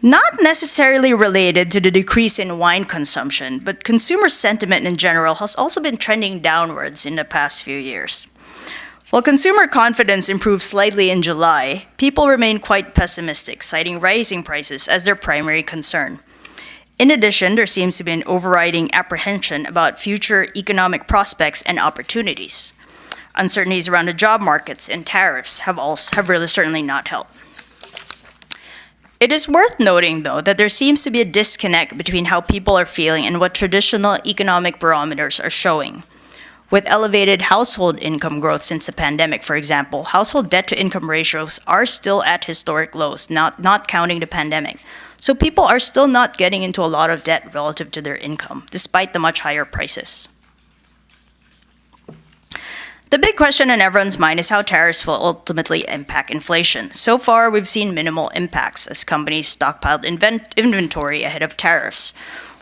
Speaker 2: Not necessarily related to the decrease in wine consumption, but consumer sentiment in general has also been trending downwards in the past few years. While consumer confidence improved slightly in July, people remain quite pessimistic, citing rising prices as their primary concern. In addition, there seems to be an overriding apprehension about future economic prospects and opportunities. Uncertainties around the job markets and tariffs have really certainly not helped. It is worth noting, though, that there seems to be a disconnect between how people are feeling and what traditional economic barometers are showing. With elevated household income growth since the pandemic, for example, household debt-to-income ratios are still at historic lows, not counting the pandemic. So people are still not getting into a lot of debt relative to their income, despite the much higher prices. The big question in everyone's mind is how tariffs will ultimately impact inflation. So far, we've seen minimal impacts as companies stockpiled inventory ahead of tariffs,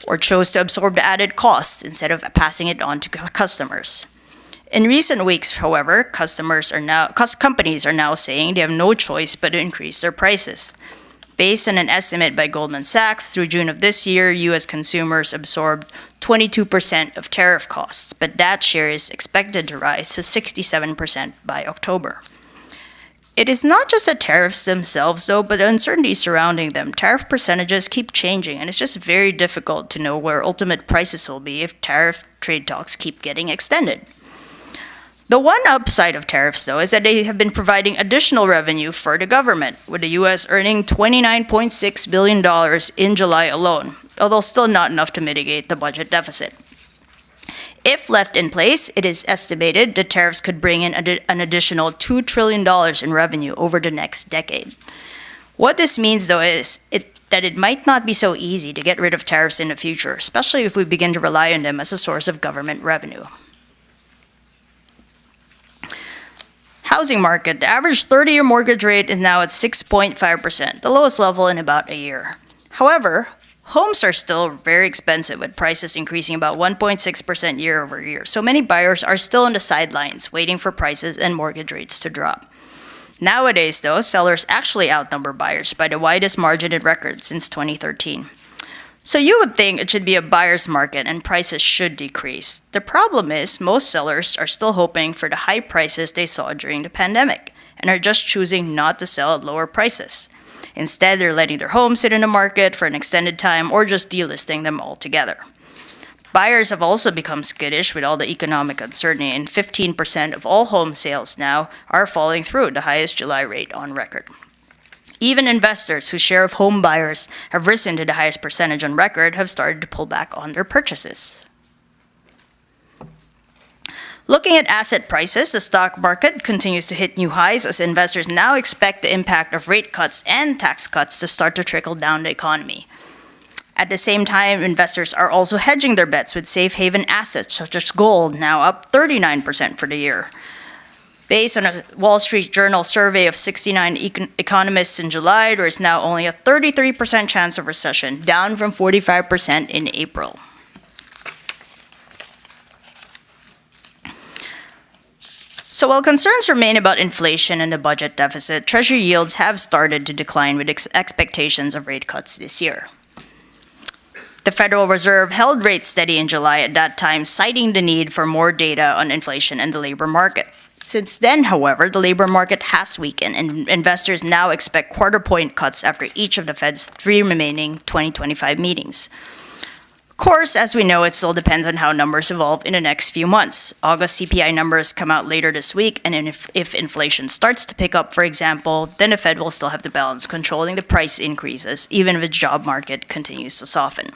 Speaker 2: or chose to absorb the added costs instead of passing it on to customers. In recent weeks, however, companies are now saying they have no choice but to increase their prices. Based on an estimate by Goldman Sachs, through June of this year, U.S. consumers absorbed 22% of tariff costs, but that share is expected to rise to 67% by October. It is not just the tariffs themselves, though, but the uncertainty surrounding them. Tariff percentages keep changing, and it's just very difficult to know where ultimate prices will be if tariff trade talks keep getting extended. The one upside of tariffs, though, is that they have been providing additional revenue for the government, with the U.S. earning $29.6 billion in July alone, although still not enough to mitigate the budget deficit. If left in place, it is estimated that tariffs could bring in an additional $2 trillion in revenue over the next decade. What this means, though, is that it might not be so easy to get rid of tariffs in the future, especially if we begin to rely on them as a source of government revenue. Housing market. The average 30-year mortgage rate is now at 6.5%, the lowest level in about a year. However, homes are still very expensive, with prices increasing about 1.6% year over year. So many buyers are still on the sidelines, waiting for prices and mortgage rates to drop. Nowadays, though, sellers actually outnumber buyers by the widest margin in record since 2013. So you would think it should be a buyer's market and prices should decrease. The problem is most sellers are still hoping for the high prices they saw during the pandemic and are just choosing not to sell at lower prices. Instead, they're letting their homes sit in the market for an extended time or just delisting them altogether. Buyers have also become skittish with all the economic uncertainty, and 15% of all home sales now are falling through, the highest July rate on record. Even investors whose share of home buyers have risen to the highest percentage on record have started to pull back on their purchases. Looking at asset prices, the stock market continues to hit new highs as investors now expect the impact of rate cuts and tax cuts to start to trickle down the economy. At the same time, investors are also hedging their bets with safe haven assets such as gold, now up 39% for the year. Based on a Wall Street Journal survey of 69 economists in July, there is now only a 33% chance of recession, down from 45% in April. So while concerns remain about inflation and the budget deficit, Treasury yields have started to decline with expectations of rate cuts this year. The Federal Reserve held rates steady in July at that time, citing the need for more data on inflation and the labor market. Since then, however, the labor market has weakened, and investors now expect quarter-point cuts after each of the Fed's 3 remaining 2025 meetings. Of course, as we know, it still depends on how numbers evolve in the next few months. August CPI numbers come out later this week, and if inflation starts to pick up, for example, then the Fed will still have to balance controlling the price increases, even if the job market continues to soften.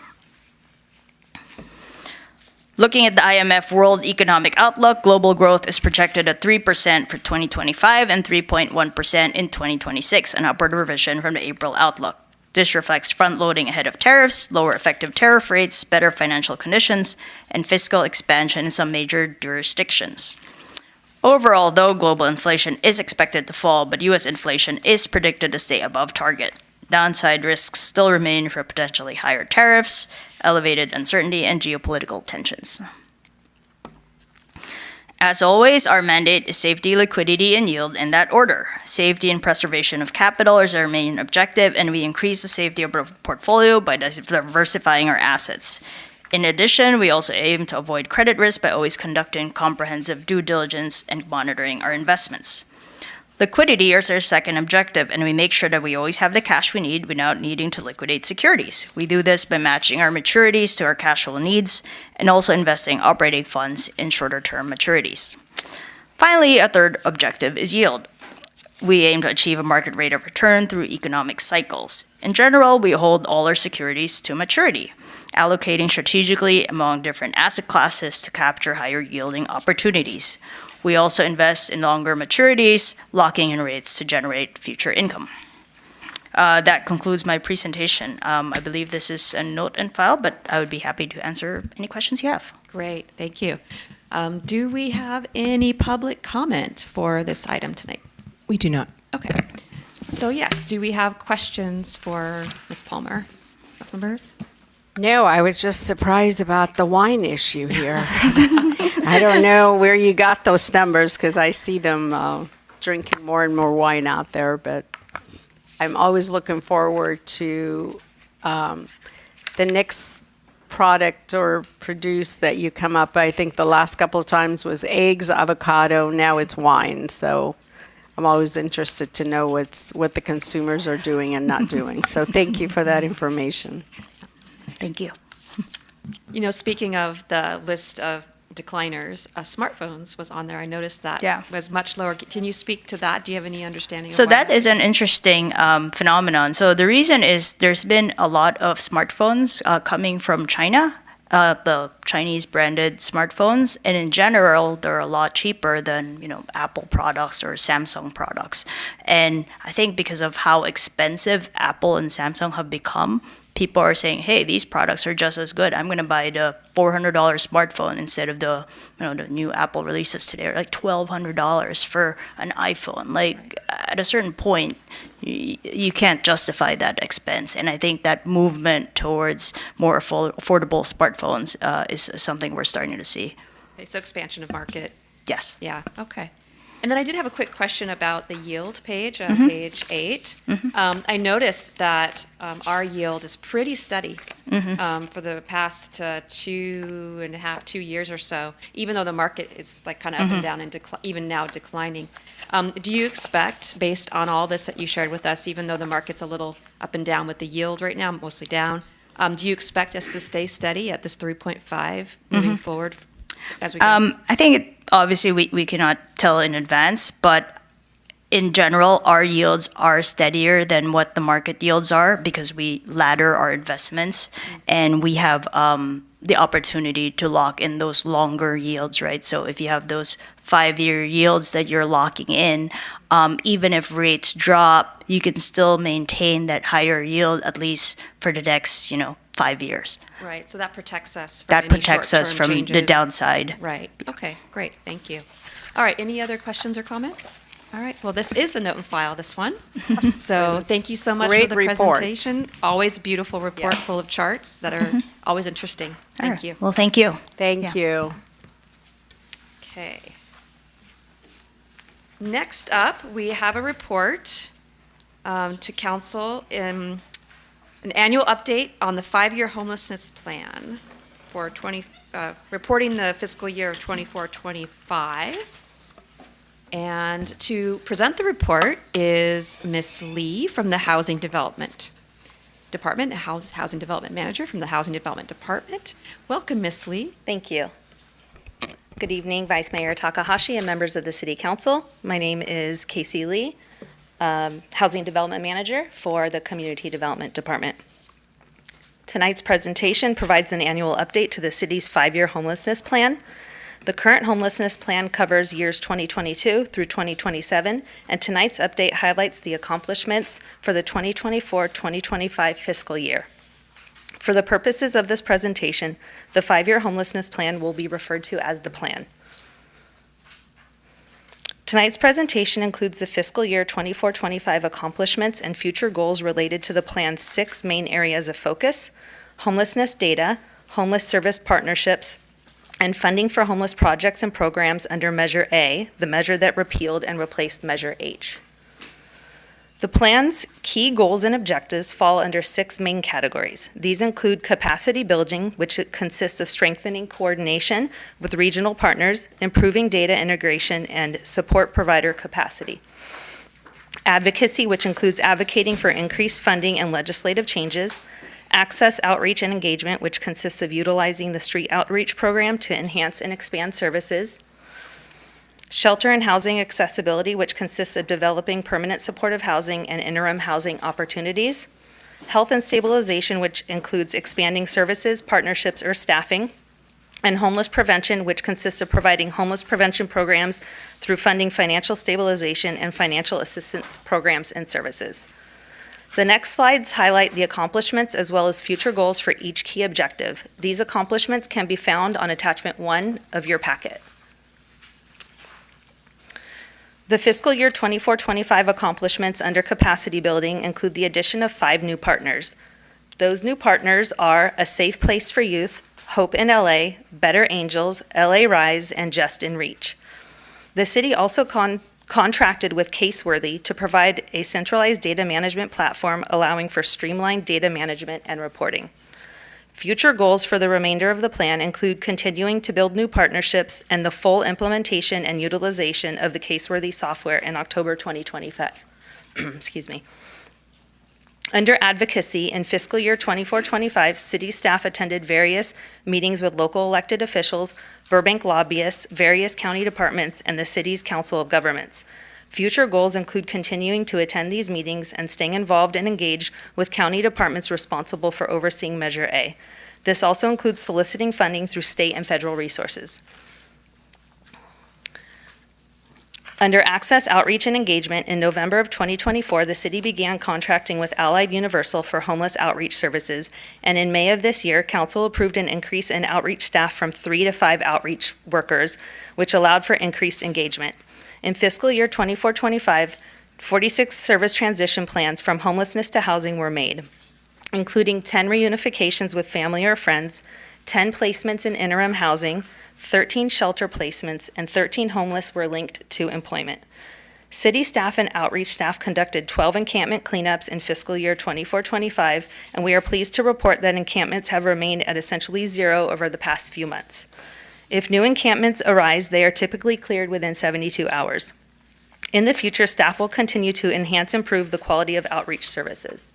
Speaker 2: Looking at the IMF World Economic Outlook, global growth is projected at 3% for 2025 and 3.1% in 2026, an upward revision from the April outlook. This reflects front-loading ahead of tariffs, lower effective tariff rates, better financial conditions, and fiscal expansion in some major jurisdictions. Overall, though, global inflation is expected to fall, but U.S. inflation is predicted to stay above target. Downside risks still remain for potentially higher tariffs, elevated uncertainty, and geopolitical tensions. As always, our mandate is safety, liquidity, and yield in that order. Safety and preservation of capital is our main objective, and we increase the safety of our portfolio by diversifying our assets. In addition, we also aim to avoid credit risk by always conducting comprehensive due diligence and monitoring our investments. Liquidity is our second objective, and we make sure that we always have the cash we need without needing to liquidate securities. We do this by matching our maturities to our cash flow needs and also investing operating funds in shorter-term maturities. Finally, a third objective is yield. We aim to achieve a market rate of return through economic cycles. In general, we hold all our securities to maturity, allocating strategically among different asset classes to capture higher yielding opportunities. We also invest in longer maturities, locking in rates to generate future income. That concludes my presentation. I believe this is a note and file, but I would be happy to answer any questions you have.
Speaker 16: Great, thank you. Do we have any public comment for this item tonight?
Speaker 3: We do not.
Speaker 16: Okay. So yes, do we have questions for Ms. Palmer? Councilmembers?
Speaker 15: No, I was just surprised about the wine issue here. I don't know where you got those numbers because I see them drinking more and more wine out there, but I'm always looking forward to the next product or produce that you come up. I think the last couple of times was eggs, avocado, now it's wine. So I'm always interested to know what the consumers are doing and not doing. So thank you for that information.
Speaker 2: Thank you.
Speaker 16: You know, speaking of the list of decliners, smartphones was on there. I noticed that
Speaker 2: Yeah.
Speaker 16: was much lower. Can you speak to that? Do you have any understanding?
Speaker 2: So
Speaker 16: of why
Speaker 2: that is an interesting phenomenon. So the reason is there's been a lot of smartphones coming from China, the Chinese branded smartphones, and in general they're a lot cheaper than Apple products or Samsung products. And I think because of how expensive Apple and Samsung have become, people are saying, hey, these products are just as good. I'm going to buy the $400 smartphone instead of the new Apple releases today, like $1,200 for an iPhone. Like at a certain point, you can't justify that expense. And I think that movement towards more affordable smartphones is something we're starting to see.
Speaker 16: Okay, so expansion of market.
Speaker 2: Yes.
Speaker 16: Yeah, okay. And then I did have a quick question about the yield page,
Speaker 2: Mhm.
Speaker 16: page 8. I noticed that our yield is pretty steady for the past 2 years or so, even though the market is like kind of up and
Speaker 2: Mhm.
Speaker 16: down and even now declining. Do you expect, based on all this that you shared with us, even though the market's a little up and down with the yield right now, mostly down, do you expect us to stay steady at this 3.5 moving
Speaker 2: Mhm.
Speaker 16: forward as we go?
Speaker 2: I think obviously we cannot tell in advance, but in general, our yields are steadier than what the market yields are because we ladder our investments and we have the opportunity to lock in those longer yields, right? So if you have those 5-year yields that you're locking in, even if rates drop, you can still maintain that higher yield at least for the next, 5 years.
Speaker 16: Right, so that protects us from
Speaker 2: That
Speaker 16: any
Speaker 2: protects us
Speaker 16: short-term
Speaker 2: from the
Speaker 16: changes.
Speaker 2: downside.
Speaker 16: Right, okay, great, thank you. All right, any other questions or comments? All right, well, this is a note and file, this one. So thank you so much for
Speaker 15: Great
Speaker 16: the
Speaker 15: report.
Speaker 16: presentation. Always beautiful report full of
Speaker 15: Yes.
Speaker 16: charts that are always interesting. Thank you.
Speaker 2: Well, thank you.
Speaker 15: Thank you.
Speaker 16: Okay. Next up, we have a report to council in an annual update on the 5-year homelessness plan for reporting the fiscal year of 24-25. And to present the report is Ms. Lee from the Housing Development Department, Housing Development Manager from the Housing Development Department. Welcome, Ms. Lee.
Speaker 1: Thank you. Good evening, Vice Mayor Takahashi and members of the City Council. My name is Casey Lee, Housing Development Manager for the Community Development Department. Tonight's presentation provides an annual update to the city's 5-year homelessness plan. The current homelessness plan covers years 2022 through 2027, and tonight's update highlights the accomplishments for the 2024-2025 fiscal year. For the purposes of this presentation, the 5-year homelessness plan will be referred to as the plan. Tonight's presentation includes the fiscal year 24-25 accomplishments and future goals related to the plan's 6 main areas of focus: homelessness data, homeless service partnerships, and funding for homeless projects and programs under Measure A, the measure that repealed and replaced Measure H. The plan's key goals and objectives fall under 6 main categories. These include capacity building, which consists of strengthening coordination with regional partners, improving data integration, and support provider capacity. Advocacy, which includes advocating for increased funding and legislative changes. Access, outreach, and engagement, which consists of utilizing the street outreach program to enhance and expand services. Shelter and housing accessibility, which consists of developing permanent supportive housing and interim housing opportunities. Health and stabilization, which includes expanding services, partnerships, or staffing. And homeless prevention, which consists of providing homeless prevention programs through funding financial stabilization and financial assistance programs and services. The next slides highlight the accomplishments as well as future goals for each key objective. These accomplishments can be found on attachment 1 of your packet. The fiscal year 24-25 accomplishments under capacity building include the addition of 5 new partners. Those new partners are A Safe Place for Youth, Hope in LA, Better Angels, LA Rise, and Just in Reach. The city also contracted with Caseworthy to provide a centralized data management platform allowing for streamlined data management and reporting. Future goals for the remainder of the plan include continuing to build new partnerships and the full implementation and utilization of the Caseworthy software in October 2025. Excuse me. Under advocacy, in fiscal year 24-25, city staff attended various meetings with local elected officials, Burbank lobbyists, various county departments, and the city's Council of Governments. Future goals include continuing to attend these meetings and staying involved and engaged with county departments responsible for overseeing Measure A. This also includes soliciting funding through state and federal resources. Under Access, Outreach, and Engagement, in November of 2024, the city began contracting with Allied Universal for homeless outreach services, and in May of this year, council approved an increase in outreach staff from 3 to 5 outreach workers, which allowed for increased engagement. In fiscal year 24-25, 46 service transition plans from homelessness to housing were made, including 10 reunifications with family or friends, 10 placements in interim housing, 13 shelter placements, and 13 homeless were linked to employment. City staff and outreach staff conducted 12 encampment cleanups in fiscal year 24-25, and we are pleased to report that encampments have remained at essentially zero over the past few months. If new encampments arise, they are typically cleared within 72 hours. In the future, staff will continue to enhance and improve the quality of outreach services.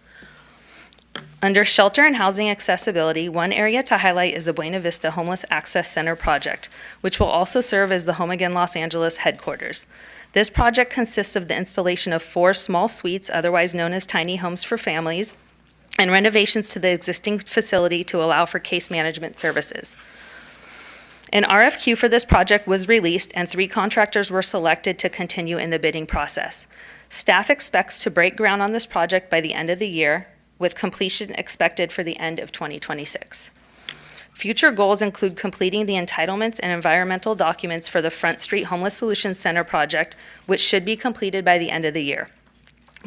Speaker 1: Under shelter and housing accessibility, one area to highlight is the Buena Vista Homeless Access Center project, which will also serve as the Home Again Los Angeles headquarters. This project consists of the installation of 4 small suites, otherwise known as tiny homes for families, and renovations to the existing facility to allow for case management services. An RFQ for this project was released, and 3 contractors were selected to continue in the bidding process. Staff expects to break ground on this project by the end of the year, with completion expected for the end of 2026. Future goals include completing the entitlements and environmental documents for the Front Street Homeless Solutions Center project, which should be completed by the end of the year.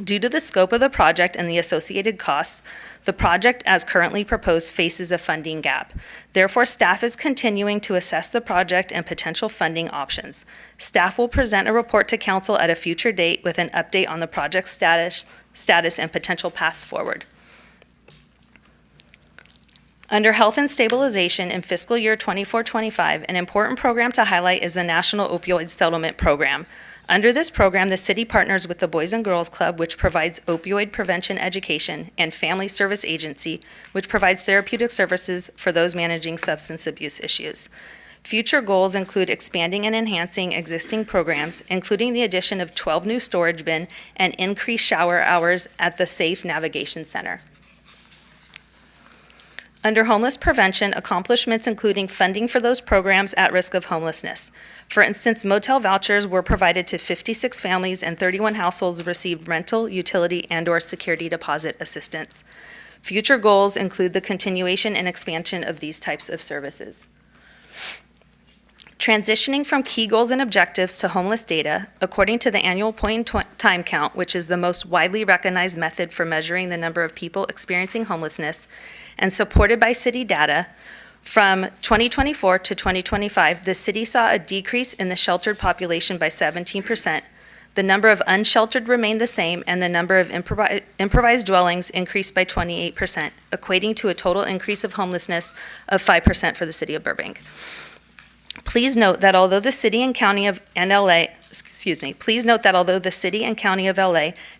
Speaker 1: Due to the scope of the project and the associated costs, the project as currently proposed faces a funding gap. Therefore, staff is continuing to assess the project and potential funding options. Staff will present a report to council at a future date with an update on the project's status and potential paths forward. Under Health and Stabilization in fiscal year 24-25, an important program to highlight is the National Opioid Settlement Program. Under this program, the city partners with the Boys and Girls Club, which provides opioid prevention education, and Family Service Agency, which provides therapeutic services for those managing substance abuse issues. Future goals include expanding and enhancing existing programs, including the addition of 12 new storage bin and increased shower hours at the Safe Navigation Center. Under homeless prevention, accomplishments including funding for those programs at risk of homelessness. For instance, motel vouchers were provided to 56 families and 31 households received rental, utility, and/or security deposit assistance. Future goals include the continuation and expansion of these types of services. Transitioning from key goals and objectives to homeless data, according to the annual point-in-time count, which is the most widely recognized method for measuring the number of people experiencing homelessness, and supported by city data, from 2024 to 2025, the city saw a decrease in the sheltered population by 17%. The number of unsheltered remained the same, and the number of improvised dwellings increased by 28%, equating to a total increase of homelessness of 5% for the city of Burbank. Please note that although the city and county of LA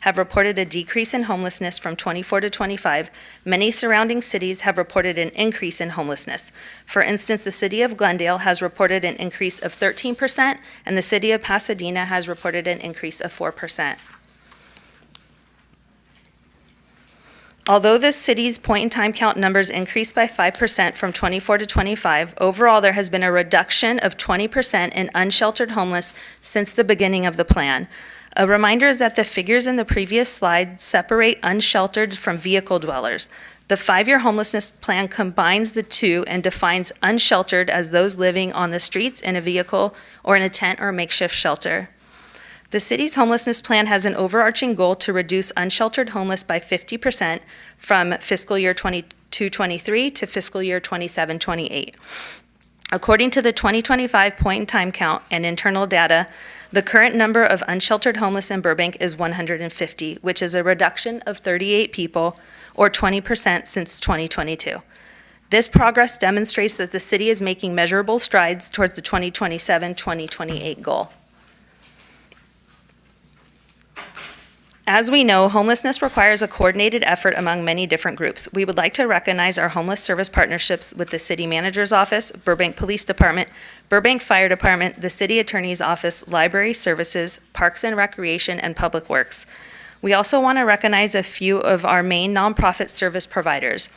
Speaker 1: have reported a decrease in homelessness from 24 to 25, many surrounding cities have reported an increase in homelessness. For instance, the city of Glendale has reported an increase of 13%, and the city of Pasadena has reported an increase of 4%. Although the city's point-in-time count numbers increased by 5% from 24 to 25, overall there has been a reduction of 20% in unsheltered homeless since the beginning of the plan. A reminder is that the figures in the previous slide separate unsheltered from vehicle dwellers. The 5-year homelessness plan combines the two and defines unsheltered as those living on the streets in a vehicle or in a tent or makeshift shelter. The city's homelessness plan has an overarching goal to reduce unsheltered homeless by 50% from fiscal year 22-23 to fiscal year 27-28. According to the 2025 point-in-time count and internal data, the current number of unsheltered homeless in Burbank is 150, which is a reduction of 38 people, or 20% since 2022. This progress demonstrates that the city is making measurable strides towards the 2027-2028 goal. As we know, homelessness requires a coordinated effort among many different groups. We would like to recognize our homeless service partnerships with the City Manager's Office, Burbank Police Department, Burbank Fire Department, the City Attorney's Office, Library Services, Parks and Recreation, and Public Works. We also want to recognize a few of our main nonprofit service providers.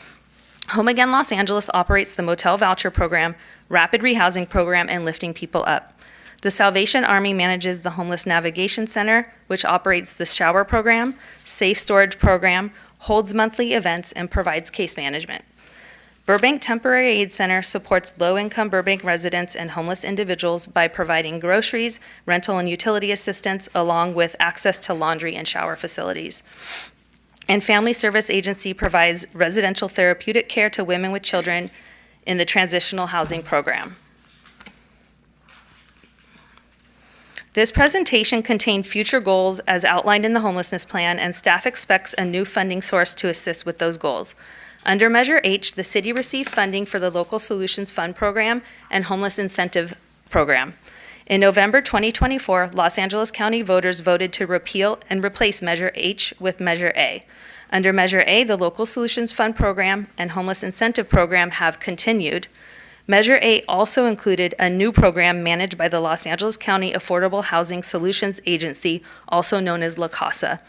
Speaker 1: Home Again Los Angeles operates the Motel Voucher Program, Rapid Rehousing Program, and Lifting People Up. The Salvation Army manages the Homeless Navigation Center, which operates the Shower Program, Safe Storage Program, holds monthly events, and provides case management. Burbank Temporary Aid Center supports low-income Burbank residents and homeless individuals by providing groceries, rental and utility assistance, along with access to laundry and shower facilities. And Family Service Agency provides residential therapeutic care to women with children in the Transitional Housing Program. This presentation contained future goals as outlined in the homelessness plan, and staff expects a new funding source to assist with those goals. Under Measure H, the city received funding for the Local Solutions Fund Program and Homeless Incentive Program. In November 2024, Los Angeles County voters voted to repeal and replace Measure H with Measure A. Under Measure A, the Local Solutions Fund Program and Homeless Incentive Program have continued. Measure A also included a new program managed by the Los Angeles County Affordable Housing Solutions Agency, also known as La Casa.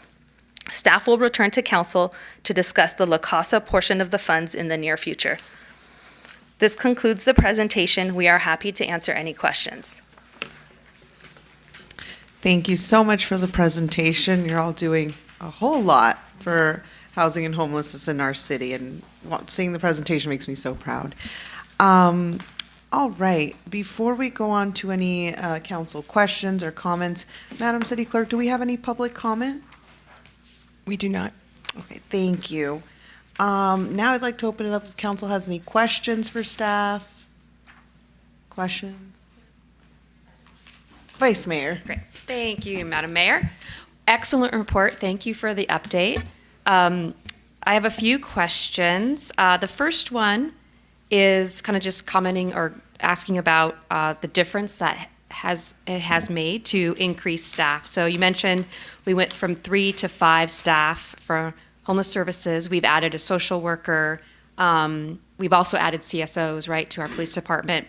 Speaker 1: Staff will return to council to discuss the La Casa portion of the funds in the near future. This concludes the presentation. We are happy to answer any questions.
Speaker 5: Thank you so much for the presentation. You're all doing a whole lot for housing and homelessness in our city, and seeing the presentation makes me so proud. All right, before we go on to any council questions or comments, Madam City Clerk, do we have any public comment?
Speaker 3: We do not.
Speaker 5: Okay, thank you. Now I'd like to open it up if council has any questions for staff. Questions? Vice Mayor.
Speaker 16: Great. Thank you, Madam Mayor. Excellent report. Thank you for the update. I have a few questions. The first one is kind of just commenting or asking about the difference that it has made to increase staff. So you mentioned we went from 3 to 5 staff for homeless services. We've added a social worker. We've also added CSOs, right, to our police department.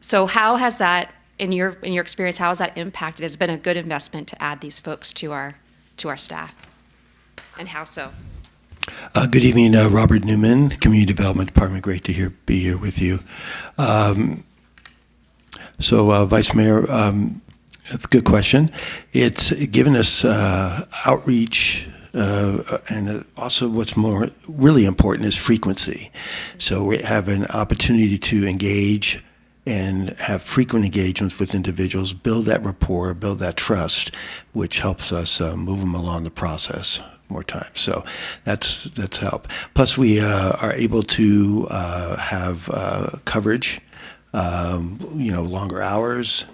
Speaker 16: So how has that, in your experience, how has that impacted? Has it been a good investment to add these folks to our staff? And how so?
Speaker 4: Good evening, Robert Newman, Community Development Department. Great to be here with you. Vice Mayor, that's a good question. It's given us outreach, and also what's really important is frequency. So we have an opportunity to engage and have frequent engagements with individuals, build that rapport, build that trust, which helps us move them along the process more time. So that's help. Plus, we are able to have coverage, longer hours,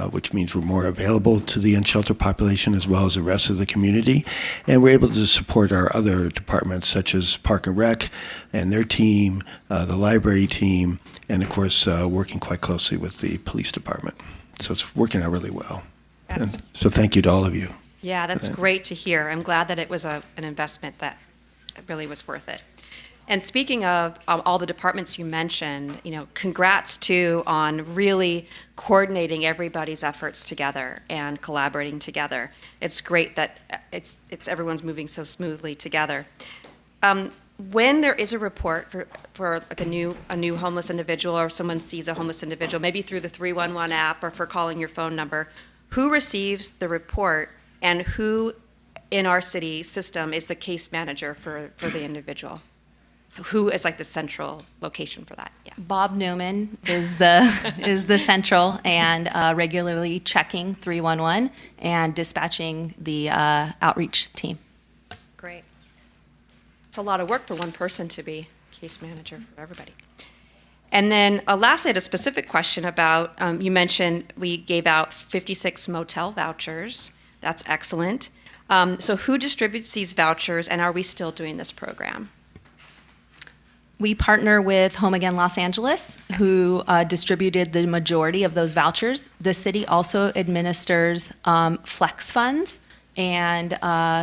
Speaker 4: which means we're more available to the unsheltered population as well as the rest of the community. And we're able to support our other departments, such as Park and Rec and their team, the library team, and of course, working quite closely with the police department. So it's working out really well. And so thank you to all of you.
Speaker 16: Yeah, that's great to hear. I'm glad that it was an investment that really was worth it. And speaking of all the departments you mentioned, congrats too on really coordinating everybody's efforts together and collaborating together. It's great that it's everyone's moving so smoothly together. When there is a report for like a new homeless individual, or someone sees a homeless individual, maybe through the 311 app or for calling your phone number, who receives the report and who in our city system is the case manager for the individual? Who is like the central location for that? Yeah.
Speaker 1: Bob Newman is the central and regularly checking 311 and dispatching the outreach team.
Speaker 16: Great. It's a lot of work for one person to be case manager for everybody. And then lastly, I had a specific question about, you mentioned we gave out 56 motel vouchers. That's excellent. So who distributes these vouchers, and are we still doing this program?
Speaker 1: We partner with Home Again Los Angeles, who distributed the majority of those vouchers. The city also administers flex funds and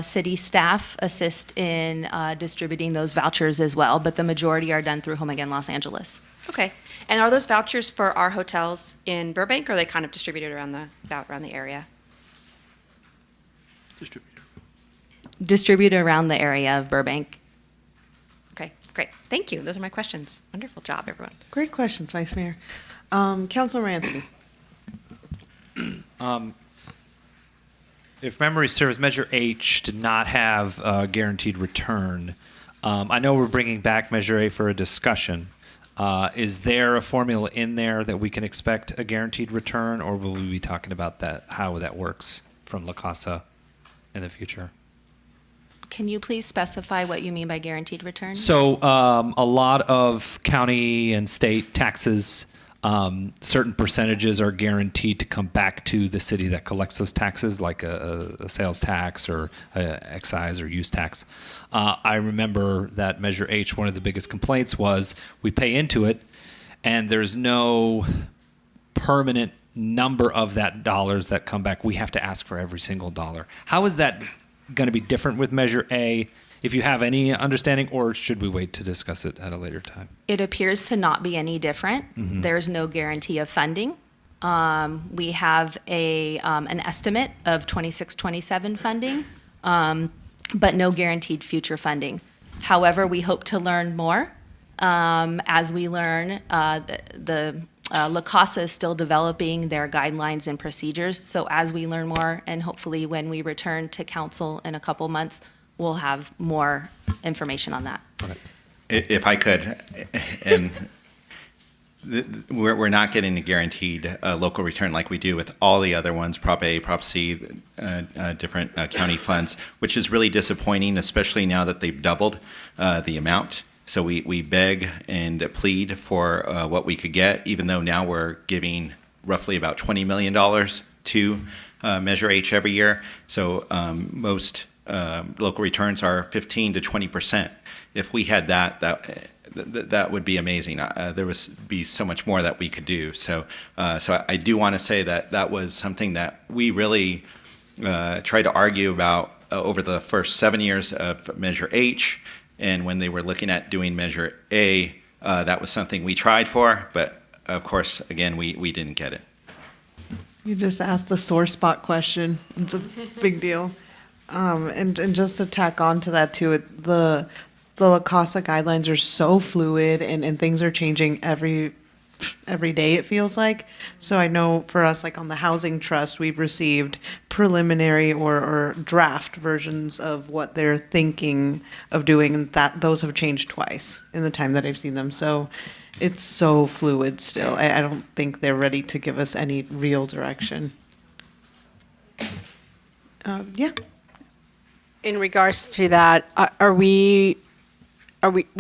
Speaker 1: city staff assist in distributing those vouchers as well, but the majority are done through Home Again Los Angeles.
Speaker 16: Okay. And are those vouchers for our hotels in Burbank, or are they kind of distributed around the area?
Speaker 1: Distributed around the area of Burbank.
Speaker 16: Okay, great. Thank you. Those are my questions. Wonderful job, everyone.
Speaker 5: Great questions, Vice Mayor. Councilor Anthony.
Speaker 14: If memory serves, Measure H did not have a guaranteed return. I know we're bringing back Measure A for a discussion. Is there a formula in there that we can expect a guaranteed return, or will we be talking about that, how that works from La Casa in the future?
Speaker 1: Can you please specify what you mean by guaranteed return?
Speaker 14: So a lot of county and state taxes, certain percentages are guaranteed to come back to the city that collects those taxes, like a sales tax or excise or use tax. I remember that Measure H, one of the biggest complaints was we pay into it and there's no permanent number of that dollars that come back. We have to ask for every single dollar. How is that going to be different with Measure A, if you have any understanding, or should we wait to discuss it at a later time?
Speaker 1: It appears to not be any different.
Speaker 14: Mhm.
Speaker 1: There's no guarantee of funding. We have an estimate of 26-27 funding, but no guaranteed future funding. However, we hope to learn more. As we learn, La Casa is still developing their guidelines and procedures. So as we learn more, and hopefully when we return to council in a couple months, we'll have more information on that.
Speaker 12: If I could, and we're not getting a guaranteed local return like we do with all the other ones, Prop A, Prop C, different county funds, which is really disappointing, especially now that they've doubled the amount. So we beg and plead for what we could get, even though now we're giving roughly about $20 million to Measure H every year. So most local returns are 15 to 20%. If we had that would be amazing. There would be so much more that we could do. So I do want to say that was something that we really tried to argue about over the first 7 years of Measure H. And when they were looking at doing Measure A, that was something we tried for, but of course, again, we didn't get it.
Speaker 5: You just asked the sore spot question. It's a big deal. And just to tack on to that too, the La Casa guidelines are so fluid and things are changing every day, it feels like. So I know for us, like on the Housing Trust, we've received preliminary or draft versions of what they're thinking of doing, and that those have changed twice in the time that I've seen them. So it's so fluid still. I don't think they're ready to give us any real direction. Yeah.
Speaker 15: In regards to that, are we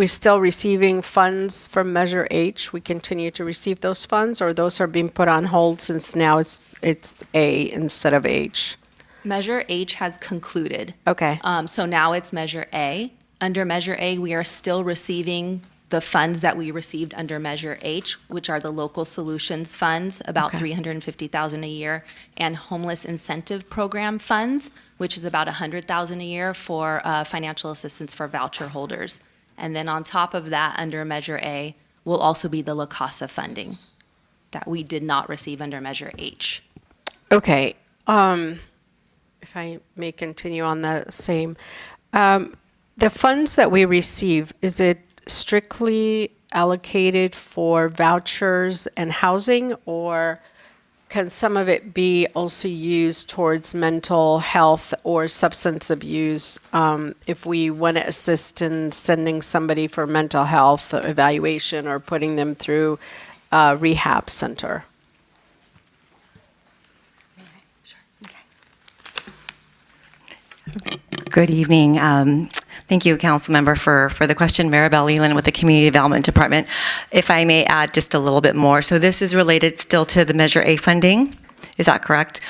Speaker 15: still receiving funds from Measure H? We continue to receive those funds, or those are being put on hold since now it's A instead of H?
Speaker 1: Measure H has concluded.
Speaker 15: Okay.
Speaker 1: So now it's Measure A. Under Measure A, we are still receiving the funds that we received under Measure H, which are the local solutions funds, about $350,000 a year, and homeless incentive program funds, which is about $100,000 a year for financial assistance for voucher holders. And then on top of that, under Measure A, will also be the La Casa funding that we did not receive under Measure H.
Speaker 15: Okay. If I may continue on the same. The funds that we receive, is it strictly allocated for vouchers and housing, or can some of it be also used towards mental health or substance abuse if we want to assist in sending somebody for mental health evaluation or putting them through a rehab center?
Speaker 7: Good evening. Thank you, Council Member, for the question. Maribel Leland with the Community Development Department. If I may add just a little bit more. So this is related still to the Measure A funding. Is that correct?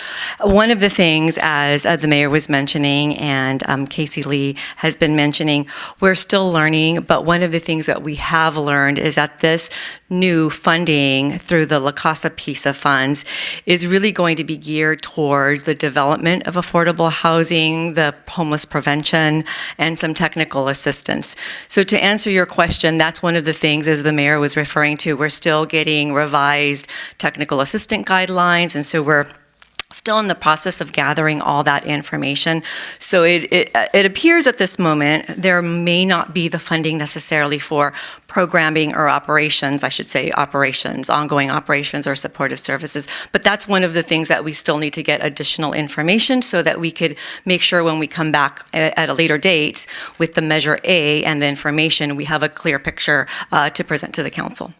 Speaker 7: One of the things, as the mayor was mentioning and Casey Lee has been mentioning, we're still learning, but one of the things that we have learned is that this new funding through the La Casa piece of funds is really going to be geared towards the development of affordable housing, the homeless prevention, and some technical assistance. So to answer your question, that's one of the things, as the mayor was referring to, we're still getting revised technical assistant guidelines, and so we're still in the process of gathering all that information. So it appears at this moment there may not be the funding necessarily for programming or operations, I should say operations, ongoing operations or supportive services. But that's one of the things that we still need to get additional information so that we could make sure when we come back at a later date with the Measure A and the information, we have a clear picture to present to the council.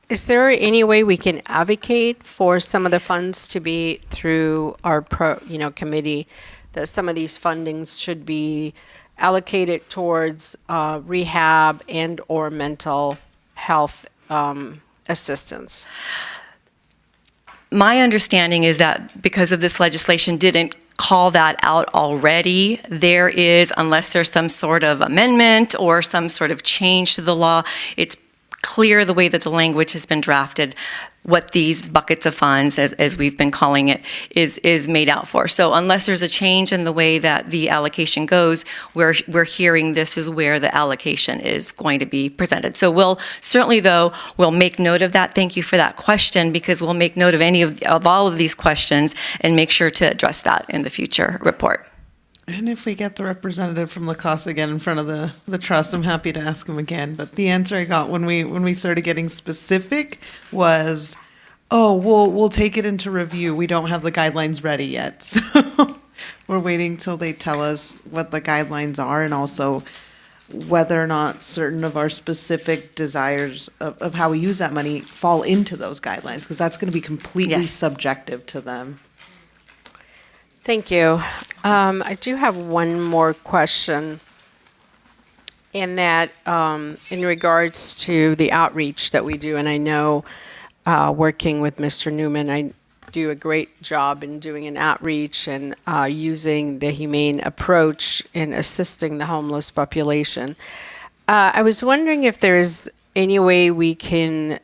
Speaker 15: Is there any way we can advocate for some of the funds to be through our committee, that some of these fundings should be allocated towards rehab and or mental health assistance?
Speaker 7: My understanding is that because of this legislation didn't call that out already, there is, unless there's some sort of amendment or some sort of change to the law, it's clear the way that the language has been drafted, what these buckets of funds, as we've been calling it, is made out for. So unless there's a change in the way that the allocation goes, we're hearing this is where the allocation is going to be presented. So we'll certainly, though, we'll make note of that. Thank you for that question, because we'll make note of any of all of these questions and make sure to address that in the future report.
Speaker 5: And if we get the representative from La Casa again in front of the trust, I'm happy to ask him again. But the answer I got when we started getting specific was, oh, we'll take it into review. We don't have the guidelines ready yet. So we're waiting till they tell us what the guidelines are, and also whether or not certain of our specific desires of how we use that money fall into those guidelines, because that's going to be completely subjective to them.
Speaker 15: Thank you. I do have one more question, in that in regards to the outreach that we do, and I know working with Mr. Newman, I do a great job in doing an outreach and using the humane approach in assisting the homeless population. I was wondering if there's any way we can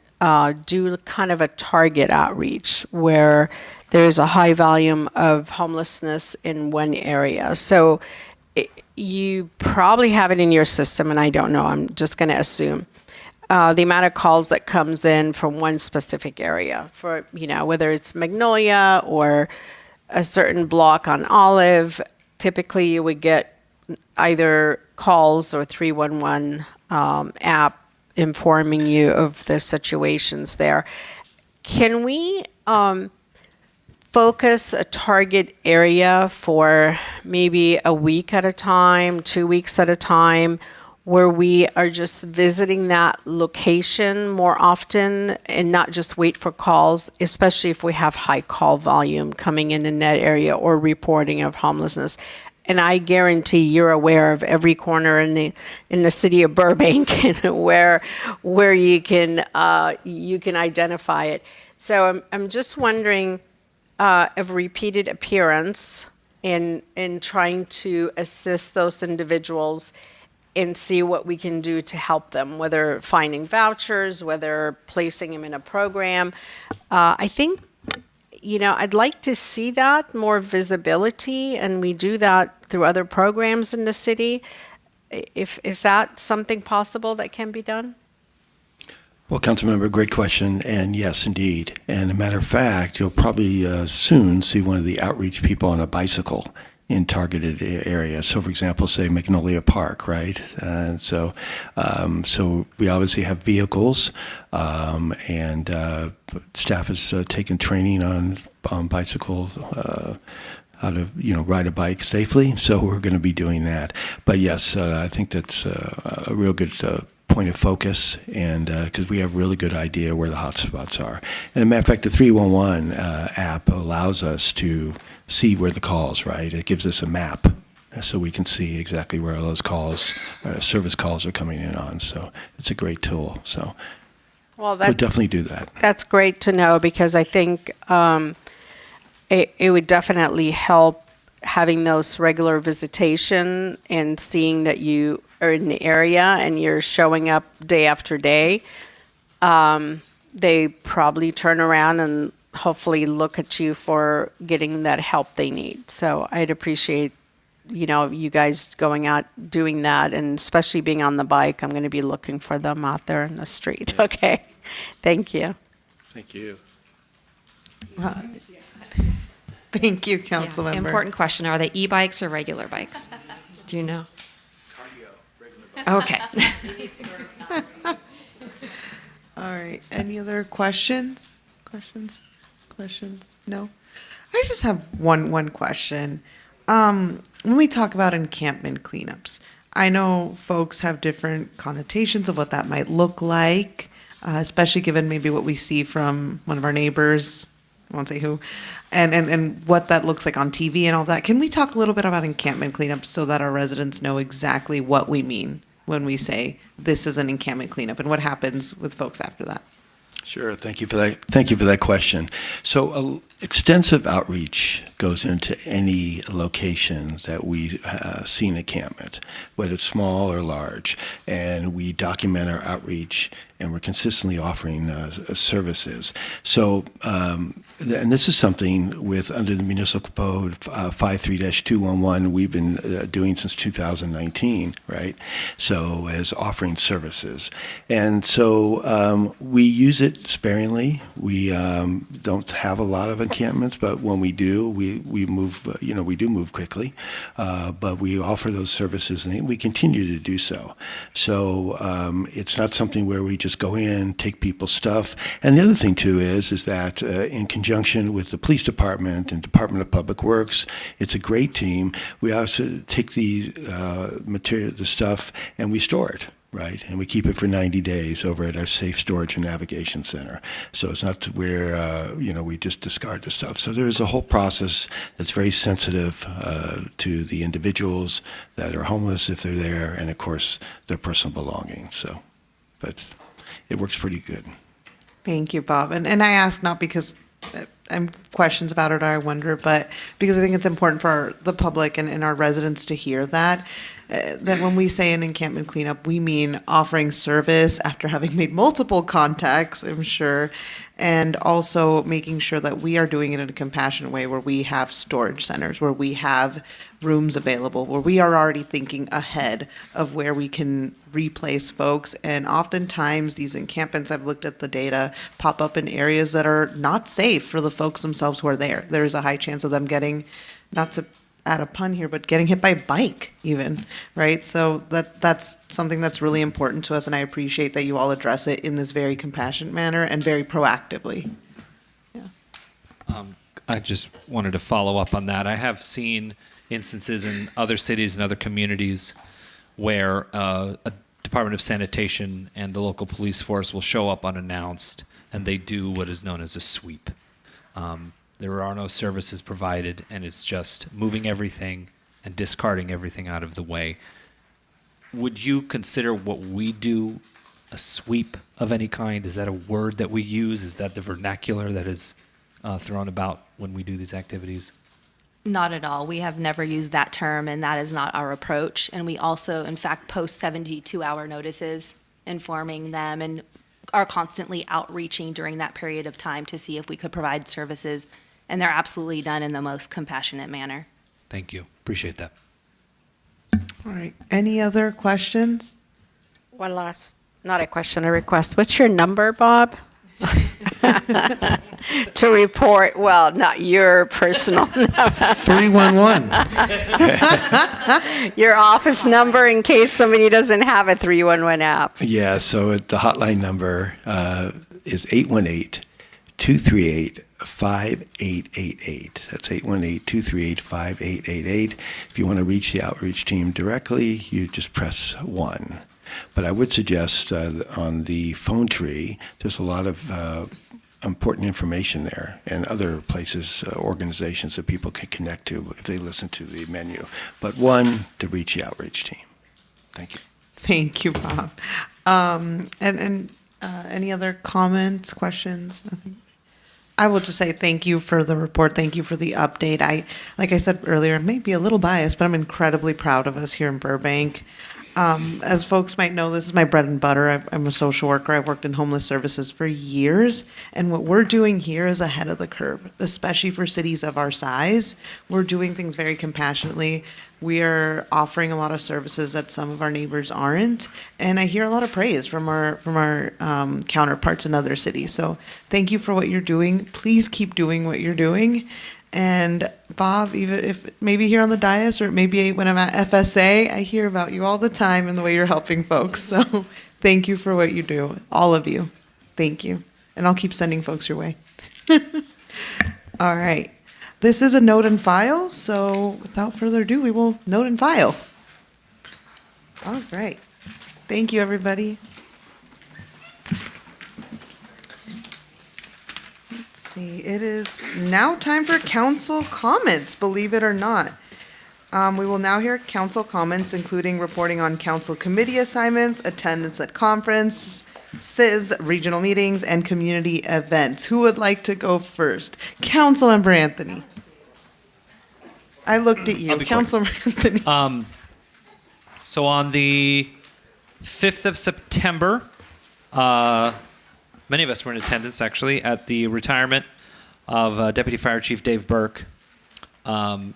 Speaker 15: do kind of a target outreach where there's a high volume of homelessness in one area. So you probably have it in your system, and I don't know, I'm just going to assume. The amount of calls that comes in from one specific area, for, whether it's Magnolia or a certain block on Olive, typically you would get either calls or 311 app informing you of the situations there. Can we focus a target area for maybe a week at a time, 2 weeks at a time, where we are just visiting that location more often and not just wait for calls, especially if we have high call volume coming in that area or reporting of homelessness? And I guarantee you're aware of every corner in the city of Burbank and where you can identify it. So I'm just wondering, of repeated appearance in trying to assist those individuals and see what we can do to help them, whether finding vouchers, whether placing them in a program. I think, I'd like to see that more visibility, and we do that through other programs in the city. Is that something possible that can be done?
Speaker 4: Well, Councilmember, great question, and yes, indeed. And a matter of fact, you'll probably soon see one of the outreach people on a bicycle in targeted areas. So, for example, say Magnolia Park, right? So we obviously have vehicles, and staff has taken training on bicycle. How to ride a bike safely. So we're going to be doing that. But yes, I think that's a real good point of focus, and because we have a really good idea where the hot spots are. And as a matter of fact, the 311 app allows us to see where the calls, right? It gives us a map so we can see exactly where those calls, service calls are coming in on. So it's a great tool. So
Speaker 15: Well,
Speaker 4: we'll definitely do that.
Speaker 15: That's great to know, because I think it would definitely help having those regular visitation and seeing that you are in the area and you're showing up day after day. They probably turn around and hopefully look at you for getting that help they need. So I'd appreciate, you guys going out doing that, and especially being on the bike. I'm going to be looking for them out there in the street. Yeah. Okay. Thank you.
Speaker 4: Thank you.
Speaker 5: Thank you, Councilmember.
Speaker 16: Yeah. Important question. Are they e-bikes or regular bikes? Do you know?
Speaker 4: Cardio, regular bikes.
Speaker 16: Okay.
Speaker 5: All right. Any other questions? No? I just have one question. When we talk about encampment cleanups, I know folks have different connotations of what that might look like, especially given maybe what we see from one of our neighbors, I won't say who, and what that looks like on TV and all that. Can we talk a little bit about encampment cleanups so that our residents know exactly what we mean when we say this is an encampment cleanup, and what happens with folks after that?
Speaker 4: Sure. Thank you for that. Thank you for that question. So extensive outreach goes into any location that we see an encampment, whether it's small or large, and we document our outreach, and we're consistently offering services. So, and this is something under the Municipal Code 53-211 we've been doing since 2019, right? So as offering services. And so we use it sparingly. We don't have a lot of encampments, but when we do, we move, we do move quickly, but we offer those services, and we continue to do so. So it's not something where we just go in, take people's stuff. And the other thing too is that in conjunction with the police department and Department of Public Works, it's a great team. We also take the material, the stuff, and we store it. Right, and we keep it for 90 days over at our Safe Storage and Navigation Center. So it's not to where we just discard the stuff. So there's a whole process that's very sensitive to the individuals that are homeless if they're there, and of course their personal belongings. So, but it works pretty good.
Speaker 5: Thank you, Bob. And I ask not because I'm questions about it or I wonder, but because I think it's important for the public and our residents to hear that when we say an encampment cleanup, we mean offering service after having made multiple contacts, I'm sure, and also making sure that we are doing it in a compassionate way where we have storage centers, where we have rooms available, where we are already thinking ahead of where we can replace folks. And oftentimes these encampments, I've looked at the data, pop up in areas that are not safe for the folks themselves who are there. There's a high chance of them getting, not to add a pun here, but getting hit by a bike even, right? So that's something that's really important to us, and I appreciate that you all address it in this very compassionate manner and very proactively. Yeah.
Speaker 14: I just wanted to follow up on that. I have seen instances in other cities and other communities where a Department of Sanitation and the local police force will show up unannounced, and they do what is known as a sweep. There are no services provided, and it's just moving everything and discarding everything out of the way. Would you consider what we do a sweep of any kind? Is that a word that we use? Is that the vernacular that is thrown about when we do these activities?
Speaker 1: Not at all. We have never used that term, and that is not our approach. And we also, in fact, post 72-hour notices informing them and are constantly outreaching during that period of time to see if we could provide services. And they're absolutely done in the most compassionate manner.
Speaker 14: Thank you. Appreciate that.
Speaker 5: All right. Any other questions?
Speaker 15: One last, not a question, a request. What's your number, Bob? To report, well, not your personal number.
Speaker 8: 311.
Speaker 15: Your office number in case somebody doesn't have a 311 app.
Speaker 4: Yeah, so the hotline number is 818-238-5888. That's 818-238-5888. If you want to reach the outreach team directly, you just press 1. But I would suggest on the phone tree, there's a lot of important information there, and other places, organizations that people can connect to if they listen to the menu. But 1, to reach the outreach team. Thank you.
Speaker 5: Thank you, Bob. And Any other comments, questions? Nothing? I will just say thank you for the report. Thank you for the update. Like I said earlier, may be a little biased, but I'm incredibly proud of us here in Burbank. As folks might know, this is my bread and butter. I'm a social worker. I've worked in homeless services for years. And what we're doing here is ahead of the curve, especially for cities of our size. We're doing things very compassionately. We are offering a lot of services that some of our neighbors aren't. And I hear a lot of praise from our counterparts in other cities. So thank you for what you're doing. Please keep doing what you're doing. And Bob, even if maybe here on the dais or maybe when I'm at FSA, I hear about you all the time and the way you're helping folks. So thank you for what you do, all of you. Thank you. And I'll keep sending folks your way. All right. This is a note and file. So without further ado, we will note and file. All right. Thank you, everybody. It is now time for council comments, believe it or not. We will now hear council comments, including reporting on council committee assignments, attendance at conferences, regional meetings, and community events. Who would like to go first? Councilmember Anthony. I looked at you. Councilmember Anthony.
Speaker 14: So on the 5th of September, many of us were in attendance, actually, at the retirement of Deputy Fire Chief Dave Burke. I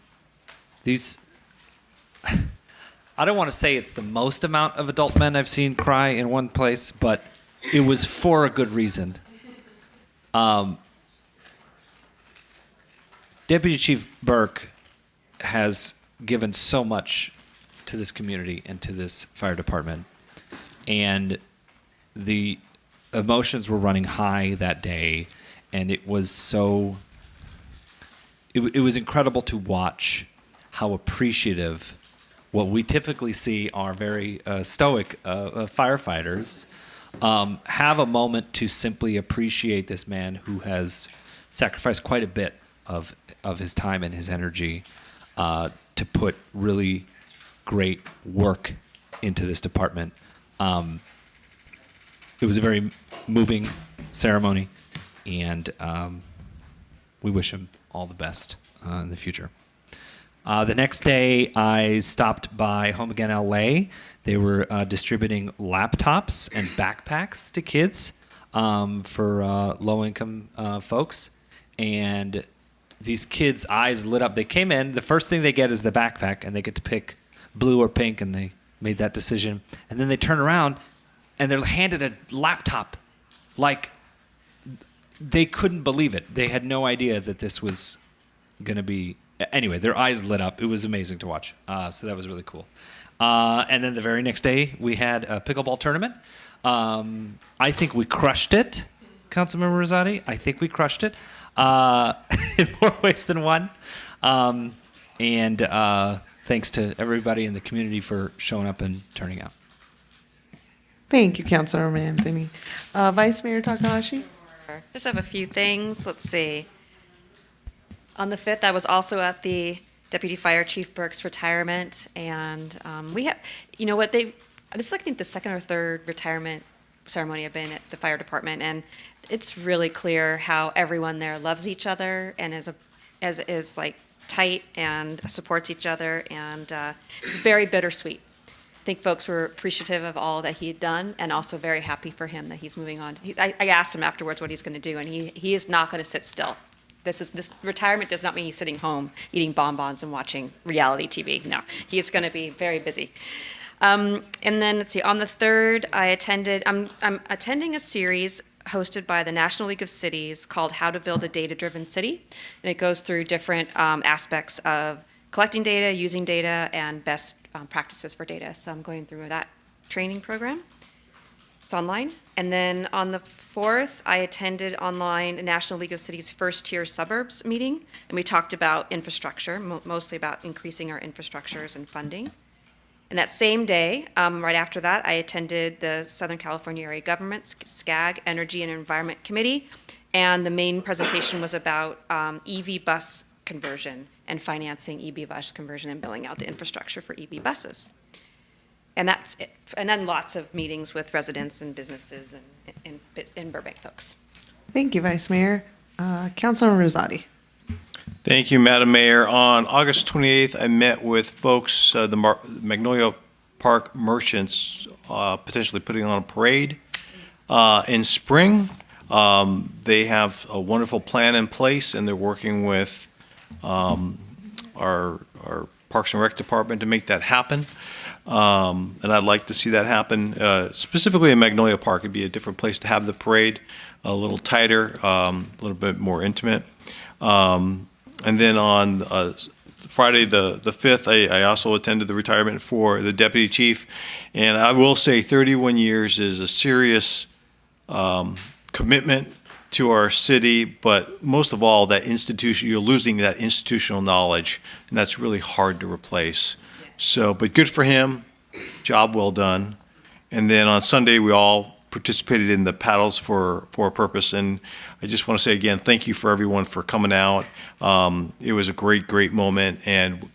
Speaker 14: don't want to say it's the most amount of adult men I've seen cry in one place, but it was for a good reason. Deputy Chief Burke has given so much to this community and to this fire department. And the emotions were running high that day, and it was it was incredible to watch how appreciative what we typically see are very stoic firefighters have a moment to simply appreciate this man who has sacrificed quite a bit of his time and his energy to put really great work into this department. It was a very moving ceremony, and we wish him all the best in the future. The next day, I stopped by Home Again LA. They were distributing laptops and backpacks to kids for low-income folks, and these kids' eyes lit up. They came in, the first thing they get is the backpack, and they get to pick blue or pink, and they made that decision. And then they turn around, and they're handed a laptop like they couldn't believe it. They had no idea that this was going to be... Anyway, their eyes lit up. It was amazing to watch. So that was really cool. And then the very next day, we had a pickleball tournament. I think we crushed it, Councilmember Rosati. I think we crushed it in more ways than one. And thanks to everybody in the community for showing up and turning out.
Speaker 5: Thank you, Councilmember Anthony. Vice Mayor Takahashi?
Speaker 16: Just have a few things. Let's see. On the 5th, I was also at the Deputy Fire Chief Burke's retirement, and we have, you know what, this is, I think, the second or third retirement ceremony I've been at the fire department, and it's really clear how everyone there loves each other and is like tight and supports each other, and it's very bittersweet. I think folks were appreciative of all that he had done, and also very happy for him that he's moving on. I asked him afterwards what he's going to do, and he is not going to sit still. This retirement does not mean he's sitting home eating bonbons and watching reality TV. No, he's going to be very busy. And then let's see. On the 3rd, I'm attending a series hosted by the National League of Cities called "How to Build a Data-Driven City," and it goes through different aspects of collecting data, using data, and best practices for data. So I'm going through that training program. It's online. And then on the 4th, I attended online a National League of Cities first-tier suburbs meeting, and we talked about infrastructure, mostly about increasing our infrastructures and funding. And that same day, right after that, I attended the Southern California Area Government, SCAG, Energy and Environment Committee, and the main presentation was about EV bus conversion and financing EV bus conversion and building out the infrastructure for EV buses. And that's it. And then lots of meetings with residents and businesses in Burbank folks.
Speaker 5: Thank you, Vice Mayor. Councilor Rosati.
Speaker 6: Thank you, Madam Mayor. On August 28th, I met with folks, the Magnolia Park merchants, potentially putting on a parade in spring. They have a wonderful plan in place, and they're working with our Parks and Rec Department to make that happen. And I'd like to see that happen, specifically in Magnolia Park. It'd be a different place to have the parade, a little tighter, a little bit more intimate. And then on Friday the 5th, I also attended the retirement for the deputy chief. And I will say 31 years is a serious commitment to our city, but most of all, that institution, you're losing that institutional knowledge, and that's really hard to replace. So, but good for him, job well done. And then on Sunday, we all participated in the Paddles for a Purpose, and I just want to say again, thank you for everyone for coming out. It was a great moment, and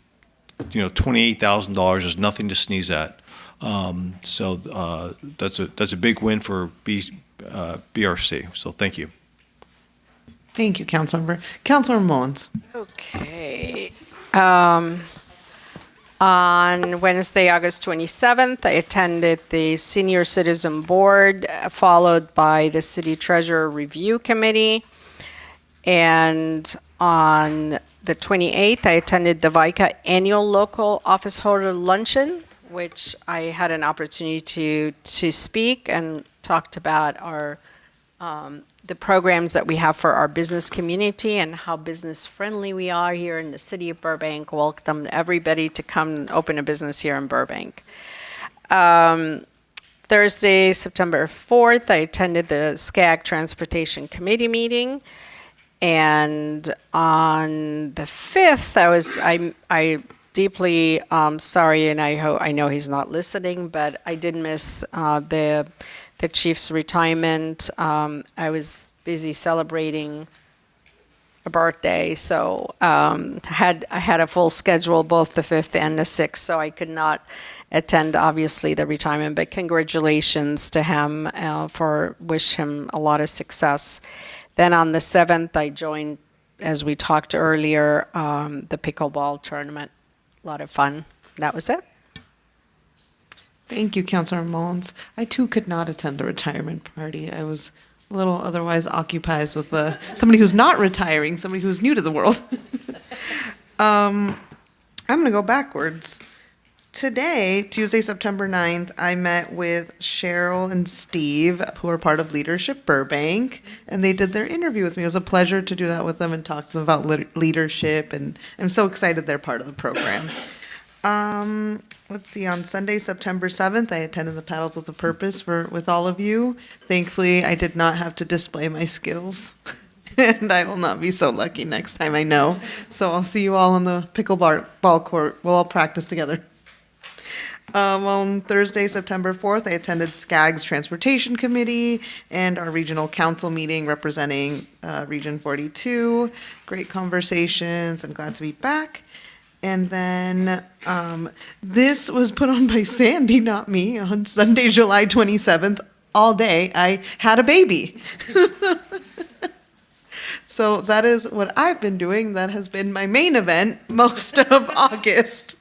Speaker 6: $28,000 is nothing to sneeze at. So that's a big win for BRC. So thank you.
Speaker 5: Thank you, Councilor Mullins.
Speaker 15: Okay. On Wednesday, August 27th, I attended the Senior Citizen Board, followed by the City Treasurer Review Committee. And on the 28th, I attended the VICA Annual Local Office Holder Luncheon, which I had an opportunity to speak and talked about our the programs that we have for our business community and how business friendly we are here in the city of Burbank. Welcome everybody to come and open a business here in Burbank. Thursday, September 4th, I attended the SCAG Transportation Committee meeting. And on the 5th, I deeply sorry, and I know he's not listening, but I did miss the chief's retirement. I was busy celebrating a birthday, so I had a full schedule both the 5th and the 6th, so I could not attend, obviously, the retirement, but congratulations to him, wish him a lot of success. Then on the 7th, I joined, as we talked earlier, the pickleball tournament. A lot of fun. That was it.
Speaker 5: Thank you, Councilor Mullins. I too could not attend the retirement party. I was a little otherwise occupied with somebody who's not retiring, somebody who's new to the world. I'm going to go backwards. Today, Tuesday, September 9th, I met with Cheryl and Steve, who are part of Leadership Burbank, and they did their interview with me. It was a pleasure to do that with them and talk to them about leadership, and I'm so excited they're part of the program. Let's see, on Sunday, September 7th, I attended the Paddles with a Purpose with all of you. Thankfully, I did not have to display my skills, and I will not be so lucky next time, I know. So I'll see you all on the pickleball court. We'll all practice together. On Thursday, September 4th, I attended SCAG's Transportation Committee and our regional council meeting representing Region 42. Great conversations. I'm glad to be back. And then this was put on by Sandy, not me, on Sunday, July 27th, all day. I had a baby. So that is what I've been doing. That has been my main event most of August.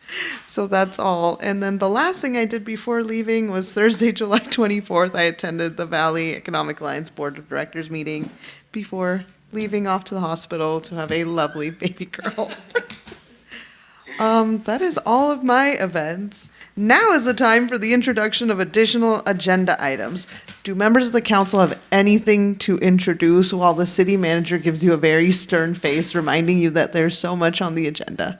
Speaker 5: So that's all. And then the last thing I did before leaving was Thursday, July 24th. I attended the Valley Economic Alliance Board of Directors meeting before leaving off to the hospital to have a lovely baby girl. That is all of my events. Now is the time for the introduction of additional agenda items. Do members of the council have anything to introduce while the city manager gives you a very stern face, reminding you that there's so much on the agenda?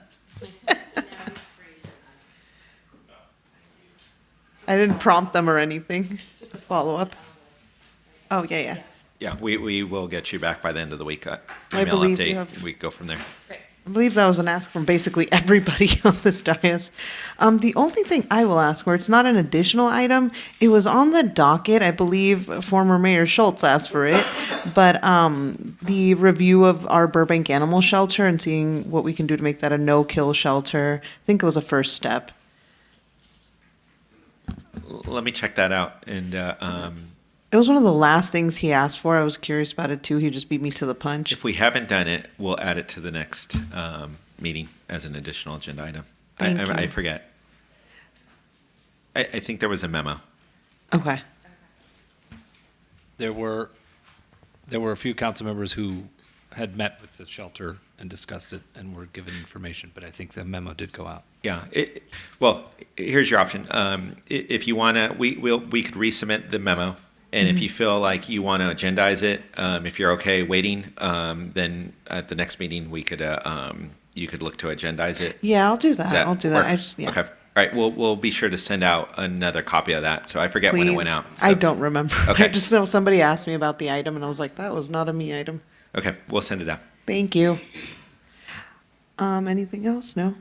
Speaker 5: I didn't prompt them or anything. Just a follow-up. Oh, yeah.
Speaker 12: Yeah, we will get you back by the end of the week.
Speaker 5: I
Speaker 12: Email
Speaker 5: believe
Speaker 12: update.
Speaker 5: you have-
Speaker 12: We go from there.
Speaker 5: I believe that was an ask from basically everybody on this dais. The only thing I will ask for, it's not an additional item, it was on the docket, I believe former Mayor Schultz asked for it, but the review of our Burbank Animal Shelter and seeing what we can do to make that a no-kill shelter, I think it was a first step.
Speaker 12: Let me check that out. And
Speaker 5: It was one of the last things he asked for. I was curious about it too. He just beat me to the punch.
Speaker 12: If we haven't done it, we'll add it to the next meeting as an additional agenda item. I forget. I think there was a memo.
Speaker 5: Okay.
Speaker 14: There were a few council members who had met with the shelter and discussed it and were given information, but I think the memo did go out.
Speaker 12: Yeah. Well, here's your option. If you want to, we could resubmit the memo. And if you feel like you want to agendize it, if you're okay waiting, then at the next meeting we could you could look to agendize it.
Speaker 5: Yeah, I'll do that.
Speaker 12: Does
Speaker 5: I'll do
Speaker 12: work?
Speaker 5: that. I just, yeah.
Speaker 12: Okay. All right. We'll be sure to send out another copy of that. So I forget when it went
Speaker 5: Please.
Speaker 12: out. So.
Speaker 5: I don't remember.
Speaker 12: Okay.
Speaker 5: I just know somebody asked me about the item, and I was like, that was not a me item.
Speaker 12: Okay. We'll send it out.
Speaker 5: Thank you. Anything else? No.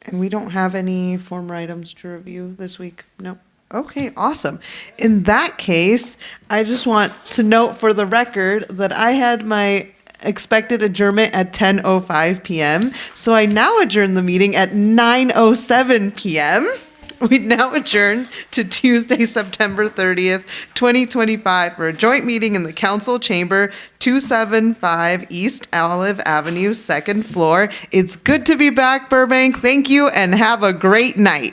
Speaker 5: And we don't have any former items to review this week. Nope. Okay, awesome. In that case, I just want to note for the record that I had my expected adjournment at 10:05 p.m. So I now adjourn the meeting at 9:07 p.m. We now adjourn to Tuesday, September 30th, 2025 for a joint meeting in the council chamber, 275 East Olive Avenue, second floor. It's good to be back, Burbank. Thank you and have a great night.